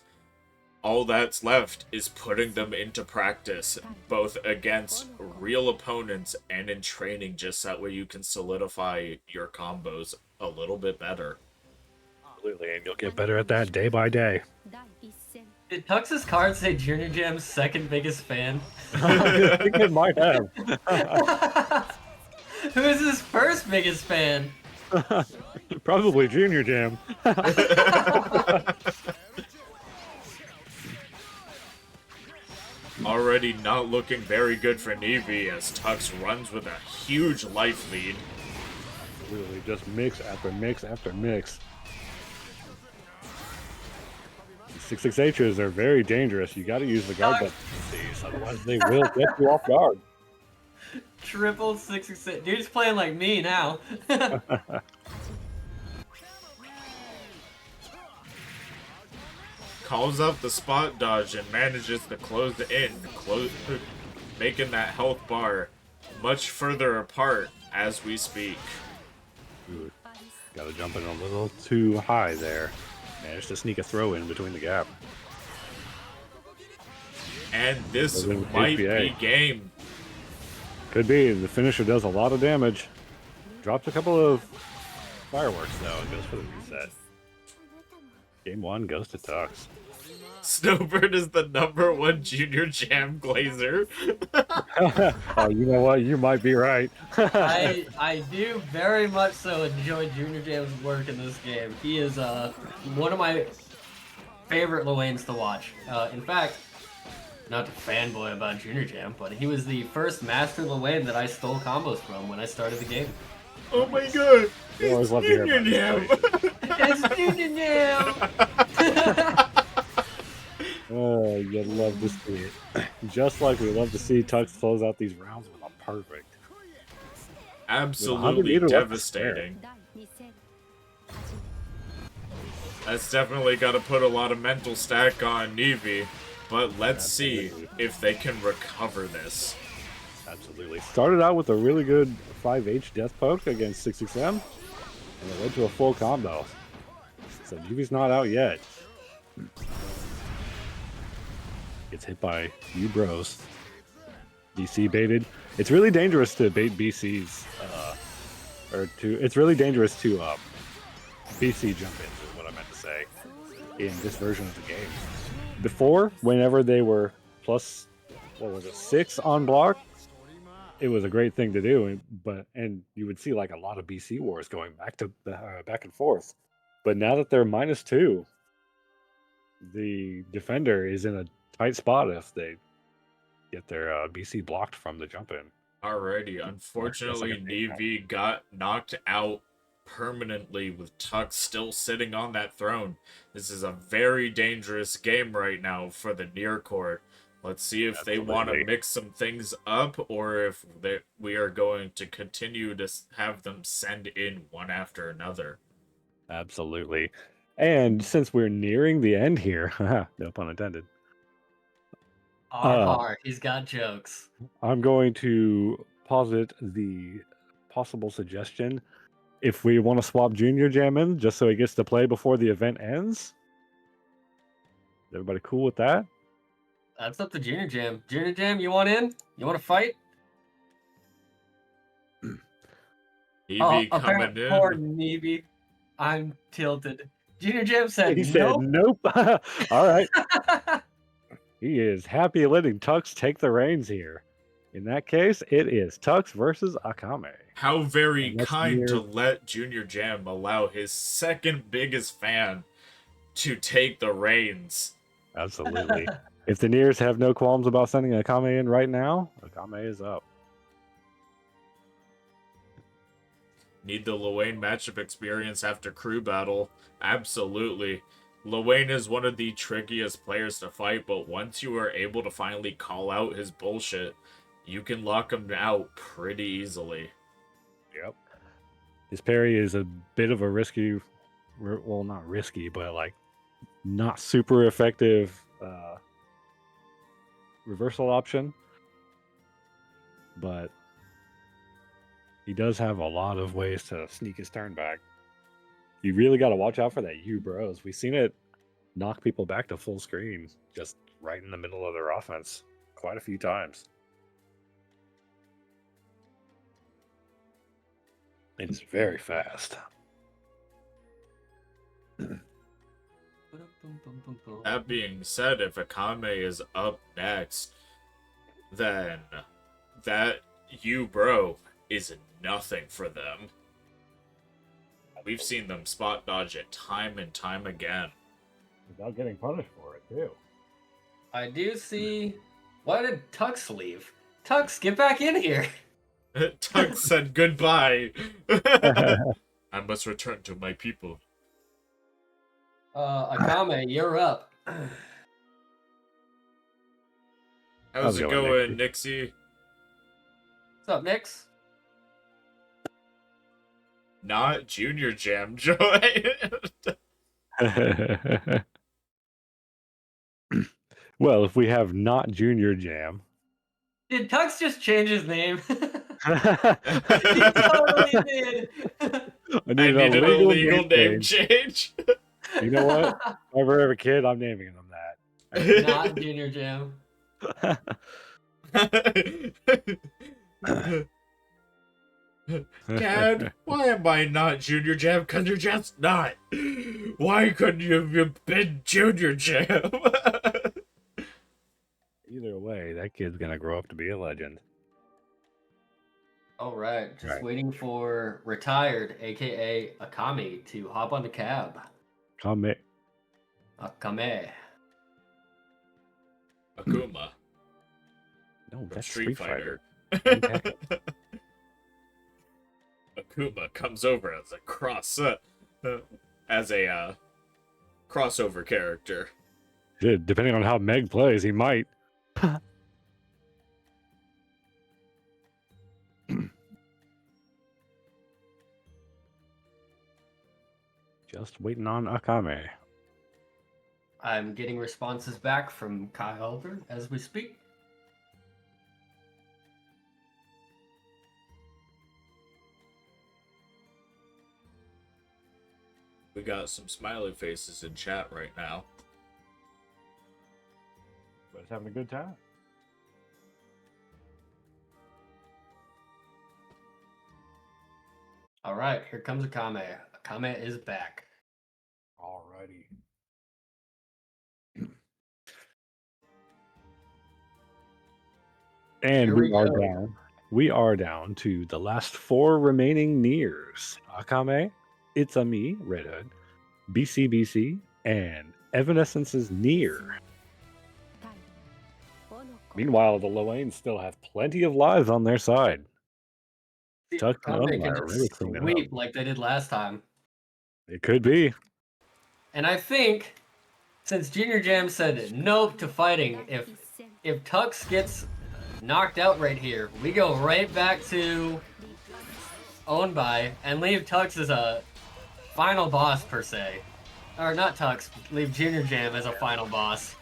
all that's left is putting them into practice, both against real opponents and in training, just that way you can solidify your combos a little bit better. Absolutely, and you'll get better at that day by day. 第一戦 Did Tux's card say Junior Jam's second biggest fan? I think it might have. Who is his first biggest fan? Probably Junior Jam. Already not looking very good for Nevi as Tux runs with a huge life lead. Literally just mix after mix after mix. 668s are very dangerous. You got to use the guard button with these, otherwise they will get you off guard. Triple 666. Dude's playing like me now. calls out the spot dodge and manages to close in, making that health bar much further apart as we speak. Ooh, gotta jump in a little too high there. Managed to sneak a throw in between the gap. And this Goes in with might HBA. be game. Could be. The finisher does a lot of damage. Drops a couple of fireworks though and goes for the reset. Game 1 goes to Tux. Snowbird is the #1 Junior Jam glazer. Oh, you know what? You might be right. I do very much so enjoy Junior Jam's work in this game. He is one of my favorite Lowains to watch. In fact, not to fanboy about Junior Jam, but he was the first Master Lowain that I stole combos from when I started the game. Oh my god! I always love to hear Junior Jam! It's Junior Jam! Oh, you'd love to see it. Just like we love to see Tux close out these rounds with a perfect. Absolutely 100 meter devastating. 第2戦始め That's definitely got to put a lot of mental stack on Nevi, but let's see if they can recover this. Absolutely. Started out with a really good 5H death poke against 6XM, and it led to a full combo. So Nevi's not out yet. Gets hit by you bros. BC baited. It's really dangerous to bait BCs, it's really dangerous to BC jump ins is what I meant to say in this version of the game. Before, whenever they were plus, 6 on block, it was a great thing to do, and you would see like a lot of BC wars going back and forth. But now that they're -2, the defender is in a tight spot if they get their BC blocked from the jump in. Alrighty, unfortunately, Nevi got knocked out permanently with Tux still sitting on that throne. This is a very dangerous game right now for the Nier court. Let's see if they want to mix some things up or if we are going to continue to have them send in one after another. Absolutely. And since we're nearing the end here, no pun intended, He's got jokes. I'm going to posit the possible suggestion if we want to swap Junior Jam in just so he gets to play before the event ends. Is everybody cool with that? That's up to Junior Jam. Junior Jam, you want in? You want to fight? Nevi coming in. Poor Nevi. I'm tilted. Junior Jam said He said nope. nope. All right. He is happy letting Tux take the reins here. In that case, it is Tux versus Akame. How very And that's kind Nier. to let Junior Jam allow his second biggest fan to take the reins. Absolutely. If the Niers have no qualms about sending Akame in right now, Akame is up. Need the Lowain matchup experience after crew battle? Absolutely. Lowain is one of the trickiest players to fight, but once you are able to finally call out his bullshit, you can lock him out pretty easily. Yep. His parry is a bit of a risky, well, not risky, but like not super effective reversal option. But he does have a lot of ways to sneak his turn back. You really got to watch out for that U bros. We've seen it knock people back to full screen just right in the middle of their offense quite a few times. It's very fast. That being said, if Akame is up next, then that U bro is nothing for them. We've seen them spot dodge it time and time again. Without getting punished for it, too. I do see. Why did Tux leave? Tux, get back in here. Tux said goodbye. I must return to my people. Akame, you're up. How's it going, Nixie? What's up, Nix? Not Junior Jam Joy. Well, if we have not Junior Jam. Did Tux just change his name? I He totally did. I needed a needed a legal legal name change. change. You know what? If I ever have a kid, I'm naming him that. Not Junior Jam. Dad, why am I not Junior Jam? Because you're just not. Why couldn't you have been Junior Jam? Either way, that kid's gonna grow up to be a legend. All right, just Right. waiting for retired, aka Akami, to hop on the cab. Come Akame. Akuma No, from that's Street Fighter. And Tekken. Akuma comes over as a crossover character. Shit, depending on how Meg plays, he might. Just waiting on Akame. I'm getting responses back from Kyle as we speak. We got some smiley faces in chat right now. But it's having a good time. All right, here comes Akame. Akame is back. Alrighty. And Here we we are go. down. We are down to the last 4 remaining Niers. Akame, It's-A-Me, Red Hood, BCBC, and Evanescence's Nier. Meanwhile, the Lowains still have plenty of lives on their side. Tuck and Akame can Umpire really just clean it sweep up. like they did last time. It could be. And I think, since Junior Jam said nope to fighting, if Tux gets knocked out right here, we go right back to Owned By and leave Tux as a final boss per se. Or not Tux, leave Junior Jam as a final boss.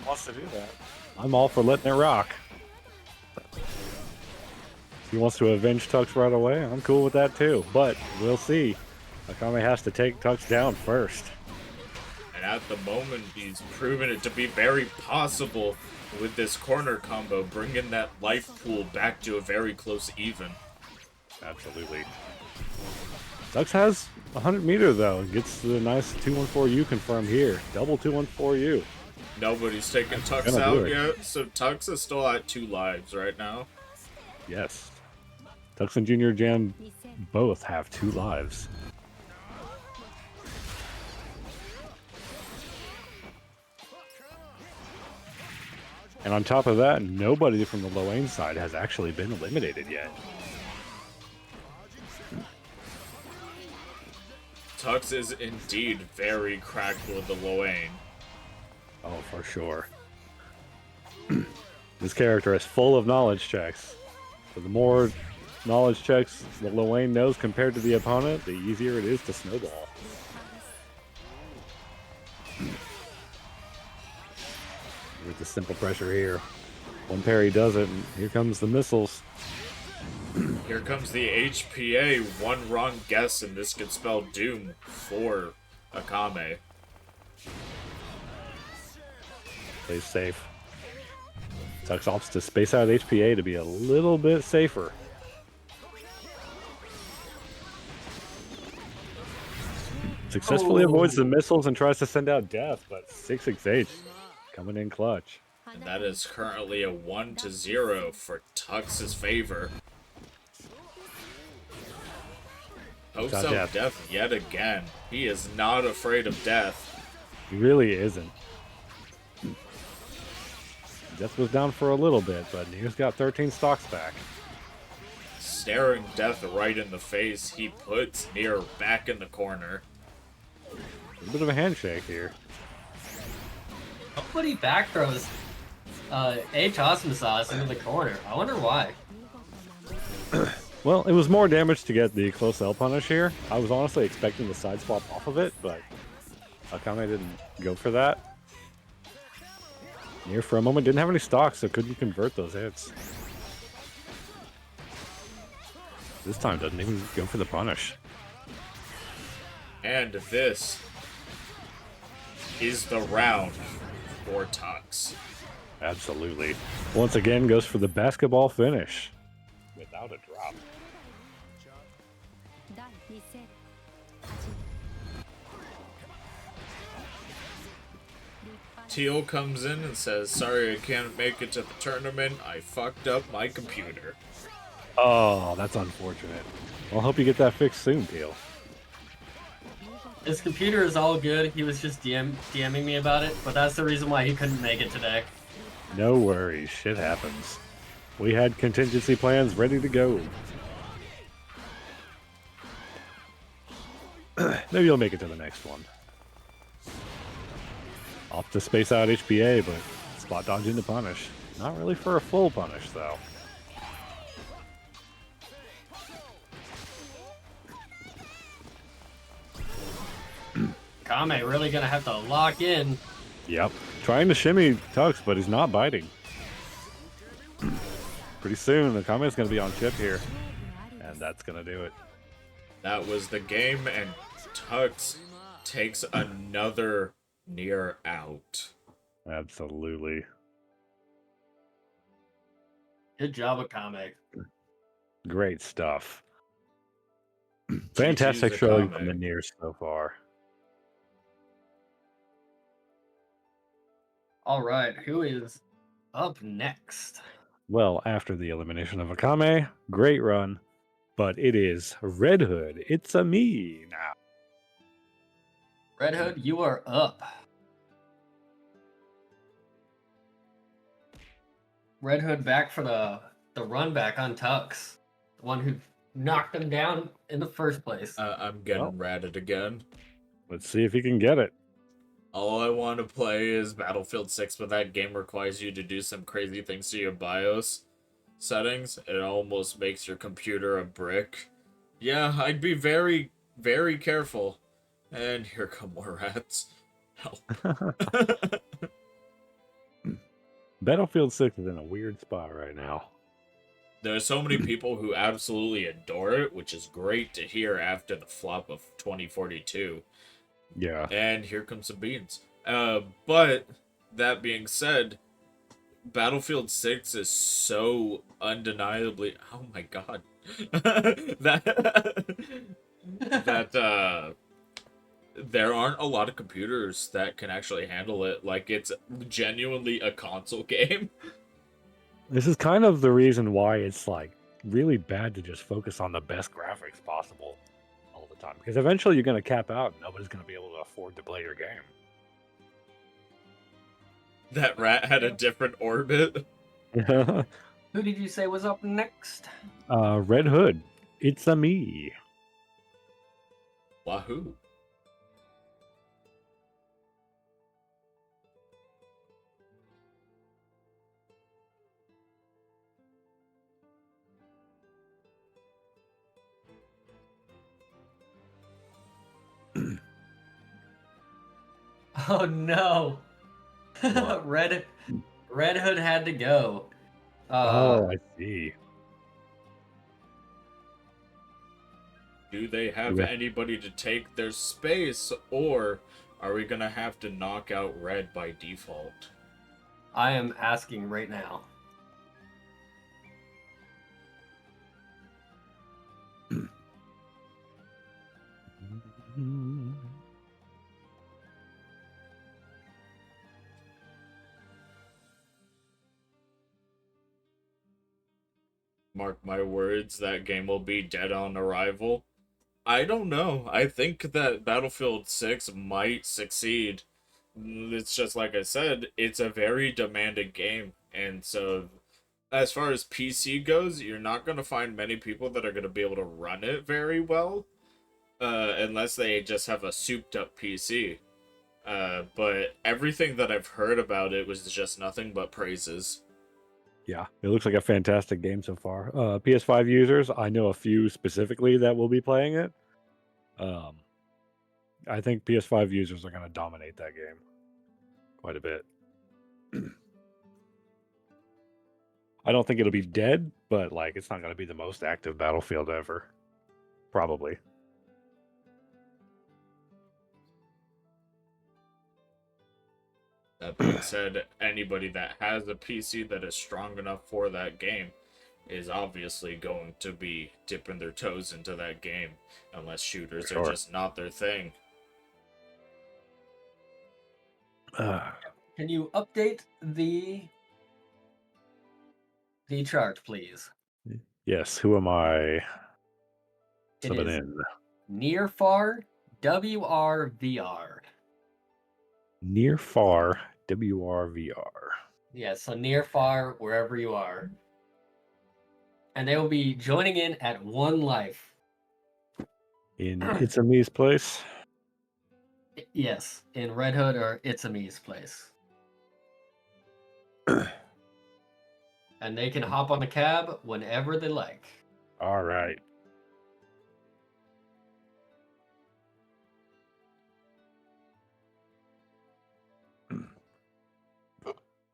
Wants to do that. I'm all for letting it rock. If he wants to avenge Tux right away, I'm cool with that too. But we'll see. Akame has to take Tux down first. And at the moment, he's proven it to be very possible with this corner combo, bringing that life pool back to a very close even. Absolutely. Tux has 100 meter though. Gets the nice 214U confirmed here. Double 214U. Nobody's taken Tux gonna do out it. yet, so Tux is still at 2 lives right now. Yes. Tux and Junior Jam both have 2 lives. And on top of that, nobody from the Lowain side has actually been eliminated yet. Tux is indeed very cracked with the Lowain. Oh, for sure. This character is full of knowledge checks. So the more knowledge checks that Lowain knows compared to the opponent, the easier it is to snowball. With the simple pressure here. One parry does it, and here comes the missiles. Here comes the HPA. One wrong guess, and this could spell doom for Akame. Plays safe. Tux opts to space out HPA to be a little bit safer. Successfully avoids the missiles and tries to send out death, but 668 coming in clutch. And that is currently a 1-0 for Tux's favor. Hopes Shot of death. death yet again. He is not afraid of death. He really isn't. Death was down for a little bit, but Nier's got 13 stocks back. Staring death right in the face, he puts Nier back in the corner. A little bit of a handshake here. Nobody back throws H Awesome Sauce into the corner. I wonder why. Well, it was more damage to get the close L punish here. I was honestly expecting the side swap off of it, but Akame didn't go for that. Nier for a moment didn't have any stocks, so couldn't convert those hits. This time doesn't even go for the punish. And this is the round for Tux. Absolutely. Once again, goes for the basketball finish. Without a drop. 第2戦始め Teal comes in and says, "Sorry I can't make it to the tournament. I fucked up my computer." Oh, that's unfortunate. Well, I hope you get that fixed soon, Teal. His computer is all good. He was just DMing me about it, but that's the reason why he couldn't make it today. No worries, shit happens. We had contingency plans ready to go. Maybe you'll make it to the next one. Off to space out HPA, but spot dodging the punish. Not really for a full punish, though. Kame really gonna have to lock in. Yep. Trying to shimmy Tux, but he's not biting. Pretty soon, the Kame's going to be on chip here. And that's going to do it. That was the game, and Tux takes another Nier out. Absolutely. Good job, Akame. Great stuff. Fantastic GG's showing Akame. from the Nier so far. All right, who is up next? Well, after the elimination of Akame, great run. But it is Red Hood. It's a me now. Red Hood, you are up. Red Hood back for the run back on Tux. The one who knocked him down in the first place. I'm getting ratted again. Let's see if he can get it. All I want to play is Battlefield 6, but that game requires you to do some crazy things to your BIOS settings. It almost makes your computer a brick. Yeah, I'd be very, very careful. And here come more rats. Help. Battlefield 6 is in a weird spot right now. There are so many people who absolutely adore it, which is great to hear after the flop of 2042. Yeah. And here comes some beans. But that being said, Battlefield 6 is so undeniably, oh my god, that there aren't a lot of computers that can actually handle it. Like, it's genuinely a console game. This is kind of the reason why it's like really bad to just focus on the best graphics possible all the time. Because eventually you're going to cap out and nobody's going to be able to afford to play your game. That rat had a different orbit. Who did you say was up next? Red Hood. It's a me. Wahoo. Oh no. Red Hood had to go. Oh, I see. Do they have Yeah. anybody to take their space, or are we gonna have to knock out Red by default? I am asking right now. Mark my words, that game will be dead on arrival. I don't know. I think that Battlefield 6 might succeed. It's just like I said, it's a very demanding game. And so, as far as PC goes, you're not going to find many people that are going to be able to run it very well. Unless they just have a souped up PC. But everything that I've heard about it was just nothing but praises. Yeah, it looks like a fantastic game so far. PS5 users, I know a few specifically that will be playing it. I think PS5 users are going to dominate that game quite a bit. I don't think it'll be dead, but like it's not going to be the most active battlefield ever. Probably. That being said, anybody that has a PC that is strong enough for that game is obviously going to be dipping their toes into that game, unless shooters are just not their thing. Can you update the chart, please? Yes, who am I? It Subbing is in. Near Far WRVR. Near Far WRVR. Yeah, so Near Far, wherever you are. And they will be joining in at 1 life. In It's a Me's place. Yes, in Red Hood or It's a Me's place. And they can hop on the cab whenever they like. All right.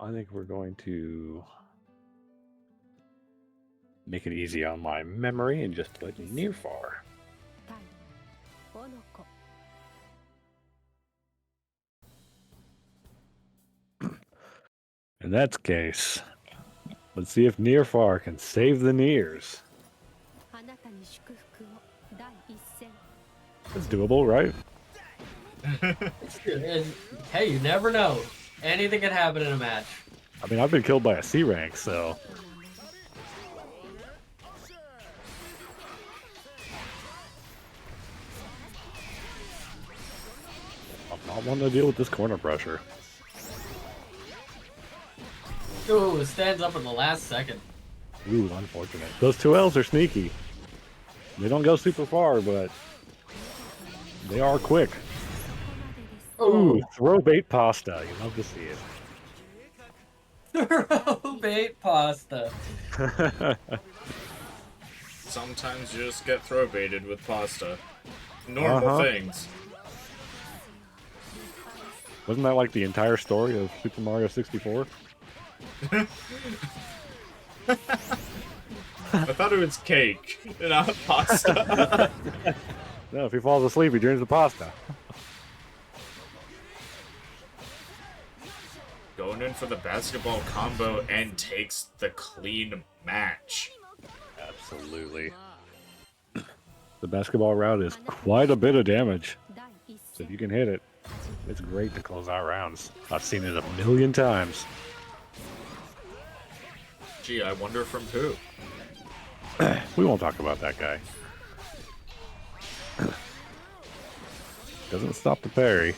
I think we're going to make it easy on my memory and just put Near Far. 対オノコ In that case, let's see if Near Far can save the Nears. あなたに祝福を第一戦 It's doable, right? Hey, you never know. Anything can happen in a match. I mean, I've been killed by a C rank, so. I'm not wanting to deal with this corner pressure. Ooh, it stands up in the last second. Ooh, unfortunate. Those 2Ls are sneaky. They don't go super far, but they are quick. Ooh, throw bait pasta. You love to see it. Throw bait pasta. Sometimes you just get throw baited with pasta. Normal things. Wasn't that like the entire story of Super Mario 64? I thought it was cake, not pasta. No, if he falls asleep, he drinks the pasta. Going in for the basketball combo and takes the clean match. Absolutely. The basketball route is quite a bit of damage. 第一 So if 戦 you can hit it, it's great to close out rounds. I've seen it a million times. Gee, I wonder from who. We won't talk about that guy. Doesn't stop the parry.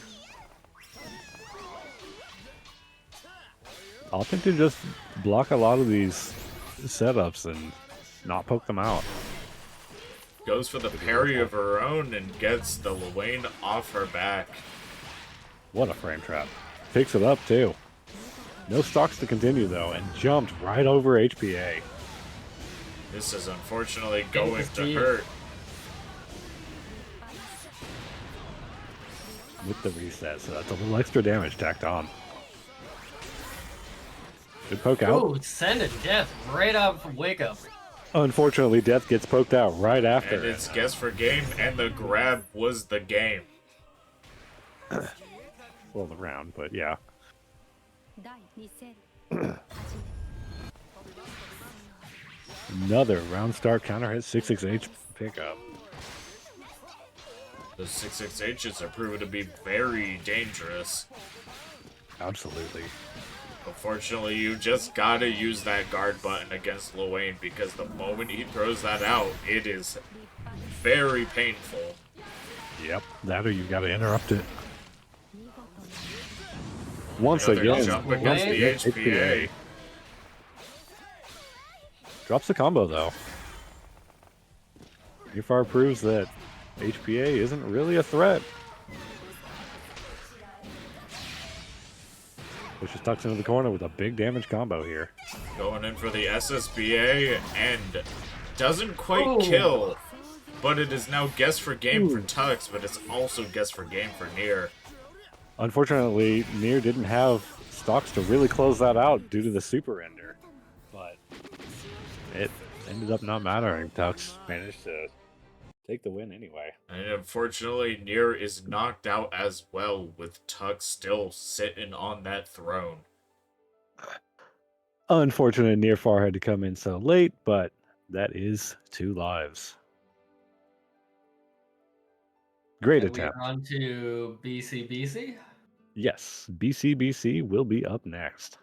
I'll think to just block a lot of these setups and not poke them out. Goes for the parry of her own and gets the Lowain off her back. What a frame trap. Picks it up too. No stocks to continue though, and jumped right over HPA. This is unfortunately going to hurt. With the reset, so that's a little extra damage tacked on. Should poke out. Ooh, send a death right out from wake up. Unfortunately, Death gets poked out right after. And it's guess for game, and the grab was the game. Well, the round, but yeah. 第二戦 Another round start counter hit 66H pickup. The 66Hs are proven to be very dangerous. Absolutely. Unfortunately, you just gotta use that guard button against Lowain because the moment he throws that out, it is very painful. Yep, that or you gotta interrupt it. Once Another again, jump against the HPA. Drops the combo though. Nefar proves that HPA isn't really a threat. Pushes Tux into the corner with a big damage combo here. Going in for the SSBA and doesn't quite kill, but it is now guess for game for Tux, but it's also guess for game for Nier. Unfortunately, Nier didn't have stocks to really close that out due to the super ender. But It ended up not mattering. Tux managed to take the win anyway. And unfortunately, Nier is knocked out as well, with Tux still sitting on that throne. Unfortunate, Near Far had to come in so late, but that is 2 lives. Great And we attempt. are on to BCBC. Yes, BCBC will be up next.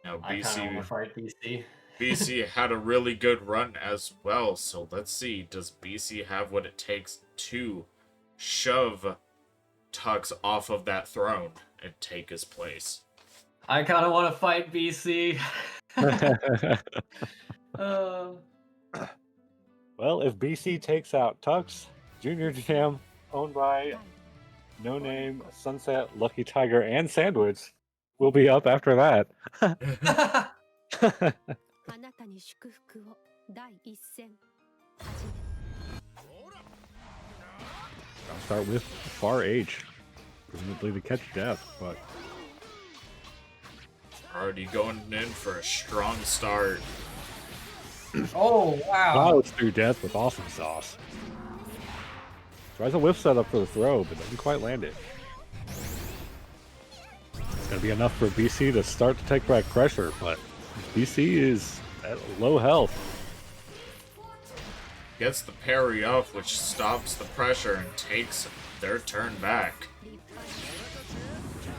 Now, I kind of want to fight BC. BC had a really good run as well, so let's see, does BC have what it takes to shove Tux off of that throne and take his place? I kind of want to fight BC. Well, if BC takes out Tux, Junior Jam, owned by No Name, Sunset, Lucky Tiger, and Sandwich, will be up after that. あなたに祝福を第一戦始め I'll start with Far H, presumably to catch Death, but Already going in for a strong start. Oh, wow. plows through Death with awesome sauce. Tries a whiff setup for the throw, but doesn't quite land it. It's going to be enough for BC to start to take back pressure, but BC is at low health. Gets the parry off, which stops the pressure and takes their turn back. Here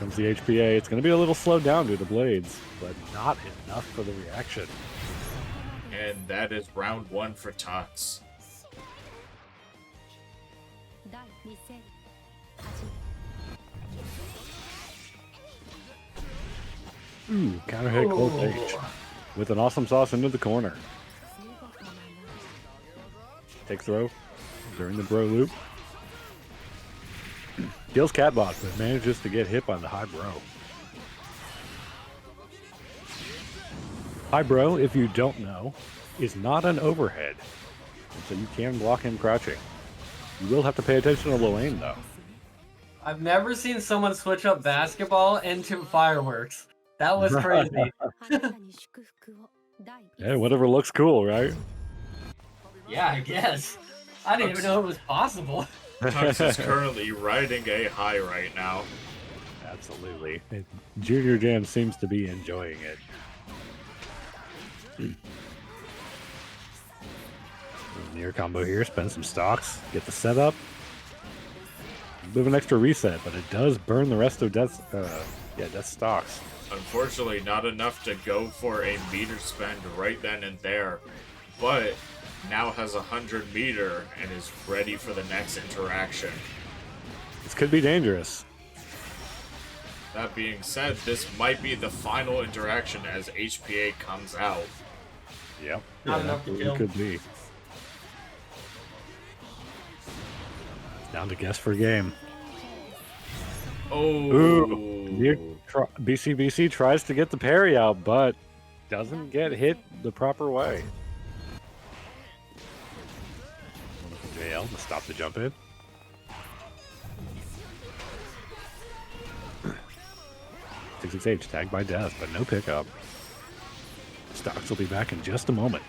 comes the HPA. It's going to be a little slowed down due to blades, but not enough for the reaction. And that is round 1 for Tux. 第二戦 Ooh, counter hit close Ooh. H with an awesome sauce into the corner. Take throw during the bro loop. Kills Catbot, but manages to get hit by the high bro. High bro, if you don't know, is not an overhead, so you can block him crouching. You will have to pay attention to Lowain, though. I've never seen someone switch up basketball into fireworks. That was crazy. あなたに祝福を第一 Yeah, 戦 whatever looks cool, right? Yeah, I guess. I didn't even know it was possible. Tux is currently riding a high right now. Absolutely. Junior Jam seems to be enjoying it. Near combo here, spend some stocks, get the setup. A bit of an extra reset, but it does burn the rest of Death's stocks. Unfortunately, not enough to go for a meter spend right then and there, but now has 100 meter and is ready for the next interaction. This could be dangerous. That being said, this might be the final interaction as HPA comes out. Yep. Not enough to absolutely kill. could be. It's down to guess for game. Oh, Ooh. BCBC tries to get the parry out, but doesn't get hit the proper way. JL to stop the jump in. H tagged by Death, but no pickup. Stocks will be back in just a moment.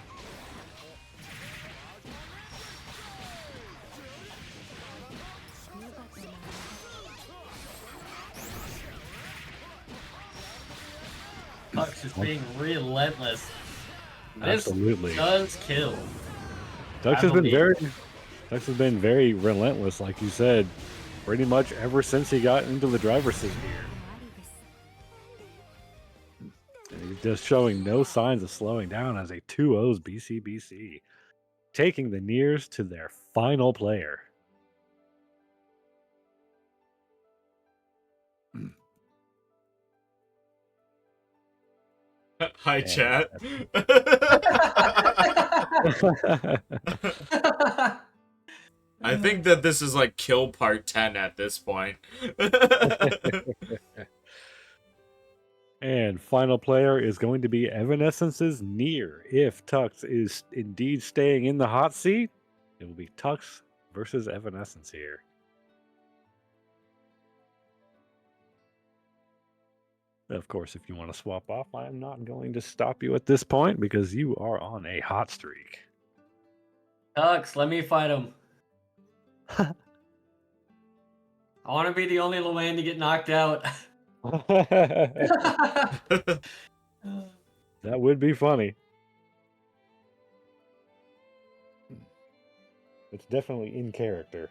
Tux is being relentless. This Absolutely. does kill. Tux I has believe. been very relentless, like you said, pretty much ever since he got into the driver's seat here. 終わりです And he's just showing no signs of slowing down as a 2-0's BCBC, taking the Niers to their final player. hi, chat. I think that this is like kill part 10 at this point. And final player is going to be Evanescence's Nier. If Tux is indeed staying in the hot seat, it will be Tux versus Evanescence here. Of course, if you want to swap off, I'm not going to stop you at this point because you are on a hot streak. Tux, let me fight him. I want to be the only Lowain to get knocked out. That would be funny. It's definitely in character.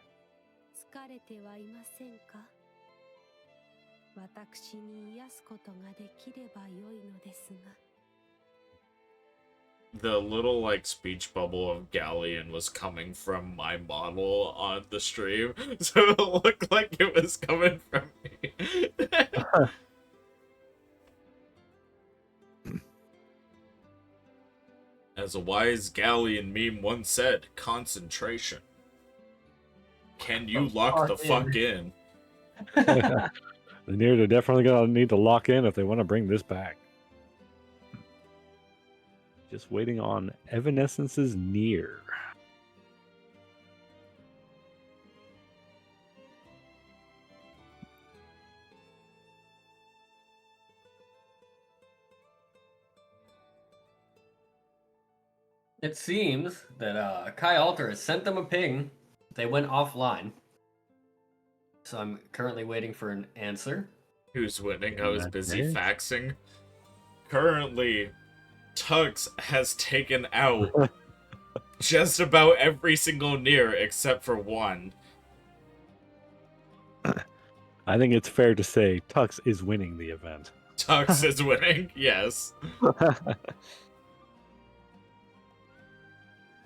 疲れてはいませんか私に癒すことができれば良いのですが The little like speech bubble of Galleon was coming from my model on the stream, so it looked like it was coming from me. As a wise Galleon meme once said, concentration. Can you lock the fuck in? The Nier, they're definitely going to need to lock in if they want to bring this back. Just waiting on Evanescence's Nier. It seems that Kai Alter has sent them a ping. They went offline. So I'm currently waiting for an answer. Who's winning? I was That's busy it. faxing. Currently, Tux has taken out just about every single Nier except for one. I think it's fair to say Tux is winning the event. Tux is winning, yes.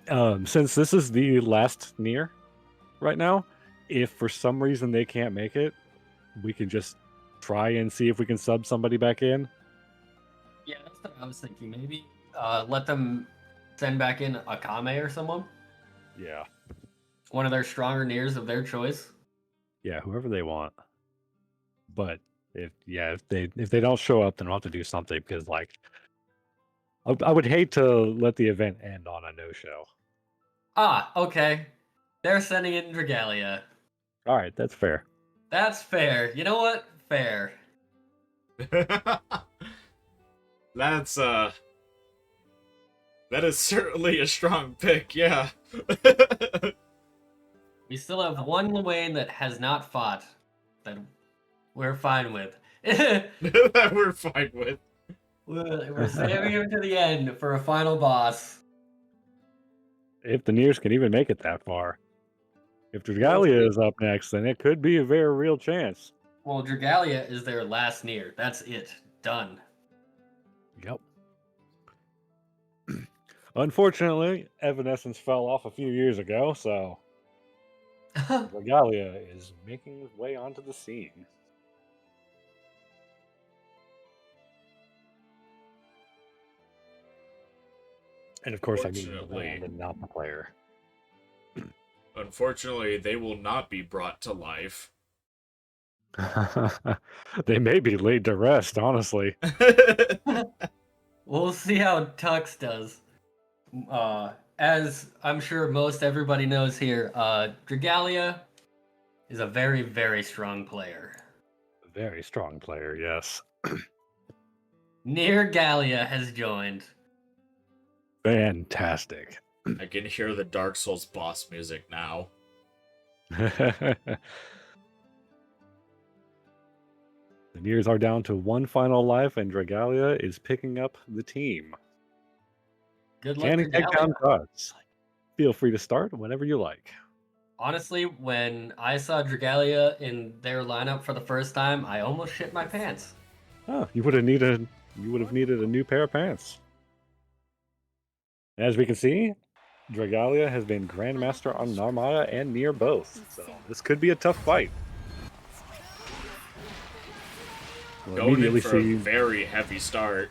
Since this is the last Nier right now, if for some reason they can't make it, we can just try and see if we can sub somebody back in. Yeah, that's what I was thinking. Maybe let them send back in Akame or someone. Yeah. One of their stronger Niers of their choice. Yeah, whoever they want. But if they don't show up, then we'll have to do something because like I would hate to let the event end on a no-show. Ah, okay. They're sending in Dragalia. All right, that's fair. That's fair. You know what? Fair. That's that is certainly a strong pick, yeah. We still have one Lowain that has not fought that we're fine with. That we're fine with. We're saving him to the end for a final boss. If the Niers can even make it that far. If Dragalia is up next, then it could be a very real chance. Well, Dragalia is their last Nier. That's it. Done. Yep. Unfortunately, Evanescence fell off a few years ago, so Dragalia is making his way onto the scene. And of course, I mean the land and not the player. Unfortunately, they will not be brought to life. They may be laid to rest, honestly. We'll see how Tux does. As I'm sure most everybody knows here, Dragalia is a very, very strong player. A very strong player, yes. Nier Gallia has joined. Fantastic. I can hear the Dark Souls boss music now. The Niers are down to one final life, and Dragalia is picking up the team. Good luck, Can he take down Dragalia. Tux? Feel free to start whenever you like. Honestly, when I saw Dragalia in their lineup for the first time, I almost shit my pants. Oh, you would have needed a new pair of pants. As we can see, Dragalia has been Grandmaster on Narmaya and Nier both, so this could be a tough fight. We'll Going in for a very heavy start.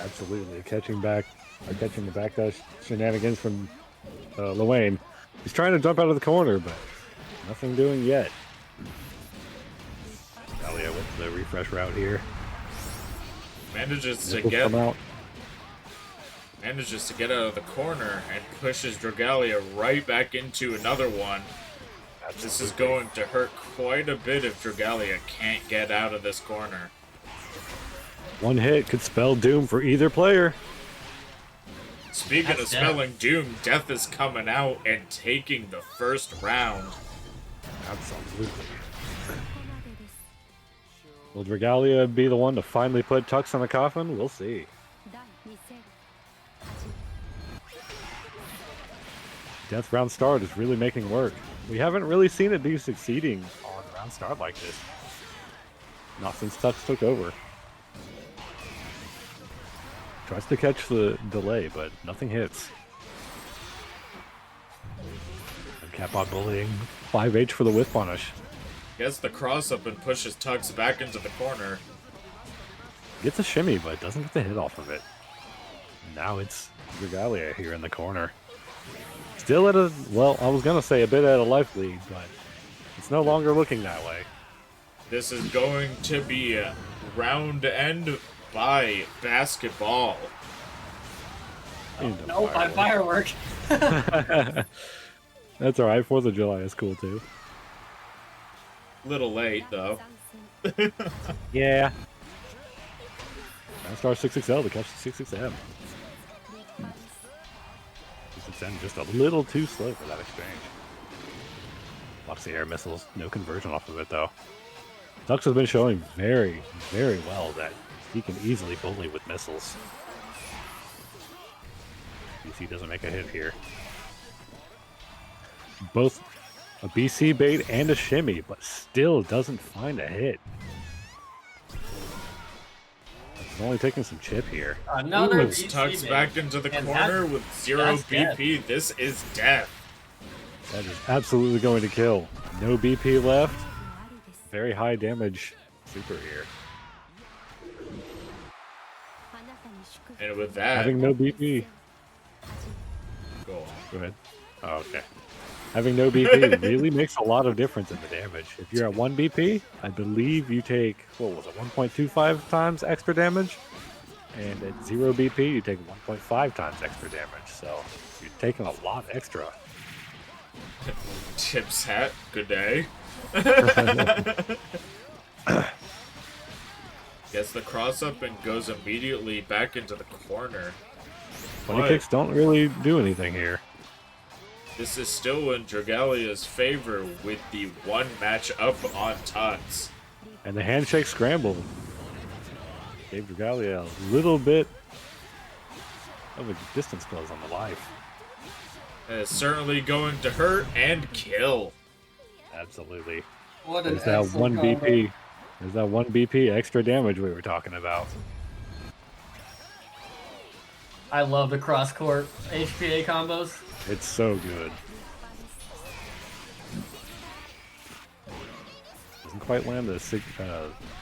Absolutely, catching the backdash shenanigans from Lowain. He's trying to jump out of the corner, but nothing doing yet. Dragalia with the refresh route here. Manages to get out of the corner and pushes Dragalia right back into another one. This is going to hurt quite a bit if Dragalia can't get out of this corner. One hit could spell doom for either player. Speaking That's of death. spelling doom, Death is coming out and taking the first round. Absolutely. ここまでです Will Dragalia be the one to finally put Tux on the coffin? We'll see. 第2戦 Death round start is really making work. We haven't really seen it be succeeding on round start like this. Not since Tux took over. Tries to catch the delay, but nothing hits. And Catbot bullying 5H for the whiff punish. Gets the cross up and pushes Tux back into the corner. Gets a shimmy, but doesn't get the hit off of it. Now it's Dragalia here in the corner. Still at a, well, I was gonna say a bit at a life lead, but it's no longer looking that way. This is going to be a round end by basketball. Into No, by firework. That's alright, 4th of July is cool too. Little late 第 though. 3戦 Yeah. Star 6XL to catch the 6XM. 立派です 6XM just a little too slow for that exchange. Lots of air missiles, no conversion off of it though. Tux has been showing very, very well that he can easily bully with missiles. BC doesn't make a hit here. Both a BC bait and a shimmy, but still doesn't find a hit. He's only taking some chip here. Another Puts BC Tux bait. back into the And corner that's- with 0 that's BP. This is death. That is absolutely going to kill. No BP left. 終わりです Very high damage super here. あなたに祝福 And with that, Having no BP. go on. Go ahead. Oh, okay. Having no BP really makes a lot of difference in the damage. If you're at 1 BP, I believe you take, what was it, 1.25 times extra damage? And at 0 BP, you take 1.5 times extra damage. So you're taking a lot extra. Tips hat, good day. Gets the cross up and goes immediately back into the corner. Funny But kicks don't really do anything here. this is still in Dragalia's favor with the one match up on Tux. And the handshake scramble gave Dragalia a little bit of a distance close on the life. And it's certainly going to hurt and kill. Absolutely. What an There's that excellent 1 combo. BP. There's that 1 BP extra damage we were talking about. I love the cross-court HPA combos. It's so good. Doesn't quite land the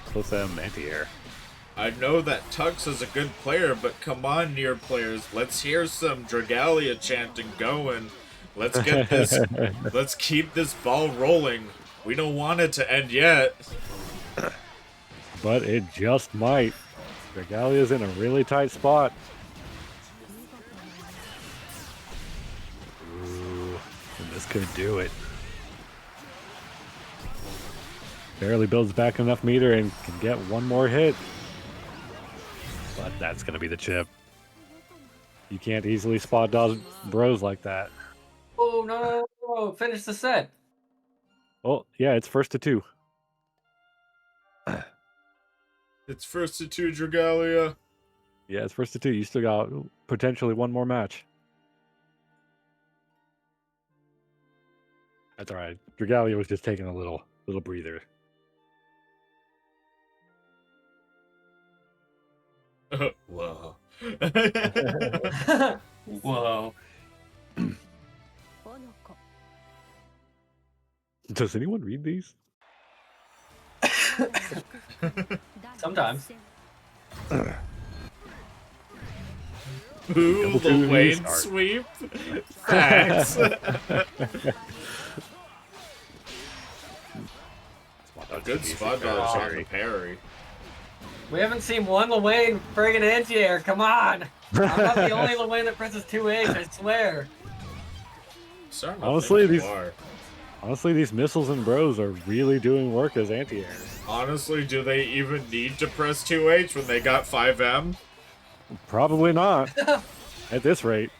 close M anti-air. I know that Tux is a good player, but come on, Nier players, let's hear some Dragalia chanting going. Let's get this. Let's keep this ball rolling. We don't want it to end yet. But it just might. Dragalia's in a really tight spot. Ooh, and this could do it. Barely builds back enough meter and can get one more hit. But that's going to be the chip. You can't easily spot dodge bros like that. Oh, no. Finish the set. Oh, yeah, it's 1st to 2. It's 1st to 2, Dragalia. Yeah, it's 1st to 2. You still got potentially one more match. That's all right. Dragalia was just taking a little breather. Whoa. Whoa. おのこ Does anyone read these? 第1 Sometimes. 戦 Ooh, Double the two Lowain start. sweep. Facts. A good spot dodge on the parry. We haven't seen one Lowain friggin' anti-air. Come on. I'm not the only Lowain that presses 2H, I swear. Starting to Honestly, think you these- are. Honestly, these missiles and bros are really doing work as anti-airs. Honestly, do they even need to press 2H when they got 5M? Probably not. At this rate.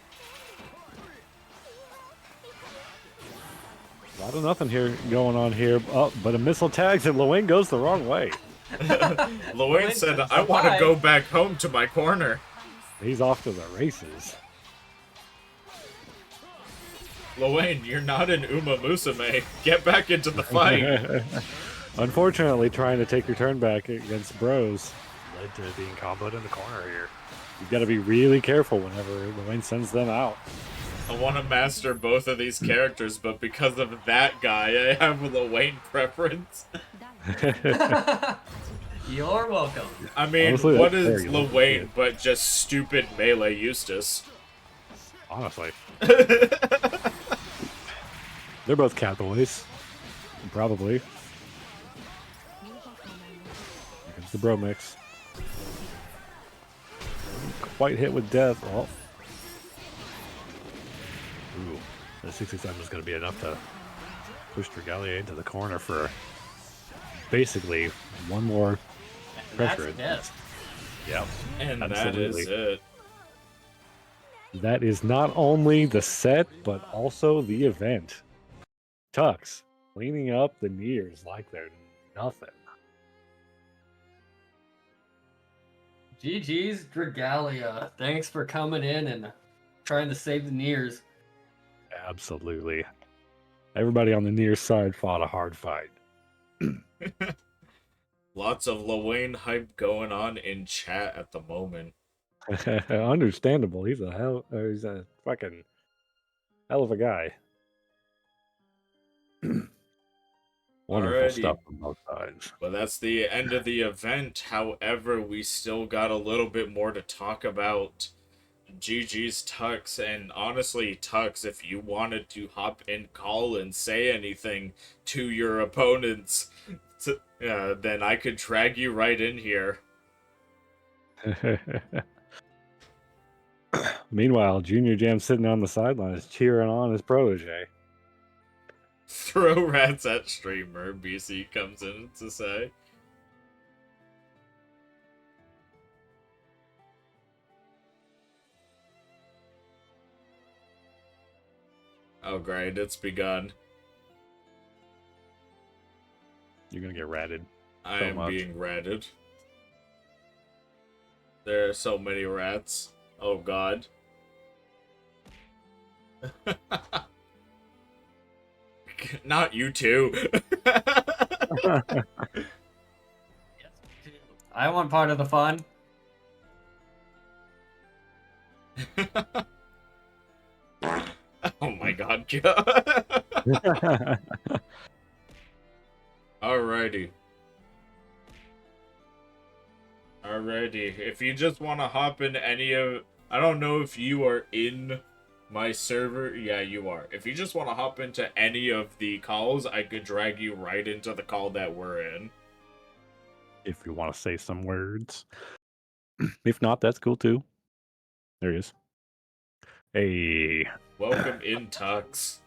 A lot of nothing here going on here. Oh, but a missile tags and Lowain goes the wrong way. Lowain said, I want to go back home to my corner. He's off to the races. Lowain, you're not an Uma Musume. Get back into the fight. Unfortunately, trying to take your turn back against bros led to being comboed in the corner here. You've got to be really careful whenever Lowain sends them out. I want to master both of these characters, but because of that guy, I have a Lowain preference. You're welcome. I mean, Honestly, what that's is fair, Lowain but just stupid melee Eustace? Honestly. They're both catboys. Probably. Here comes the bro mix. Quite hit with death. Oh. Ooh. The 67 is going to be enough to push Dragalia into the corner for basically one more pressure. That's Yeah. And Absolutely. that is it. That is not only the set, but also the event. Tux cleaning up the Niers like they're nothing. GG's Dragalia. Thanks for coming in and trying to save the Niers. Absolutely. Everybody on the Nier side fought a hard fight. Lots of Lowain hype going on in chat at the moment. Understandable. He's a fucking hell of a guy. Wonderful Alrighty. stuff from both sides. But that's the end of the event. However, we still got a little bit more to talk about. GG's Tux, and honestly, Tux, if you wanted to hop in call and say anything to your opponents, then I could drag you right in here. Meanwhile, Junior Jam sitting on the sidelines cheering on his protege. Throw rats at streamer, BC comes in to say. Oh great, it's begun. You're gonna get ratted. I So am much. being ratted. There are so many rats. Oh god. Not you two. I want part of the fun. Oh my god. Alrighty. Alrighty. If you just want to hop in any of... I don't know if you are in my server. Yeah, you are. If you just want to hop into any of the calls, I could drag you right into the call that we're in. If you want to say some words. If not, that's cool too. There he is. Hey. Welcome in, Tux.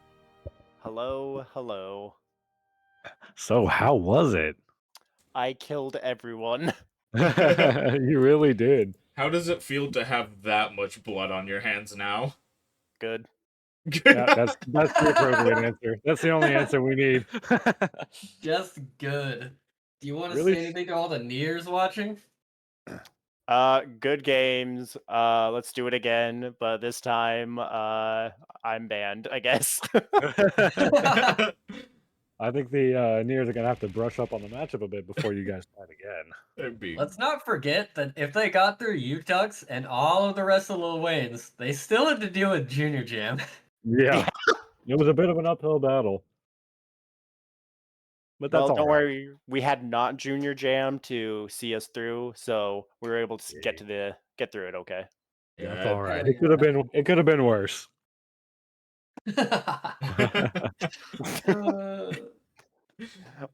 Hello, hello. So how was it? I killed everyone. You really did. How does it feel to have that much blood on your hands now? Good. Yeah, that's the appropriate answer. That's the only answer we need. Just good. Do you want to Really? say anything to all the Niers watching? Good games. Let's do it again, but this time, I'm banned, I guess. I think the Niers are gonna have to brush up on the matchup a bit before you guys fight again. Let's not forget that if they got through Utux and all of the rest of Lil Wayne's, they still had to deal with Junior Jam. Yeah, it was a bit of an uphill battle, but that's Well, all don't right. worry. We had not Junior Jam to see us through, so we were able to get through it. Okay. That's Yeah. all right. It could have been worse.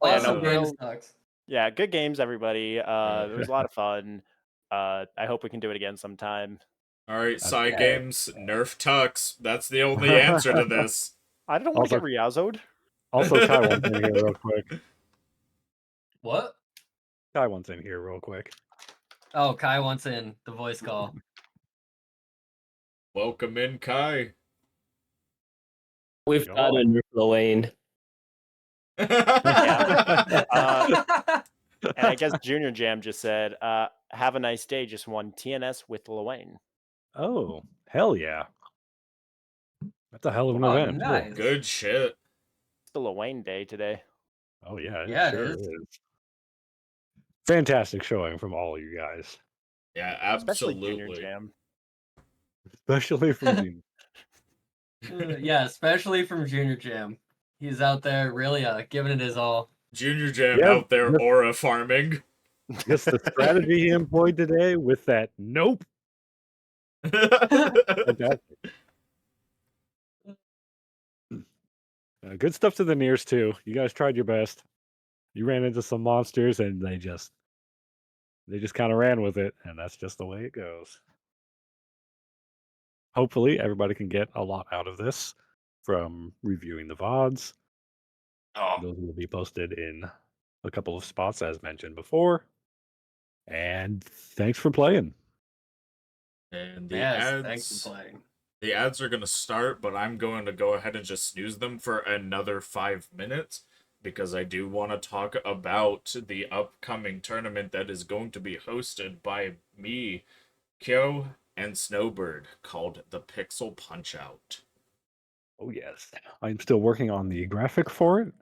Awesome no, games, Tux. Yeah, good games, everybody. It was a lot of fun. I hope we can do it again sometime. Alright, side Okay. games, nerf Tux. That's the only answer to this. I don't want to Also- get Riazoed. Also, Kai wants in here real quick. What? Kai wants in here real quick. Oh, Kai wants in the voice call. Welcome in, Kai. We've Go got a on. nerf Lowain. And I guess Junior Jam just said, "Have a nice day." Just won TNS with Lowain. Oh, hell yeah. That's a hell of an Oh, event. too. nice. Good shit. It's the Lowain day today. Oh, yeah, it Yeah, it sure is. is. Fantastic showing from all you guys. Yeah, Especially Junior absolutely. Jam. Especially from Gene. Yeah, especially from Junior Jam. He's out there really giving it his all. Junior Jam Yep, out there just- aura farming. Just the strategy he employed today with that nope. Fantastic. Good stuff to the Niers too. You guys tried your best. You ran into some monsters and they just kind of ran with it, and that's just the way it goes. Hopefully, everybody can get a lot out of this from reviewing the VODs. Those will be posted in a couple of spots, as mentioned before. And thanks for playing. And the Yes, ads. thanks for playing. The ads are going to start, but I'm going to go ahead and just snooze them for another 5 minutes because I do want to talk about the upcoming tournament that is going to be hosted by me, Kyo, and Snowbird called the Pixel Punch-Out. Oh, yes. I'm still working on the graphic for it.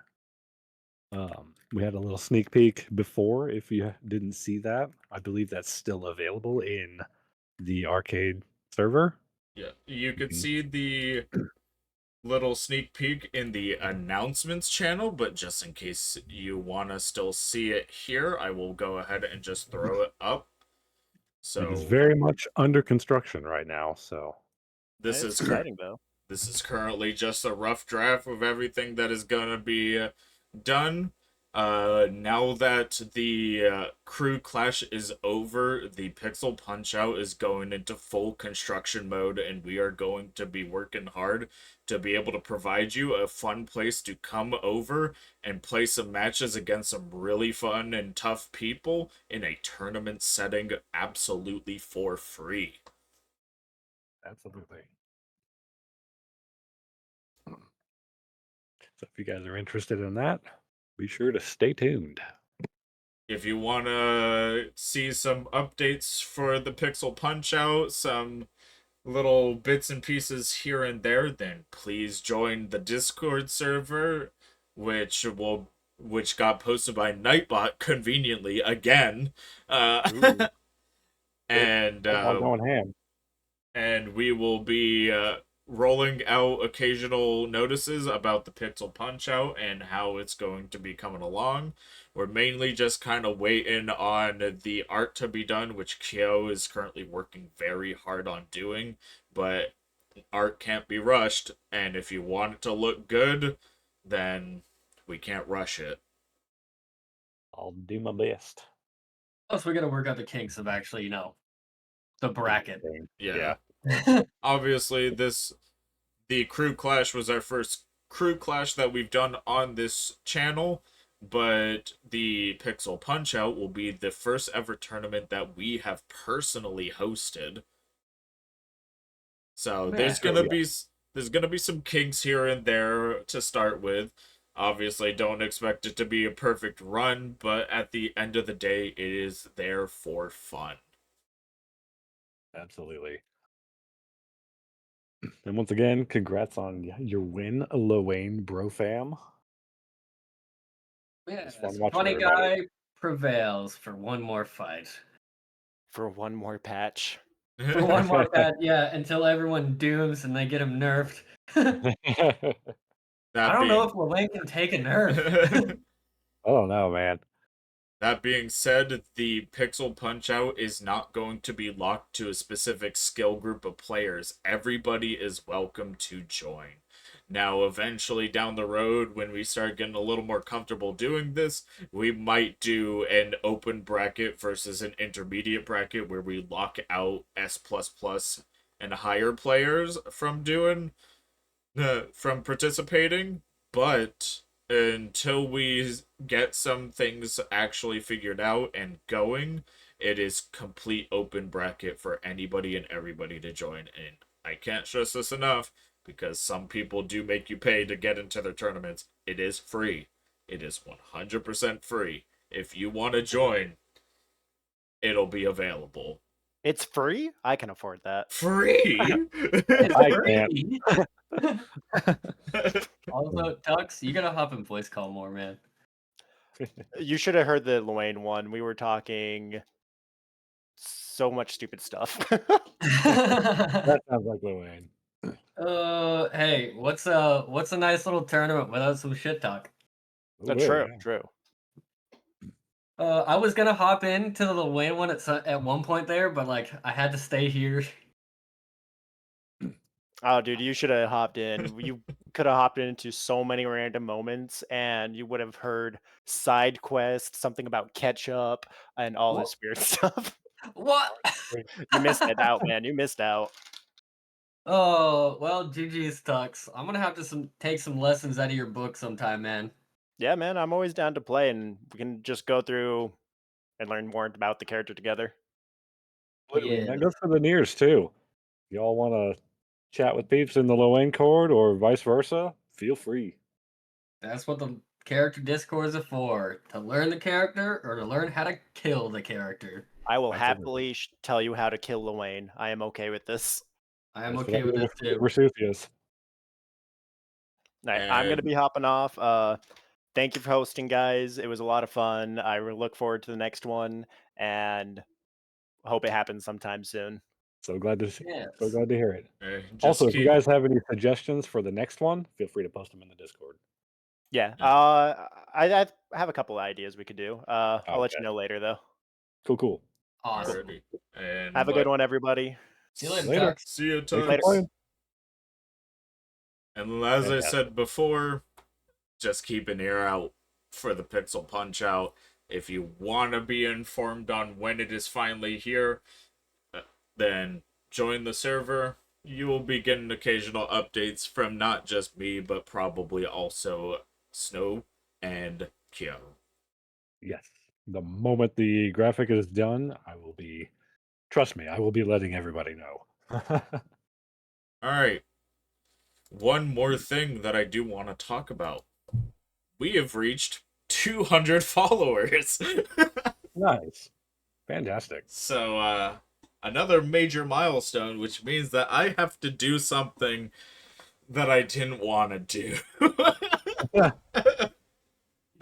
We had a little sneak peek before. If you didn't see that, I believe that's still available in the arcade server. Yeah, you could Mhm. see the little sneak peek in the announcements channel, but just in case you want to still see it here, I will go ahead and just throw it up. It is So very much under construction right now, so this It's is exciting though. This is currently just a rough draft of everything that is going to be done. Now that the crew clash is over, the Pixel Punch-Out is going into full construction mode, and we are going to be working hard to be able to provide you a fun place to come over and play some matches against some really fun and tough people in a tournament setting absolutely for free. absolutely. So if you guys are interested in that, be sure to stay tuned. If you want to see some updates for the Pixel Punch-Out, some little bits and pieces here and there, then please join the Discord server, which got posted by Nightbot conveniently again. Ooh. And All going ham. and we will be rolling out occasional notices about the Pixel Punch-Out and how it's going to be coming along. We're mainly just kind of waiting on the art to be done, which Kyo is currently working very hard on doing, but art can't be rushed, and if you want it to look good, then we can't rush it. I'll do my best. Plus, we got to work out the kinks of actually, the bracket. Yeah. Obviously, the Crew Clash was our first Crew Clash that we've done on this channel, but the Pixel Punch-Out will be the first ever tournament that we have personally hosted. So there's gonna be some kinks here and there to start with. Obviously, don't expect it to be a perfect run, but at the end of the day, it is there for fun. Absolutely. And once again, congrats on your win, Lowain Bro Fam. Yes, fun watching funny everybody. guy prevails for one more fight. For one more patch. For one more fight, yeah, until everyone dooms and they get him nerfed. I don't know if Lowain can take a nerf. I don't know, man. That being said, the Pixel Punch-Out is not going to be locked to a specific skill group of players. Everybody is welcome to join. Now, eventually down the road, when we start getting a little more comfortable doing this, we might do an open bracket versus an intermediate bracket where we lock out S++ and higher players from participating. But until we get some things actually figured out and going, it is complete open bracket for anybody and everybody to join. And I can't stress this enough, because some people do make you pay to get into their tournaments. It is free. It is 100% free. If you want to join, it'll be available. It's free? I can afford that. Free? I can't. Free. Also, Tux, you gotta hop in voice call more, man. You should have heard the Lowain one. We were talking so much stupid stuff. That sounds like Lowain. Hey, what's a nice little tournament without some shit talk? True, Yeah. true. I was gonna hop into the Lowain one at one point there, but like I had to stay here. Oh, dude, you should have hopped in. You could have hopped into so many random moments, and you would have heard side quests, something about ketchup, and all this weird stuff. What? You missed it out, man. You missed out. Oh, well, GG's Tux. I'm gonna have to take some lessons out of your book sometime, man. Yeah, man, I'm always down to play, and we can just go through and learn more about the character together. Absolutely. And Yeah. that goes for the Niers too. If y'all want to chat with peeps in the Lowain Chord or vice versa, feel free. That's what the character Discords are for. To learn the character or to learn how to kill the character. I will Absolutely. happily tell you how to kill Lowain. I am okay with this. I am That's okay what I with do this too. Vesuvius. All right, I'm gonna And be hopping off. Thank you for hosting, guys. It was a lot of fun. I look forward to the next one, and hope it happens sometime soon. So glad to see. Yes. So glad to hear it. just Also, if you keep. guys have any suggestions for the next one, feel free to post them in the Discord. Yeah. Yeah. I have a couple of ideas we could do. I'll let you Okay. know later, though. Cool. Awesome. Alrighty. And Have a good one, everybody. See you later, Later. Tux. See you, Thanks for Later. Tux. playing. And as I Fantastic. said before, just keep an ear out for the Pixel Punch Out. If you want to be informed on when it is finally here, then join the server. You will be getting occasional updates from not just me, but probably also Snow and Kyo. Yes. The moment the graphic is done, trust me, I will be letting everybody know. Alright. One more thing that I do want to talk about. We have reached 200 followers. Nice. Fantastic. So, another major milestone, which means that I have to do something that I didn't want to do.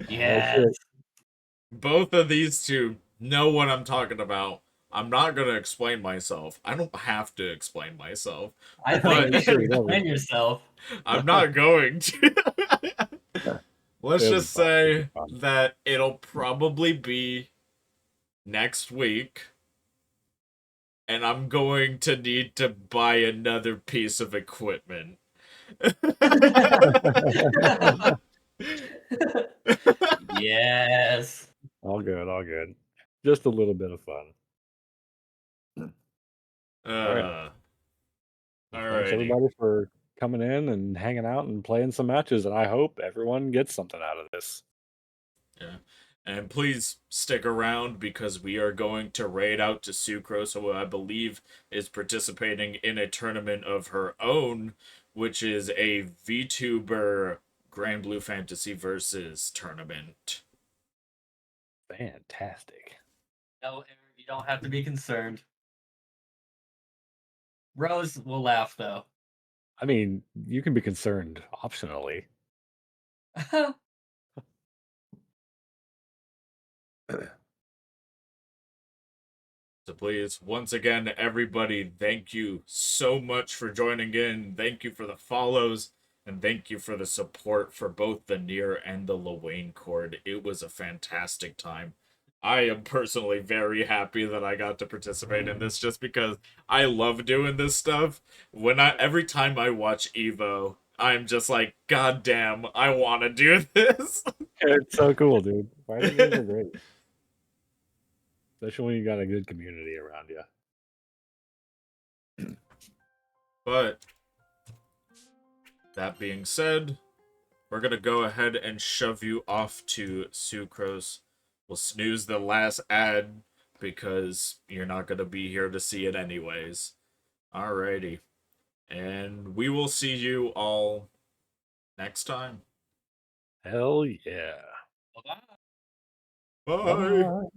Yes. Both of these two know what I'm talking about. I'm not going to explain myself. I don't have to explain myself. I But- think you should explain yourself. I'm not going to. Let's It'll be just fun. It'll say be fun. that it'll probably be next week. And I'm going to need to buy another piece of equipment. Yes. All good. Just a little bit of fun. Alright. Thanks Alrighty. everybody for coming in and hanging out and playing some matches, and I hope everyone gets something out of this. Yeah. And please stick around, because we are going to raid out to Sucrose, who I believe is participating in a tournament of her own, which is a VTuber Grand Blue Fantasy Versus tournament. Fantastic. No, Eric, you don't have to be concerned. Rose will laugh though. I mean, you can be concerned optionally. So please, once again, everybody, thank you so much for joining in. Thank you for the follows, and thank you for the support for both the Nier and the Lowain Chord. It was a fantastic time. I am personally very happy that I got to participate in this, just because I love doing this stuff. Every time I watch Evo, I'm just like, God damn, I want to do this. It's so cool, dude. Fighting games are great. Especially when you got a good community around you. But that being said, we're gonna go ahead and shove you off to Sucrose. We'll snooze the last ad because you're not gonna be here to see it anyways. Alrighty. And we will see you all next time. Hell yeah. Bye. Bye.